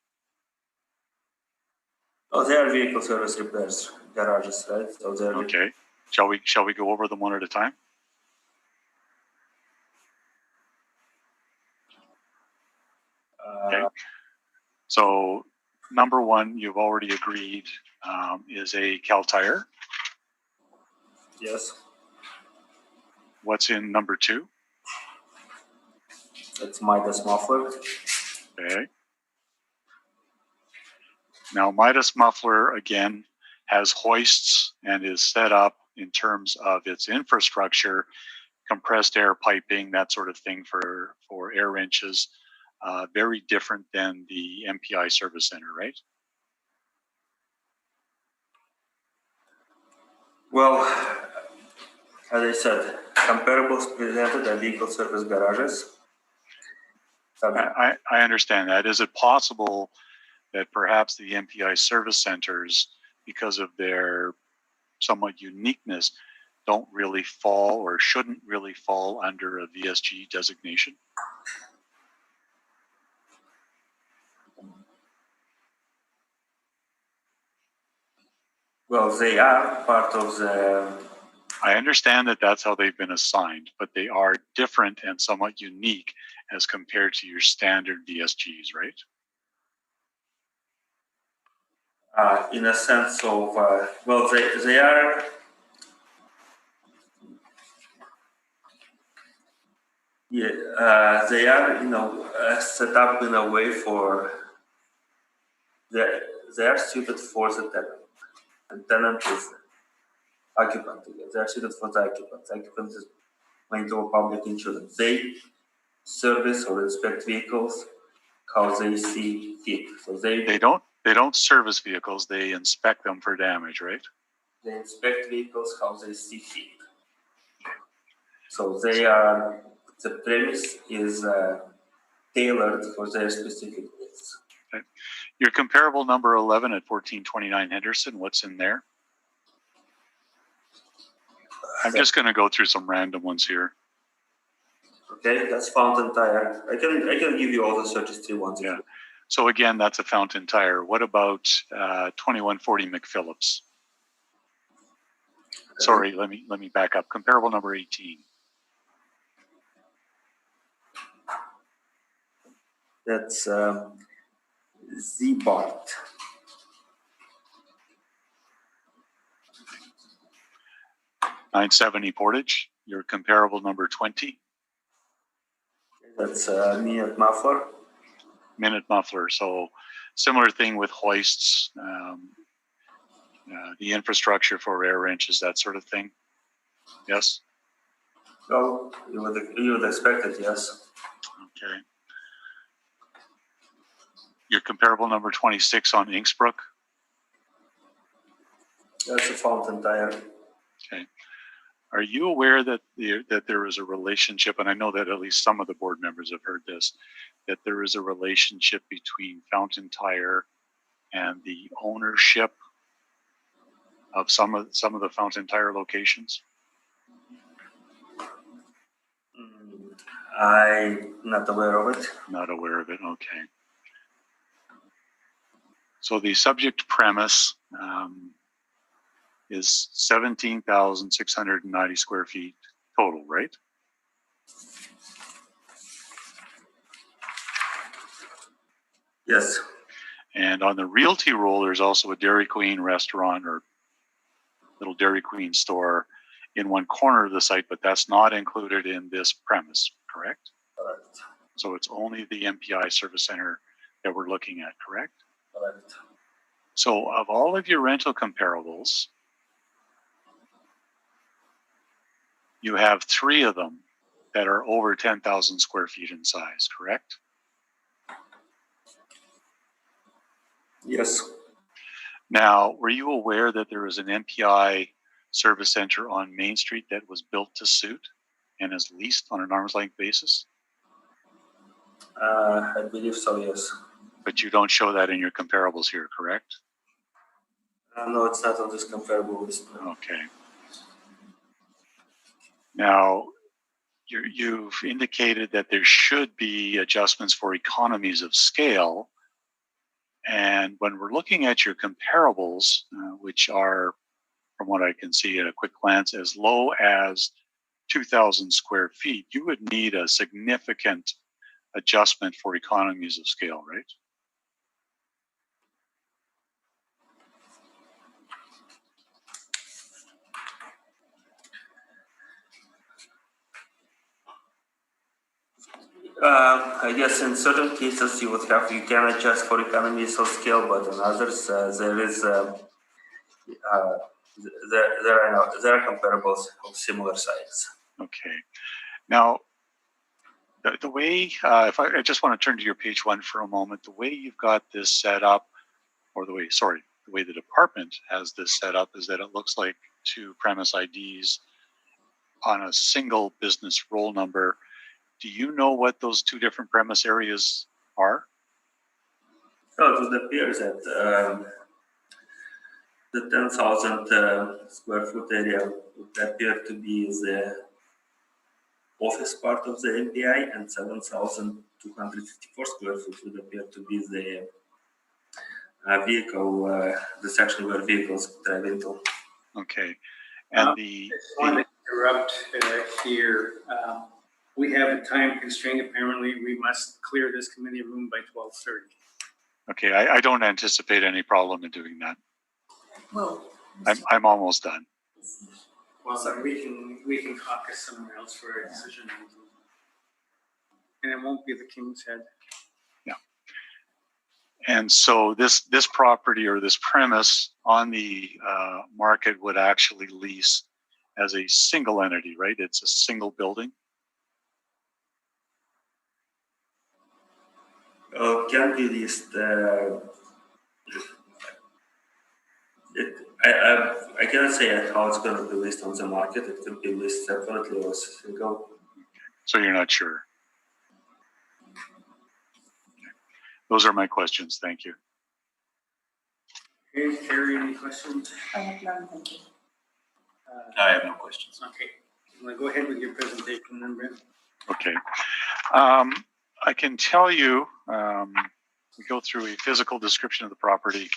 Oh, they are vehicle service repairs garages, right? So they're Okay. Shall we go over them one at a time? Okay. So number one, you've already agreed, is a Cal Tire. Yes. What's in number two? It's Midas muffler. Okay. Now Midas muffler again has hoists and is set up in terms of its infrastructure, compressed air piping, that sort of thing for air wrenches. Very different than the MPI service center, right? Well, as I said, comparables presented are vehicle service garages. I understand that. Is it possible that perhaps the MPI service centers, because of their somewhat uniqueness, don't really fall or shouldn't really fall under a VSG designation? Well, they are part of the. I understand that that's how they've been assigned, but they are different and somewhat unique as compared to your standard VSGs, right? In a sense of, well, they are. Yeah, they are, set up in a way for. They are suited for the tenant. And tenant is occupant. They are suited for the occupant. The occupant is mainly of public insurance. They service or inspect vehicles how they see fit. So They don't service vehicles, they inspect them for damage, right? They inspect vehicles how they see fit. So the premise is tailored for their specific needs. Okay. Your comparable number 11 at 1429 Henderson, what's in there? I'm just going to go through some random ones here. Okay, that's Fountain Tire. I can give you all the search history ones. Yeah. So again, that's a Fountain Tire. What about 2140 McPhillips? Sorry, let me back up. Comparable number 18. That's Z-Bart. $970 Portage. Your comparable number 20. That's Minute Muffler. Minute Muffler. So Similar thing with hoists, the infrastructure for air wrenches, that sort of thing. Yes? Well, you would expect it, yes. Okay. Your comparable number 26 on Inksbrook? That's a fountain tire. Okay. Are you aware that there is a relationship, and I know that at least some of the board members have heard this, that there is a relationship between Fountain Tire and the ownership of some of the Fountain Tire locations? I'm not aware of it. Not aware of it. Okay. So the subject premise is 17,690 square feet total, right? Yes. And on the realty roll, there's also a Dairy Queen restaurant or little Dairy Queen store in one corner of the site, but that's not included in this premise, correct? Correct. So it's only the MPI service center that we're looking at, correct? Correct. So of all of your rental comparables, you have 3 of them that are over 10,000 square feet in size, correct? Yes. Now, were you aware that there was an MPI service center on Main Street that was built to suit and is leased on an arm's length basis? I believe so, yes. But you don't show that in your comparables here, correct? No, it's not on this comparable list. Okay. Now, you've indicated that there should be adjustments for economies of scale. And when we're looking at your comparables, which are, from what I can see at a quick glance, as low as 2,000 square feet, you would need a significant adjustment for economies of scale, right? I guess in certain cases you can adjust for economies of scale, but in others there are comparables of similar size. Okay. Now, the way, if I just want to turn to your page 1 for a moment, the way you've got this set up, or the way the department has this set up is that it looks like 2 premise IDs on a single business roll number. Do you know what those 2 different premise areas are? So it would appear that the 10,000 square foot area would appear to be the office part of the MPI, and 7,254 square foot would appear to be the vehicle, the section where vehicles drive into. Okay. And I just want to interrupt here. We have a time constraint. Apparently, we must clear this committee room by 12:30. okay, I don't anticipate any problem in doing that. Well, I'm almost done. Well, so we can caucus somewhere else for a decision. And it won't be the King's Head. Yeah. And so this property or this premise on the market would actually lease as a single entity, right? It's a single building. Can be leased. I cannot say how it's going to be listed on the market. It could be listed separately or single. So you're not sure. Okay. Those are my questions. Thank you. Okay, Carrie, any questions? I have none, thank you. I have no questions. Okay, I'm gonna go ahead with your presentation then, Brent. Okay. I can tell you, we go through a physical description of the property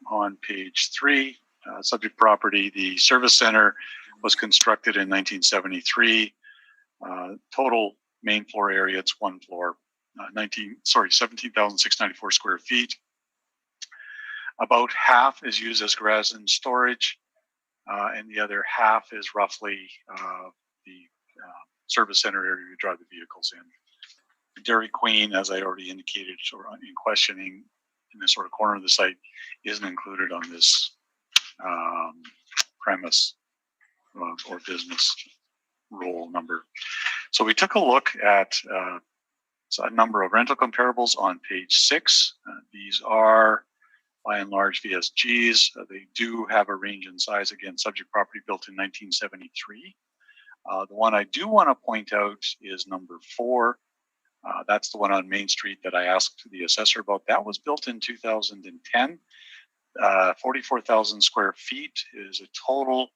on page 3. Subject property, the service center was constructed in 1973. Total main floor area, it's 1 floor, 17,694 square feet. About half is used as garage and storage, and the other half is roughly the service center area you drive the vehicles in. Dairy Queen, as I already indicated, sort of in questioning, in this sort of corner of the site, isn't included on this premise or business role number. So we took a look at a number of rental comparables on page 6. These are by and large VSGs. They do have a range in size, again, subject property built in 1973. The one I do want to point out is number 4. That's the one on Main Street that I asked the assessor about. That was built in 2010. 44,000 square feet is a total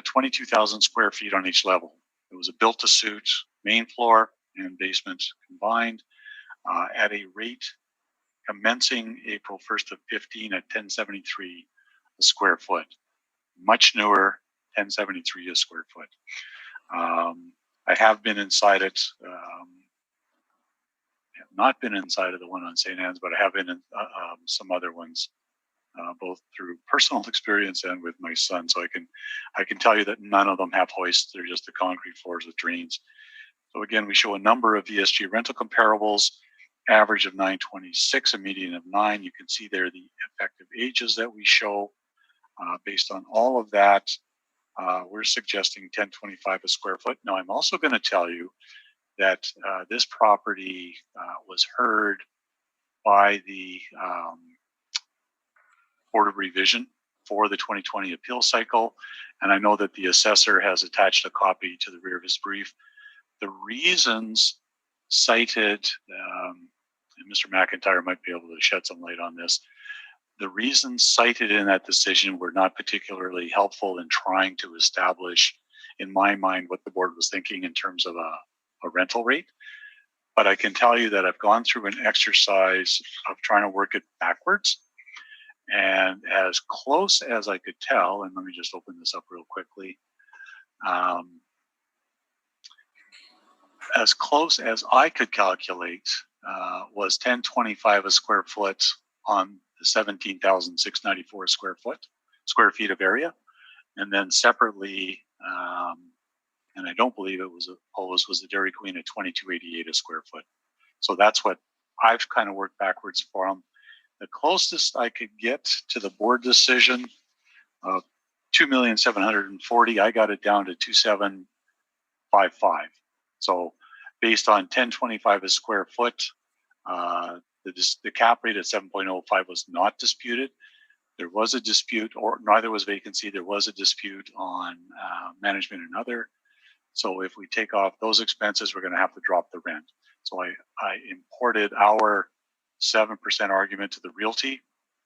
22,000 square feet on each level. It was a built-to-suit main floor and basement combined at a rate commencing April 1st of 15 at 1073 a square foot. Much newer, 1073 a square foot. I have been inside it. Have not been inside of the one on St. Anne's, but I have been in some other ones, both through personal experience and with my son. So I can tell you that none of them have hoists. They're just the concrete floors with drains. So again, we show a number of VSG rental comparables, average of 926, a median of 9. You can see there the effective ages that we show. Based on all of that, we're suggesting 1025 a square foot. Now, I'm also going to tell you that this property was heard by the Board of Revision for the 2020 appeal cycle. And I know that the assessor has attached a copy to the rear of his brief. The reasons cited, and Mr. McIntyre might be able to shed some light on this, the reasons cited in that decision were not particularly helpful in trying to establish, in my mind, what the board was thinking in terms of a rental rate. But I can tell you that I've gone through an exercise of trying to work it backwards. And as close as I could tell, and let me just open this up real quickly, as close as I could calculate was 1025 a square foot on the 17,694 square feet of area. And then separately, and I don't believe it was was the Dairy Queen at 2288 a square foot. So that's what I've kind of worked backwards from. The closest I could get to the board decision of 2,740,000, I got it down to 2,755. So based on 1025 a square foot, the cap rate at 7.05 was not disputed. There was a dispute, or neither was vacancy. There was a dispute on management and other. So if we take off those expenses, we're going to have to drop the rent. So I imported our 7% argument to the realty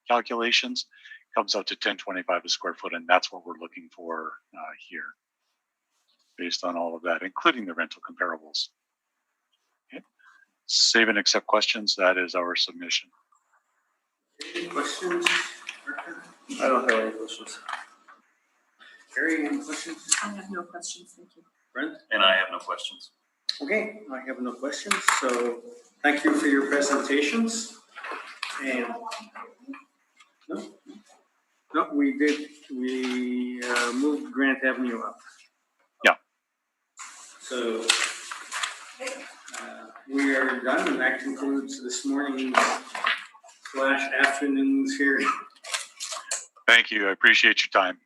calculations. Comes out to 1025 a square foot, and that's what we're looking for here, based on all of that, including the rental comparables. Okay. Save and accept questions. That is our submission. Any questions? I don't have any questions. Carrie, any questions? I have no questions, thank you. Brent? And I have no questions. Okay, I have no questions, so thank you for your presentations. And no, we moved Grant Avenue up. Yeah. So we are done, and that concludes this morning's / afternoon's hearing. Thank you. I appreciate your time.